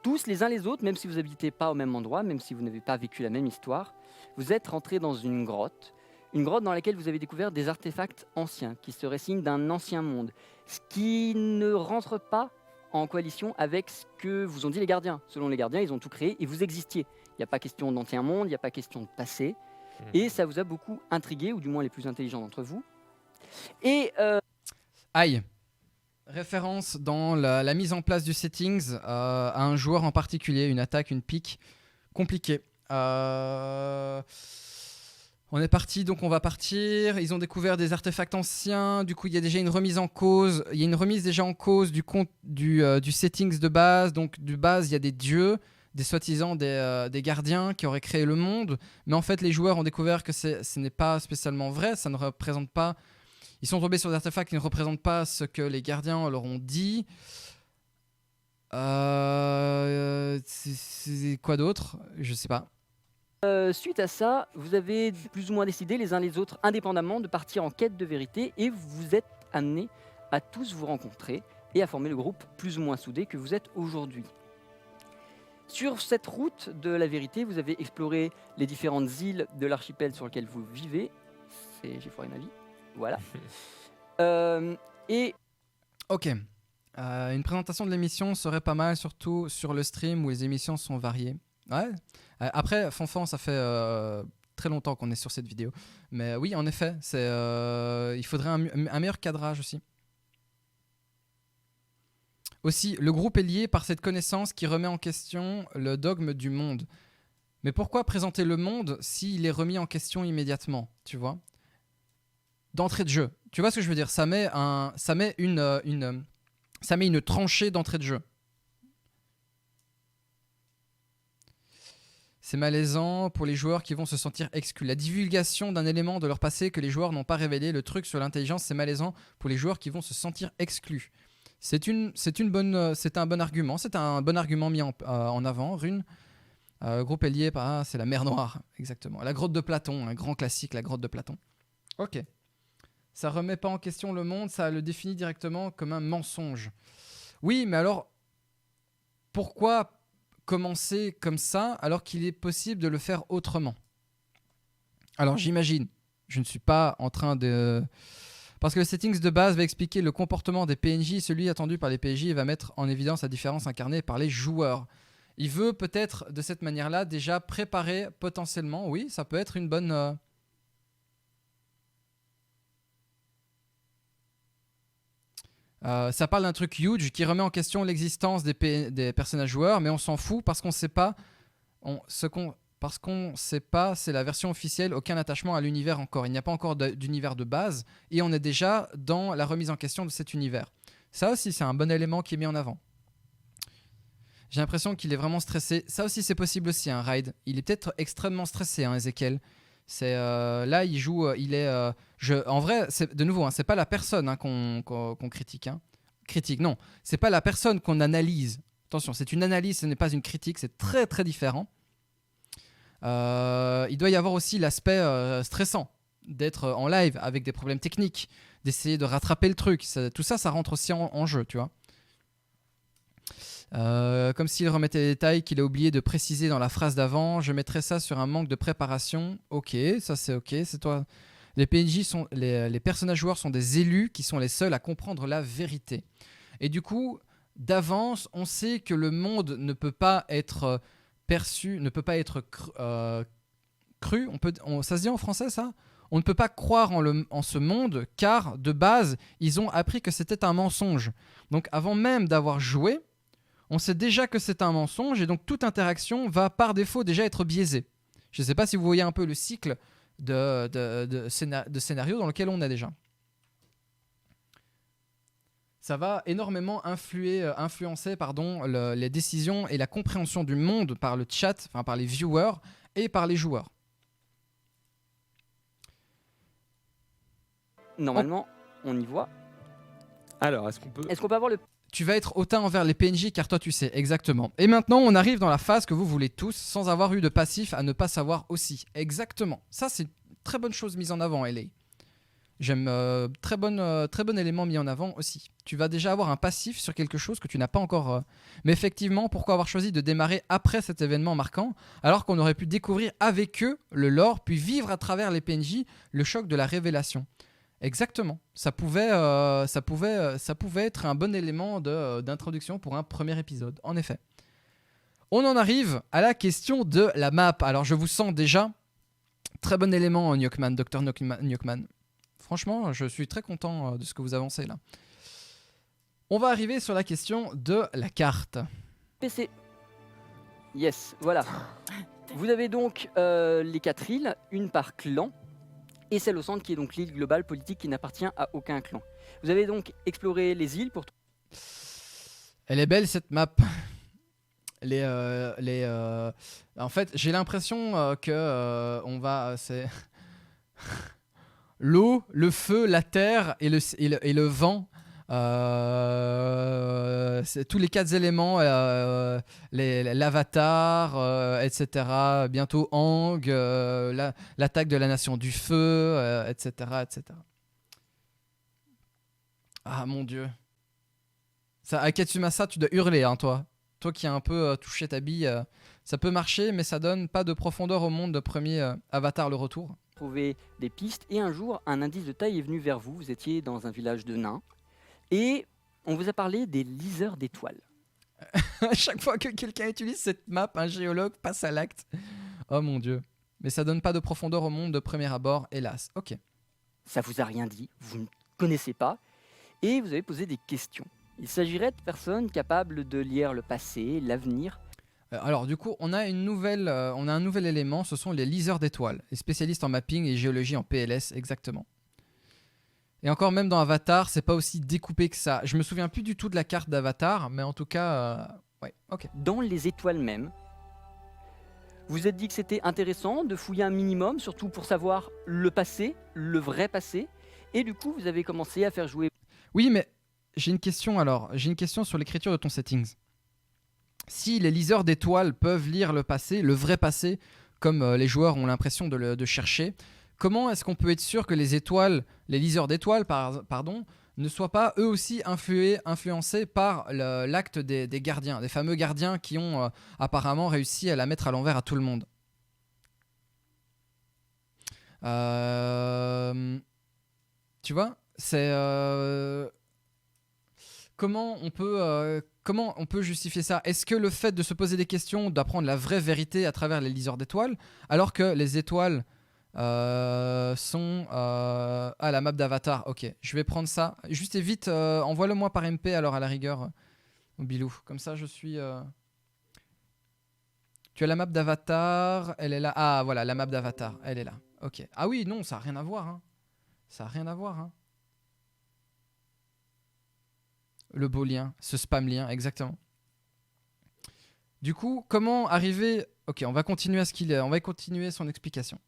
Speaker 2: Tous les uns les autres, même si vous n'habitez pas au même endroit, même si vous n'avez pas vécu la même histoire, vous êtes rentrés dans une grotte dans laquelle vous avez découvert des artefacts anciens qui seraient signes d'un ancien monde, ce qui ne rentre pas en coalition avec ce que vous ont dit les gardiens. Selon les gardiens, ils ont tout créé et vous existiez. Il n'y a pas question d'ancien monde, il n'y a pas question de passé. Et ça vous a beaucoup intrigué, ou du moins les plus intelligents d'entre vous. Et
Speaker 1: Aïe. Référence dans la mise en place du settings à un joueur en particulier, une attaque, une pique compliquée. On est parti, donc on va partir. Ils ont découvert des artefacts anciens. Du coup, il y a déjà une remise en cause. Il y a une remise déjà en cause du settings de base. Donc, de base, il y a des dieux, des soi-disant des gardiens qui auraient créé le monde. Mais en fait, les joueurs ont découvert que ce n'est pas spécialement vrai. Ça ne représente pas... Ils sont tombés sur des artefacts qui ne représentent pas ce que les gardiens leur ont dit. C'est quoi d'autre? Je sais pas.
Speaker 2: suite à ça, vous avez plus ou moins décidé les uns les autres indépendamment de partir en quête de vérité et vous êtes amenés à tous vous rencontrer et à former le groupe plus ou moins soudé que vous êtes aujourd'hui. Sur cette route de la vérité, vous avez exploré les différentes îles de l'archipel sur lequel vous vivez. J'ai foiré ma vie. Voilà. Et
Speaker 1: Ok. Une présentation de l'émission serait pas mal, surtout sur le stream où les émissions sont variées. Ouais. Après, Fanfan, ça fait très longtemps qu'on est sur cette vidéo. Mais oui, en effet, il faudrait un meilleur cadrage aussi. Aussi, le groupe est lié par cette connaissance qui remet en question le dogme du monde. Mais pourquoi présenter le monde s'il est remis en question immédiatement, tu vois? D'entrée de jeu. Tu vois ce que je veux dire? Ça met une tranchée d'entrée de jeu. C'est malaisant pour les joueurs qui vont se sentir exclus. La divulgation d'un élément de leur passé que les joueurs n'ont pas révélé, le truc sur l'intelligence, c'est malaisant pour les joueurs qui vont se sentir exclus. C'est un bon argument. C'est un bon argument mis en avant. Rune. Groupe est lié par... c'est la mer Noire, exactement. La grotte de Platon, un grand classique, la grotte de Platon. Ok. Ça remet pas en question le monde, ça le définit directement comme un mensonge. Oui, mais alors, pourquoi commencer comme ça alors qu'il est possible de le faire autrement? Alors j'imagine, je ne suis pas en train de... Parce que le settings de base va expliquer le comportement des PNJ, celui attendu par les PNJ, et va mettre en évidence la différence incarnée par les joueurs. Il veut peut-être de cette manière-là déjà préparer potentiellement, oui, ça peut être une bonne... ça parle d'un truc huge qui remet en question l'existence des personnages joueurs, mais on s'en fout parce qu'on ne sait pas parce qu'on sait pas, c'est la version officielle, aucun attachement à l'univers encore. Il n'y a pas encore d'univers de base et on est déjà dans la remise en question de cet univers. Ça aussi, c'est un bon élément qui est mis en avant. J'ai l'impression qu'il est vraiment stressé. Ça aussi, c'est possible aussi, un Raid. Il est peut-être extrêmement stressé, hein, Ezekiel. C'est là, il joue, en vrai, de nouveau, hein, c'est pas la personne hein, qu'on critique. Hein. Critique, non, c'est pas la personne qu'on analyse. Attention, c'est une analyse, ce n'est pas une critique, c'est très très différent. Il doit y avoir aussi l'aspect stressant d'être en live avec des problèmes techniques, d'essayer de rattraper le truc. Tout ça, ça rentre aussi en jeu, tu vois. Comme s'il remettait des détails qu'il a oublié de préciser dans la phrase d'avant. Je mettrais ça sur un manque de préparation. Ok, ça c'est ok, c'est toi. Les PNJ sont les personnages joueurs sont des élus qui sont les seuls à comprendre la vérité. Et du coup, d'avance, on sait que le monde ne peut pas être perçu, ne peut pas être cru. Ça se dit en français ça ? On ne peut pas croire en ce monde car de base, ils ont appris que c'était un mensonge. Donc avant même d'avoir joué, on sait déjà que c'est un mensonge et donc toute interaction va par défaut déjà être biaisée. Je ne sais pas si vous voyez un peu le cycle de scénario dans lequel on est déjà. Ça va énormément influencer les décisions et la compréhension du monde par le chat, enfin par les viewers et par les joueurs.
Speaker 2: Normalement, on y voit.
Speaker 3: Alors, est-ce qu'on peut
Speaker 2: avoir le...
Speaker 1: Tu vas être hautain envers les PNJ car toi tu sais, exactement. Et maintenant on arrive dans la phase que vous voulez tous sans avoir eu de passif à ne pas savoir aussi. Exactement. Ça c'est une très bonne chose mise en avant, LA. J'aime très bon élément mis en avant aussi. Tu vas déjà avoir un passif sur quelque chose que tu n'as pas encore. Mais effectivement, pourquoi avoir choisi de démarrer après cet événement marquant alors qu'on aurait pu découvrir avec eux le lore puis vivre à travers les PNJ le choc de la révélation. Exactement. Ça pouvait être un bon élément d'introduction pour un premier épisode, en effet. On en arrive à la question de la map. Alors, je vous sens déjà très bon élément, Nyokman, Dr. Nyokman. Franchement, je suis très content de ce que vous avancez là. On va arriver sur la question de la carte.
Speaker 2: PC. Yes, voilà. Vous avez donc les 4 îles, une par clan. Et celle au centre qui est donc l'île globale politique qui n'appartient à aucun clan. Vous avez donc exploré les îles pour...
Speaker 1: Elle est belle cette map. En fait, j'ai l'impression que on va... c'est l'eau, le feu, la terre et le vent. C'est tous les 4 éléments, l'avatar, etc. Bientôt Aang, l'attaque de la nation du feu, etc., etc. Ah mon dieu. Ça, Akatsumasa, tu dois hurler, hein, toi. Toi qui as un peu touché ta bille. Ça peut marcher, mais ça donne pas de profondeur au monde de premier Avatar le retour.
Speaker 2: Trouver des pistes et un jour, un indice de taille est venu vers vous. Vous étiez dans un village de nains. Et on vous a parlé des liseurs d'étoiles.
Speaker 1: À chaque fois que quelqu'un utilise cette map, un géologue passe à l'acte. Oh mon dieu. Mais ça donne pas de profondeur au monde de premier abord, hélas. Ok.
Speaker 2: Ça vous a rien dit, vous ne connaissez pas, et vous avez posé des questions. Il s'agirait de personnes capables de lire le passé, l'avenir.
Speaker 1: Alors du coup, on a un nouvel élément, ce sont les liseurs d'étoiles, les spécialistes en mapping et géologie en PLS, exactement. Et encore même dans Avatar, c'est pas aussi découpé que ça. Je me souviens plus du tout de la carte d'Avatar, mais en tout cas, ouais, ok.
Speaker 2: Dans les étoiles même, vous vous êtes dit que c'était intéressant de fouiller un minimum, surtout pour savoir le passé, le vrai passé. Et du coup, vous avez commencé à faire jouer...
Speaker 1: Oui, mais j'ai une question alors. J'ai une question sur l'écriture de ton settings. Si les liseurs d'étoiles peuvent lire le passé, le vrai passé, comme les joueurs ont l'impression de chercher, comment est-ce qu'on peut être sûr que les liseurs d'étoiles, pardon, ne soient pas eux aussi influencés par l'acte des gardiens, des fameux gardiens qui ont apparemment réussi à la mettre à l'envers à tout le monde. Tu vois, c'est comment on peut justifier ça? Est-ce que le fait de se poser des questions, d'apprendre la vraie vérité à travers les liseurs d'étoiles, alors que les étoiles sont à la map d'Avatar? Ok, je vais prendre ça. Juste et vite, envoie-le moi par MP alors à la rigueur, Bilou. Comme ça, je suis Tu as la map d'Avatar, elle est là. Ah, voilà, la map d'Avatar, elle est là. Ok. Ah oui, non, ça n'a rien à voir. Hein. Ça n'a rien à voir. Hein. Le beau lien, ce spam lien, exactement. Du coup, comment arriver... Ok, on va continuer à ce qu'il est. On va continuer son explication.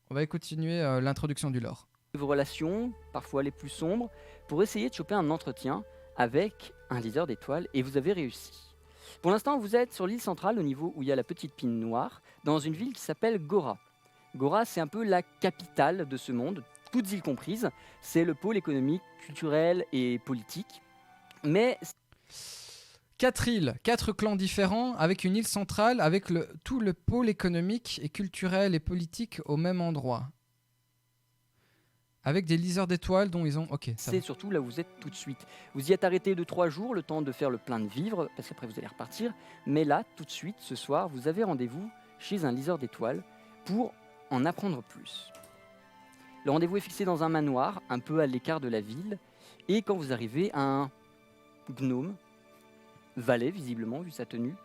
Speaker 1: On va continuer l'introduction du lore.
Speaker 2: Vos relations, parfois les plus sombres, pour essayer de choper un entretien avec un leader d'étoiles et vous avez réussi. Pour l'instant, vous êtes sur l'île centrale au niveau où il y a la petite pine noire, dans une ville qui s'appelle Gora. Gora, c'est un peu la capitale de ce monde, toutes îles comprises. C'est le pôle économique, culturel et politique. Mais
Speaker 1: 4 îles, 4 clans différents, avec une île centrale, avec tout le pôle économique et culturel et politique au même endroit. Avec des liseurs d'étoiles dont ils ont... Ok, ça
Speaker 2: c'est
Speaker 1: va.
Speaker 2: surtout là où vous êtes tout de suite. Vous y êtes arrêté de 3 jours, le temps de faire le plein de vivres, parce qu'après vous allez repartir. Mais là, tout de suite, ce soir, vous avez rendez-vous chez un liseur d'étoiles pour en apprendre plus. Le rendez-vous est fixé dans un manoir, un peu à l'écart de la ville. Et quand vous arrivez, un gnome, valet visiblement, vu sa tenue,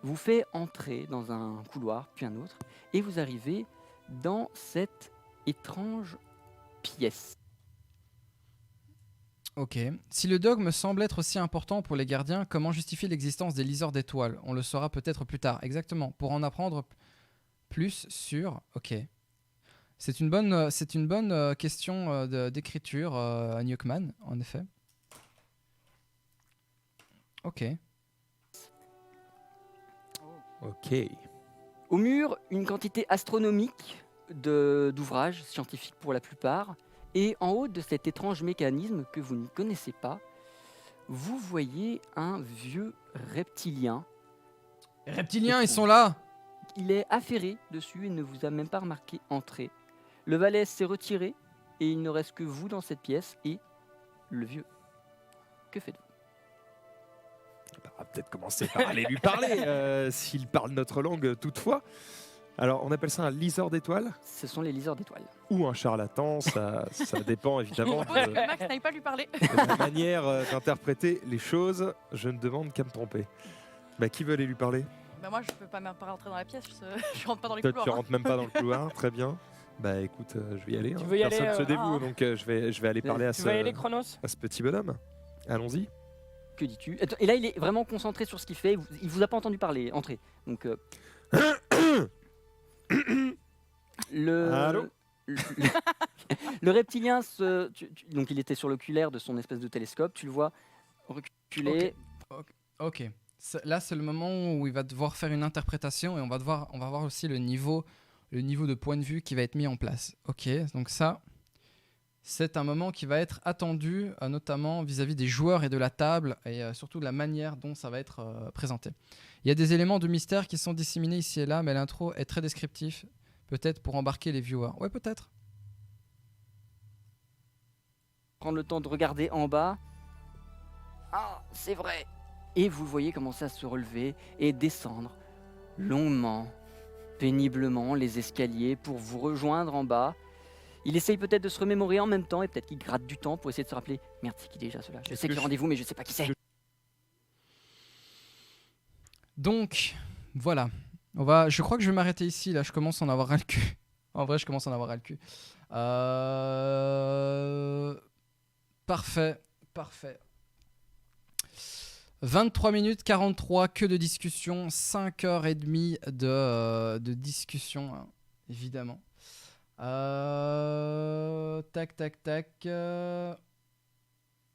Speaker 2: vous fait entrer dans un couloir, puis un autre. Et vous arrivez dans cette étrange pièce.
Speaker 1: Ok. Si le dogme semble être aussi important pour les gardiens, comment justifier l'existence des liseurs d'étoiles? On le saura peut-être plus tard. Exactement. Pour en apprendre plus sur... Ok. C'est une bonne question d'écriture à Newkman, en effet. Ok.
Speaker 3: Ok.
Speaker 2: Au mur, une quantité astronomique d'ouvrages scientifiques pour la plupart. Et en haut de cet étrange mécanisme que vous ne connaissez pas, vous voyez un vieux reptilien.
Speaker 1: Les reptiliens, ils sont là!
Speaker 2: Il est affairé dessus et ne vous a même pas remarqué entrer. Le valet s'est retiré et il ne reste que vous dans cette pièce et le vieux. Que faites-vous?
Speaker 3: On va peut-être commencer par aller lui parler, s'il parle notre langue toutefois. Alors, on appelle ça un liseur d'étoiles
Speaker 2: Ce sont les liseurs d'étoiles.
Speaker 3: ou un charlatan, ça dépend évidemment
Speaker 4: Propose que
Speaker 3: de
Speaker 4: Max n'aille pas lui parler.
Speaker 3: la manière d'interpréter les choses. Je ne demande qu'à me tromper. Bah, qui veut aller lui parler?
Speaker 4: Bah moi, je peux pas même pas rentrer dans la pièce, je rentre pas dans les
Speaker 3: Toi,
Speaker 4: couloirs.
Speaker 3: tu rentres même pas dans le couloir, très bien. Bah écoute, je vais y aller.
Speaker 5: Tu
Speaker 3: hein.
Speaker 5: veux y
Speaker 3: Personne
Speaker 5: aller,
Speaker 3: se dévoue,
Speaker 5: ah.
Speaker 3: donc je vais aller parler à
Speaker 5: Tu vas y aller, Chronos?
Speaker 3: ce petit bonhomme. Allons-y.
Speaker 2: Que dis-tu? Et là, il est vraiment concentré sur ce qu'il fait. Il vous a pas entendu parler. Entrez. Donc,
Speaker 3: Allô
Speaker 2: le reptilien, donc il était sur l'oculaire de son espèce de télescope. Tu le vois reculer.
Speaker 1: Ok. Là, c'est le moment où il va devoir faire une interprétation et on va voir aussi le niveau de point de vue qui va être mis en place. Ok, donc ça, c'est un moment qui va être attendu, notamment vis-à-vis des joueurs et de la table, et surtout de la manière dont ça va être présenté. Il y a des éléments de mystère qui sont disséminés ici et là, mais l'intro est très descriptif, peut-être pour embarquer les viewers. Ouais, peut-être.
Speaker 2: Prendre le temps de regarder en bas. Ah, c'est vrai. Et vous le voyez commencer à se relever et descendre longuement, péniblement les escaliers pour vous rejoindre en bas. Il essaye peut-être de se remémorer en même temps et peut-être qu'il gratte du temps pour essayer de se rappeler. Merde, c'est qui déjà cela? Je sais que j'ai rendez-vous, mais je sais pas qui c'est.
Speaker 1: Donc, voilà. Je crois que je vais m'arrêter ici. Là, je commence à en avoir ras le cul. En vrai, je commence à en avoir ras le cul. Parfait. 23 minutes 43, que de discussion. 5h30 de discussion, hein, évidemment. Tac.